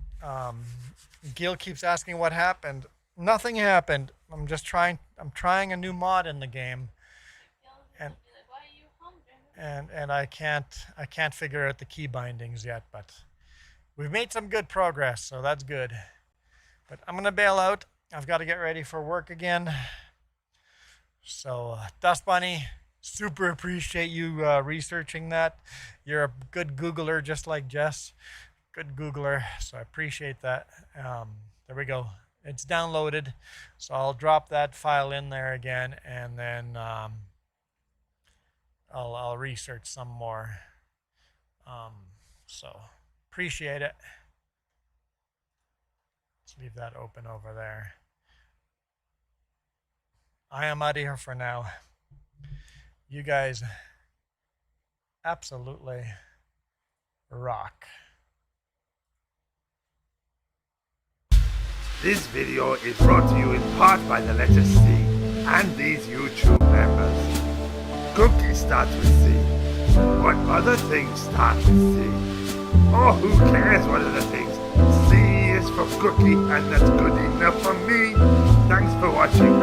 Gil keeps asking what happened. Nothing happened. I'm trying a new mod in the game. And I can't figure out the key bindings yet, but we've made some good progress, so that's good. But I'm gonna bail out. I've got to get ready for work again. So Dust Bunny, super appreciate you researching that. You're a good Googler, just like Jess. Good Googler, so I appreciate that. There we go. It's downloaded, so I'll drop that file in there again, and then I'll research some more. So appreciate it. Let's leave that open over there. I am out of here for now. You guys absolutely rock. This video is brought to you in part by the letter C and these YouTube members. Cookies start with C. What other things start with C? Oh, who cares what other things? C is for cookie, and that's good enough for me. Thanks for watching.